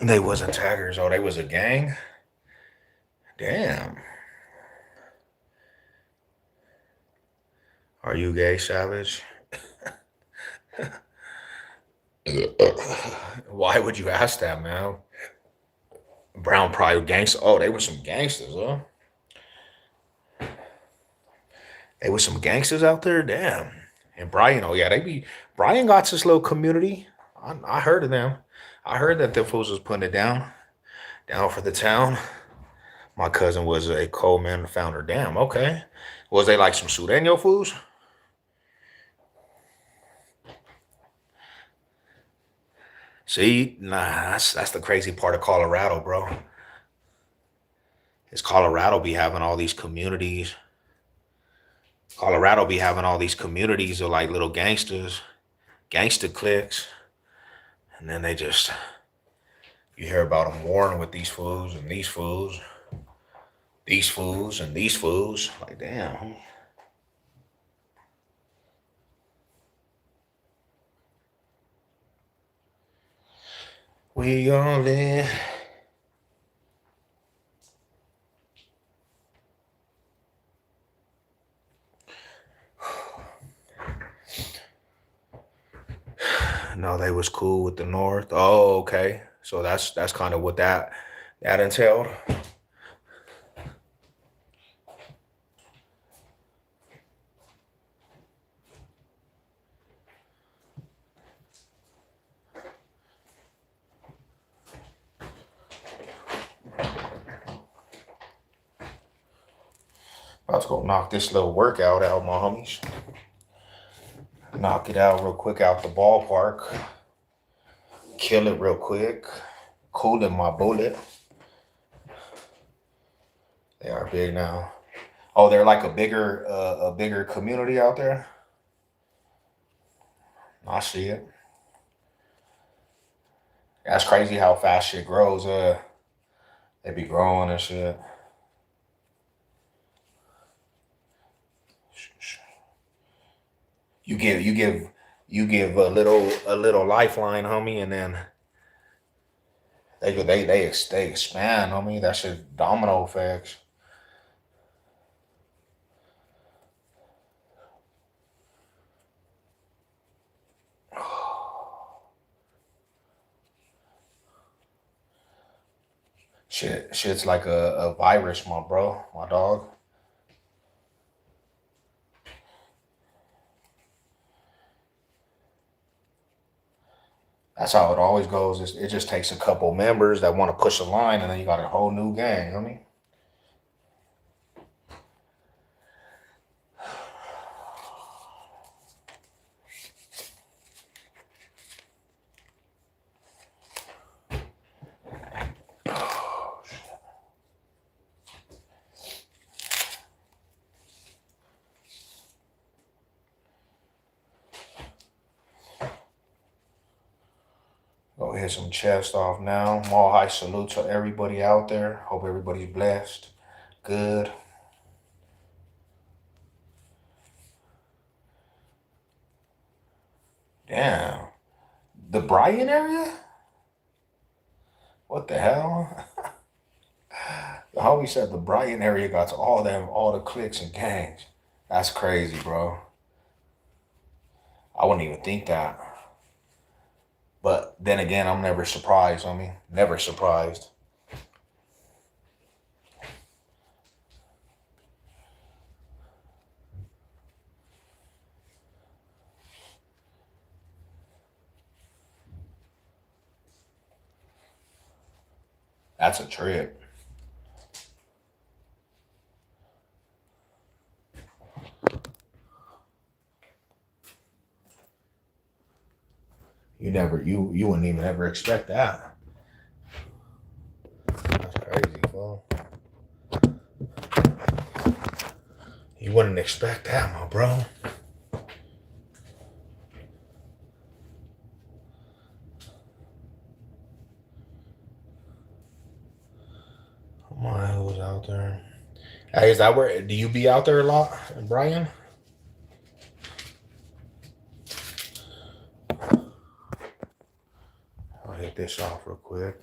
S1: They wasn't taggers. Oh, they was a gang? Damn. Are you gay, Savage? Why would you ask that, man? Brown Pride gangster. Oh, they were some gangsters, huh? They were some gangsters out there. Damn. And Brian, oh yeah, Brian got his little community. I heard of them. I heard that the fools was putting it down for the town. My cousin was a co-man founder. Damn, okay. Was they like some Sudanio fools? See, nah, that's the crazy part of Colorado, bro. Is Colorado be having all these communities. Colorado be having all these communities of like little gangsters, gangster cliques, and then they just you hear about them warring with these fools and these fools, these fools and these fools. Like, damn. We only no, they was cool with the North. Oh, okay. So that's kind of what that entailed. About to go knock this little workout out, my homies. Knock it out real quick out the ballpark. Kill it real quick. Cooling my bullet. They are big now. Oh, they're like a bigger community out there. I see it. That's crazy how fast shit grows. They be growing and shit. You give a little lifeline, homie, and then they expand, homie. That shit domino effects. Shit's like a virus, my bro, my dog. That's how it always goes. It just takes a couple members that want to push a line, and then you got a whole new gang, homie. Go hit some chest off now. More high salute to everybody out there. Hope everybody's blessed. Good. Damn. The Bryan area? What the hell? The homie said the Bryan area got to all the cliques and gangs. That's crazy, bro. I wouldn't even think that. But then again, I'm never surprised, homie. Never surprised. That's a trip. You wouldn't even ever expect that. That's crazy, bro. You wouldn't expect that, my bro. My who's out there. Hey, is that where do you be out there a lot, Brian? I'll hit this off real quick.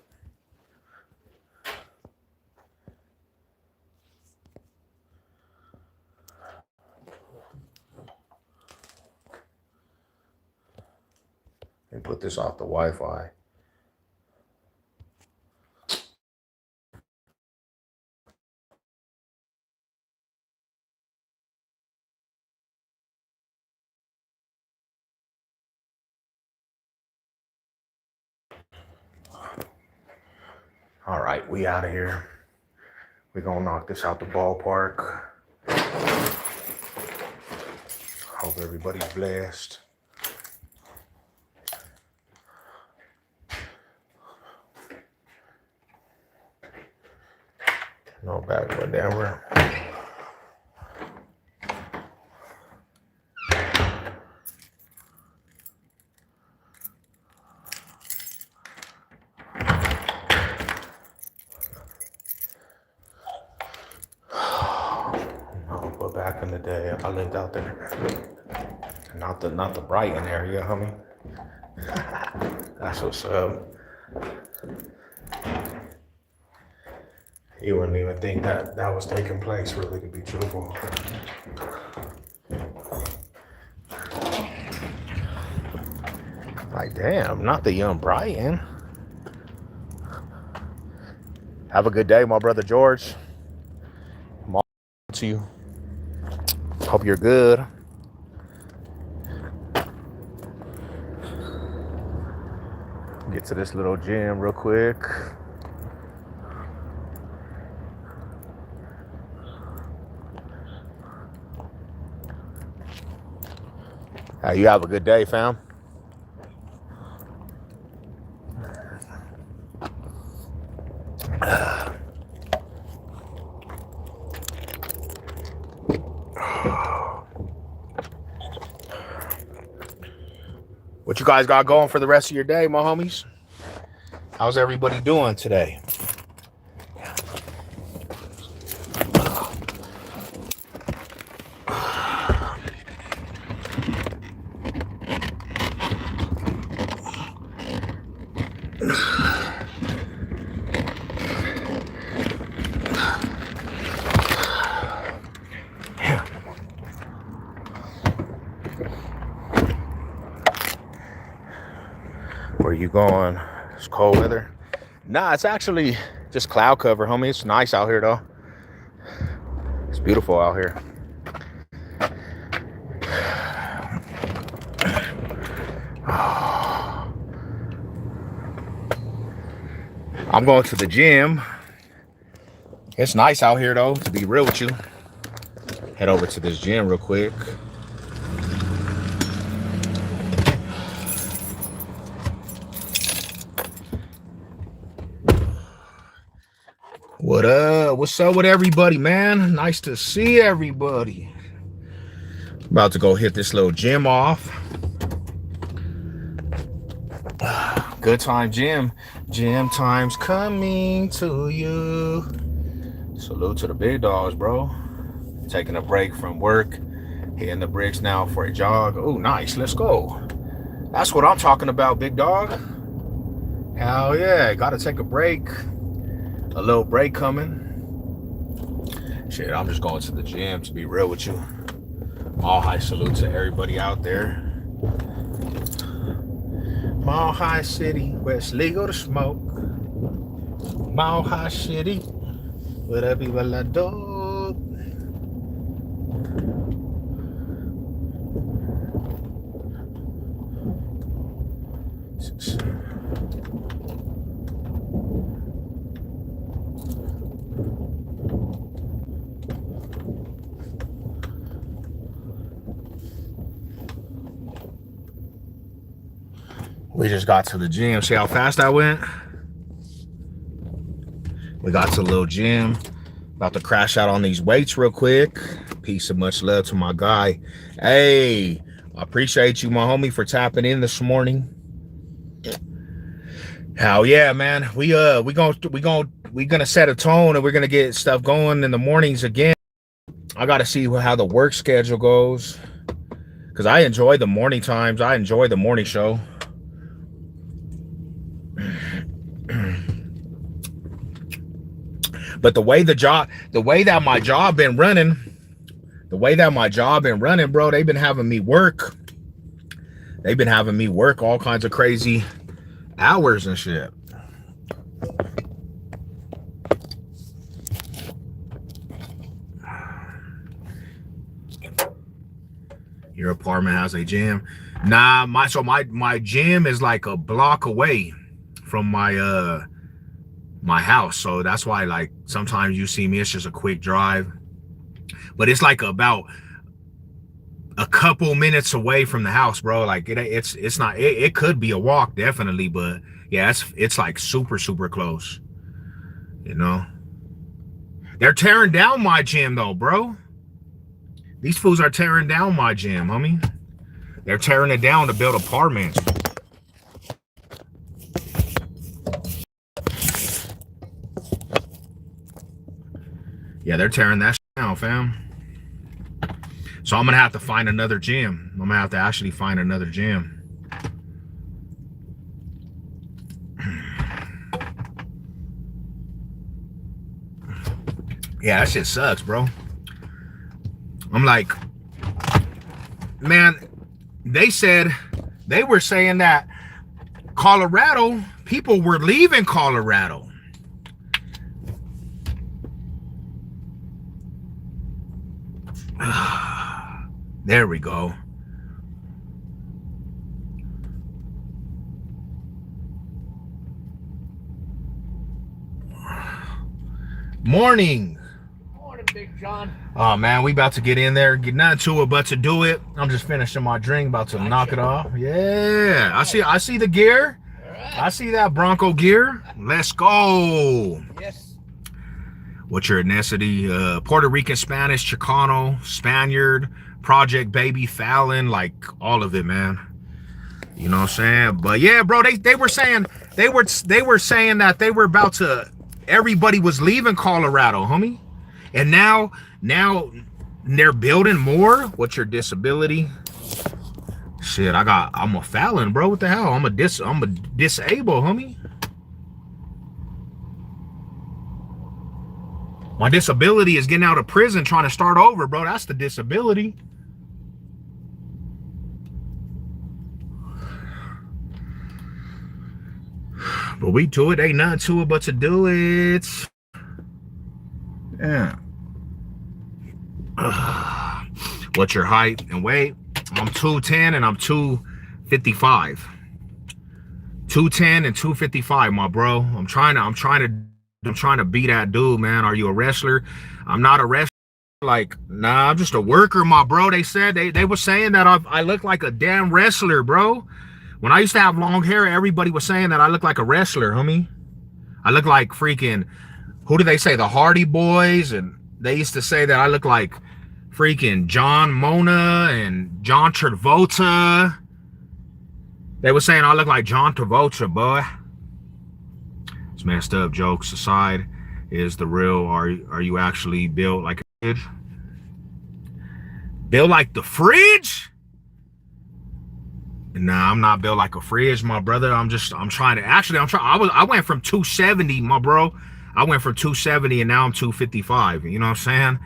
S1: put this off the Wi-Fi. All right, we out of here. We're gonna knock this out the ballpark. Hope everybody's blessed. No back for Denver. But back in the day, I lived out there. Not the Brighton area, homie. That's what's up. You wouldn't even think that was taking place, really, to be truthful. Like, damn, not the young Brian. Have a good day, my brother George. I'm all to you. Hope you're good. Get to this little gym real quick. You have a good day, fam. What you guys got going for the rest of your day, my homies? How's everybody doing today? Where you going? It's cold weather. Nah, it's actually just cloud cover, homie. It's nice out here though. It's beautiful out here. I'm going to the gym. It's nice out here though, to be real with you. Head over to this gym real quick. What up? What's up with everybody, man? Nice to see everybody. About to go hit this little gym off. Good time, gym. Gym time's coming to you. Salute to the big dogs, bro. Taking a break from work. Hitting the bricks now for a jog. Oh, nice. Let's go. That's what I'm talking about, big dog. Hell yeah. Gotta take a break. A little break coming. Shit, I'm just going to the gym, to be real with you. All high salute to everybody out there. Mile High City, where it's legal to smoke. Mile High City, where the people are dope. We just got to the gym. See how fast I went? We got to the little gym. About to crash out on these weights real quick. Peace and much love to my guy. Hey, I appreciate you, my homie, for tapping in this morning. Hell yeah, man. We gonna set a tone and we're gonna get stuff going in the mornings again. I gotta see how the work schedule goes. Cause I enjoy the morning times. I enjoy the morning show. But the way that my job been running, bro, they've been having me work They've been having me work all kinds of crazy hours and shit. Your apartment has a gym? Nah, my gym is like a block away from my house. So that's why, like, sometimes you see me, it's just a quick drive. But it's like about a couple minutes away from the house, bro. Like it's not, it could be a walk, definitely, but yeah, it's like super close. You know? They're tearing down my gym though, bro. These fools are tearing down my gym, homie. They're tearing it down to build apartments. Yeah, they're tearing that shit down, fam. So I'm gonna have to find another gym. I'm gonna have to actually find another gym. Yeah, that shit sucks, bro. I'm like, man, they were saying that Colorado, people were leaving Colorado. There we go. Morning.
S2: Morning, Big John.
S1: Oh man, we about to get in there. Get nothing to it but to do it. I'm just finishing my drink, about to knock it off. Yeah, I see the gear.
S2: Right.
S1: I see that Bronco gear. Let's go.
S2: Yes.
S1: What's your ethnicity? Puerto Rican, Spanish, Chicano, Spaniard, Project Baby, Fallon, like all of it, man. You know what I'm saying? But yeah, bro, they were saying they were saying that they were about to, everybody was leaving Colorado, homie. And now they're building more. What's your disability? Shit, I'm a Fallon, bro. What the hell? I'm a disabled, homie. My disability is getting out of prison trying to start over, bro. That's the disability. But we do it. Ain't nothing to it but to do it. Yeah. What's your height and weight? I'm 210 and I'm 255. 210 and 255, my bro. I'm trying to be that dude, man. Are you a wrestler? I'm not a wrestler. Like, nah, I'm just a worker, my bro. They said they were saying that I look like a damn wrestler, bro. When I used to have long hair, everybody was saying that I look like a wrestler, homie. I look like freaking, who do they say? The Hardy Boys. And they used to say that I look like freaking John Mona and John Travolta. They were saying I look like John Travolta, boy. It's messed up. Jokes aside, is the real, are you actually built like a fridge? Built like the fridge? Nah, I'm not built like a fridge, my brother. I went from 270, my bro. I went from 270 and now I'm 255. You know what I'm saying?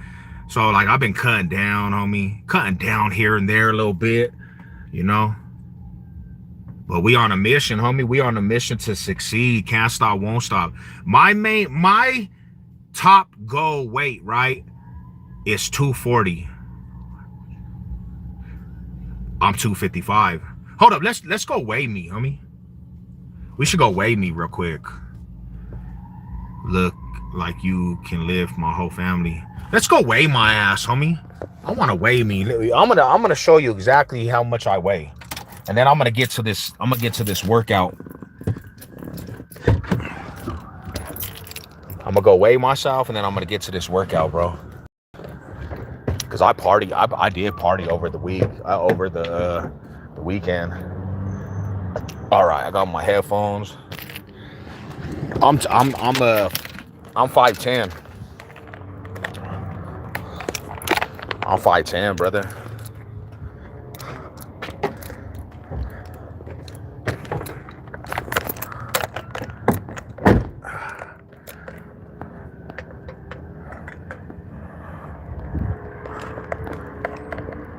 S1: So like I've been cutting down, homie. Cutting down here and there a little bit, you know. But we on a mission, homie. We on a mission to succeed. Can't stop, won't stop. My top goal weight, right, is 240. I'm 255. Hold up, let's go weigh me, homie. We should go weigh me real quick. Look like you can lift my whole family. Let's go weigh my ass, homie. I want to weigh me. I'm gonna show you exactly how much I weigh, and then I'm gonna get to this. I'm gonna get to this workout. I'm gonna go weigh myself, and then I'm gonna get to this workout, bro. Cause I did party over the week, over the weekend. All right, I got my headphones. I'm 5'10". I'm 5'10", brother.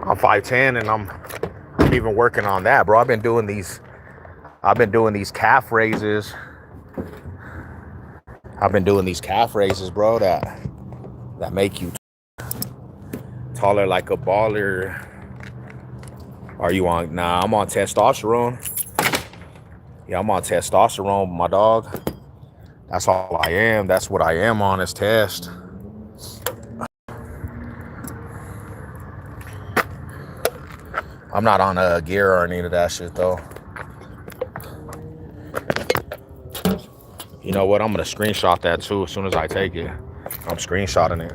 S1: I'm 5'10", and I'm even working on that, bro. I've been doing these calf raises. I've been doing these calf raises, bro, that make you taller like a baller. Are you on? Nah, I'm on testosterone. Yeah, I'm on testosterone, my dog. That's all I am. That's what I am on, is test. I'm not on a gear or any of that shit, though. You know what? I'm going to screenshot that, too, as soon as I take it. I'm screenshotting it.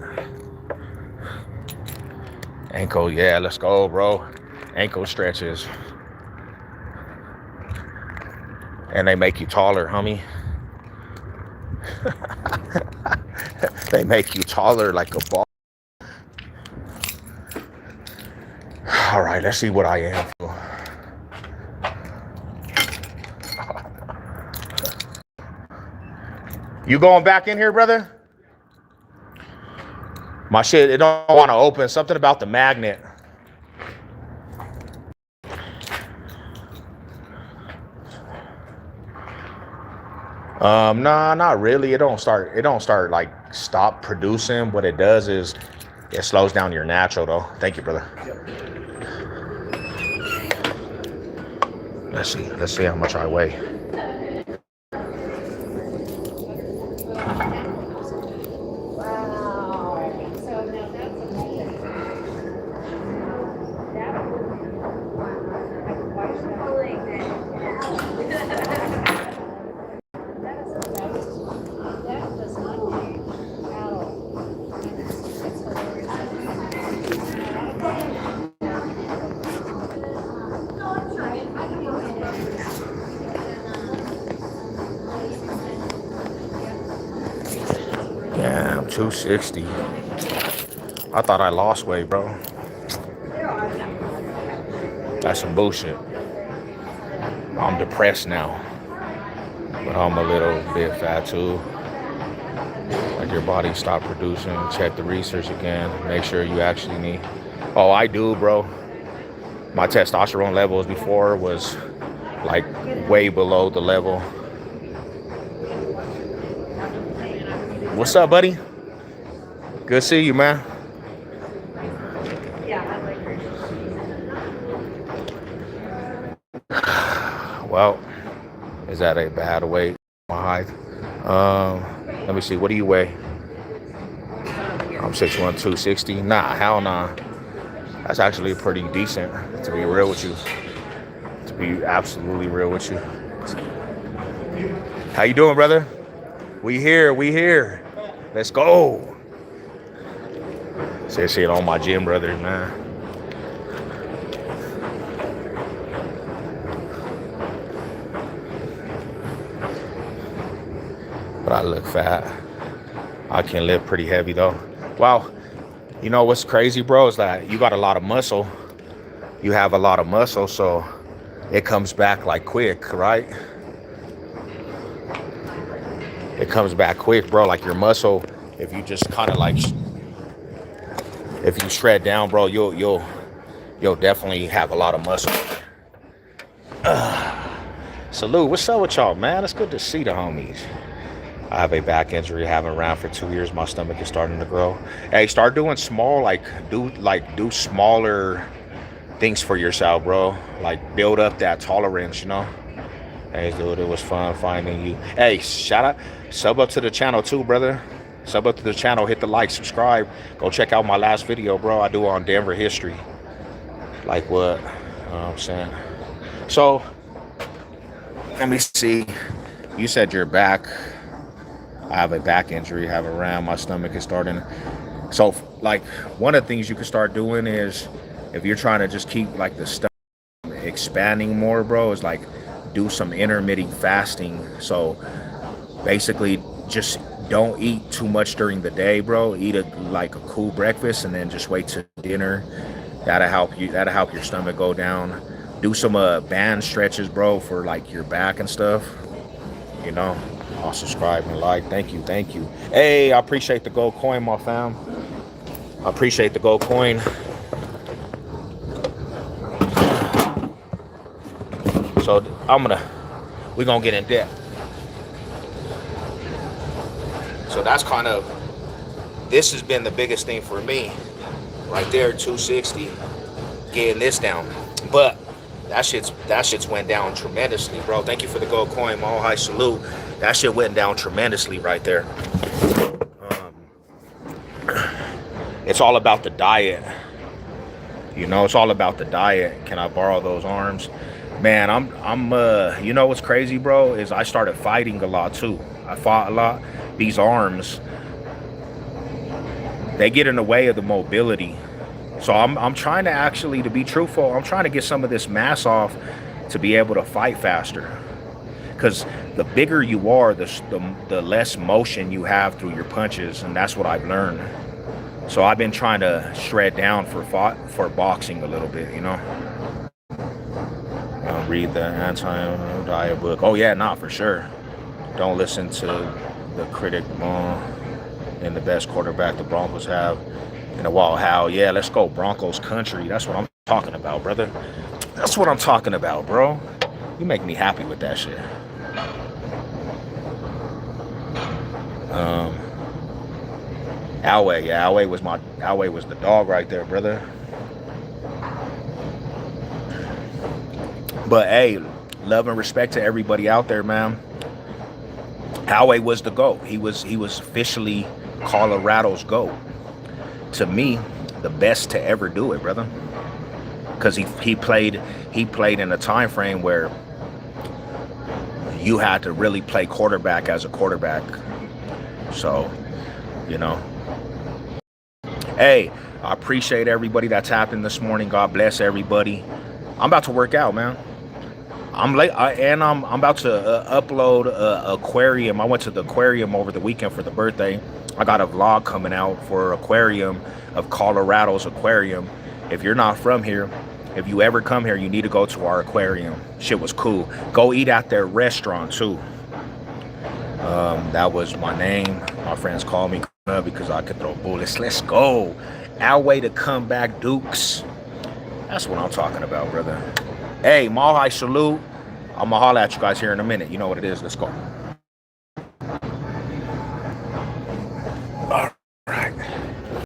S1: Ankle, yeah, let's go, bro. Ankle stretches. And they make you taller, homie. They make you taller like a ball. All right, let's see what I am. You going back in here, brother? My shit, it don't want to open. Something about the magnet. Nah, not really. It don't start like stop producing. What it does is it slows down your natural, though. Thank you, brother. Let's see how much I weigh. Damn, 260. I thought I lost weight, bro. That's some bullshit. I'm depressed now, but I'm a little bit fat too. Like, your body stop producing. Check the research again. Make sure you actually need. Oh, I do, bro. My testosterone levels before was like way below the level. What's up, buddy? Good to see you, man. Well, is that a bad weight? My height. Let me see. What do you weigh? I'm 6'1", 260. Nah, hell nah. That's actually pretty decent, to be real with you. To be absolutely real with you. How you doing, brother? We here. Let's go. Say shit on my gym brother, man. But I look fat. I can lift pretty heavy though. Wow. You know what's crazy, bro, is that you got a lot of muscle. You have a lot of muscle, so it comes back like quick, right? It comes back quick, bro. Like your muscle, if you just kind of like, if you shred down, bro, you'll definitely have a lot of muscle. Salute. What's up with y'all, man? It's good to see the homies. I have a back injury. Haven't ran for 2 years. My stomach is starting to grow. Hey, start doing small, do smaller things for yourself, bro. Like, build up that tolerance, you know. Hey, dude, it was fun finding you. Hey, shout out, sub up to the channel too, brother. Sub up to the channel, hit the like, subscribe. Go check out my last video, bro. I do on Denver history. Like what? You know what I'm saying? So, let me see. You said you're back. I have a back injury, haven't ran. My stomach is starting. So, like, one of the things you can start doing is, if you're trying to just keep, like, the stomach expanding more, bro, is, like, do some intermittent fasting. So, basically, just don't eat too much during the day, bro. Eat a cool breakfast and then just wait till dinner. That'll help you. That'll help your stomach go down. Do some band stretches, bro, for, like, your back and stuff. You know. I'll subscribe and like. Thank you. Hey, I appreciate the gold coin, my fam. I appreciate the gold coin. So we're gonna get in depth. So that's kind of, this has been the biggest thing for me right there, 260, getting this down. But that shit's went down tremendously, bro. Thank you for the gold coin, Mall High salute. That shit went down tremendously right there. It's all about the diet. You know, it's all about the diet. Can I borrow those arms? Man, I'm you know what's crazy, bro, is I started fighting a lot too. I fought a lot. These arms, they get in the way of the mobility. So I'm trying to actually, to be truthful, I'm trying to get some of this mass off to be able to fight faster. Because the bigger you are, the less motion you have through your punches, and that's what I've learned. So I've been trying to shred down for boxing a little bit, you know. Read the anti-diet book. Oh yeah, not for sure. Don't listen to the critic and the best quarterback the Broncos have in a while. How? Yeah, let's go Broncos country. That's what I'm talking about, brother. That's what I'm talking about, bro. You make me happy with that shit. Alway, yeah, Alway was the dog right there, brother. But hey, love and respect to everybody out there, man. Alway was the GOAT. He was officially Colorado's GOAT. To me, the best to ever do it, brother. Because he played in a time frame where you had to really play quarterback as a quarterback. So, you know. Hey, I appreciate everybody that's happened this morning. God bless everybody. I'm about to work out, man. I'm late, and I'm about to upload aquarium. I went to the aquarium over the weekend for the birthday. I got a vlog coming out for aquarium of Colorado's aquarium. If you're not from here, if you ever come here, you need to go to our aquarium. Shit was cool. Go eat at their restaurant too. That was my name. My friends call me because I could throw bullets. Let's go. Our way to come back, Dukes. That's what I'm talking about, brother. Hey, Mahai salute. I'm gonna holler at you guys here in a minute. You know what it is. Let's go.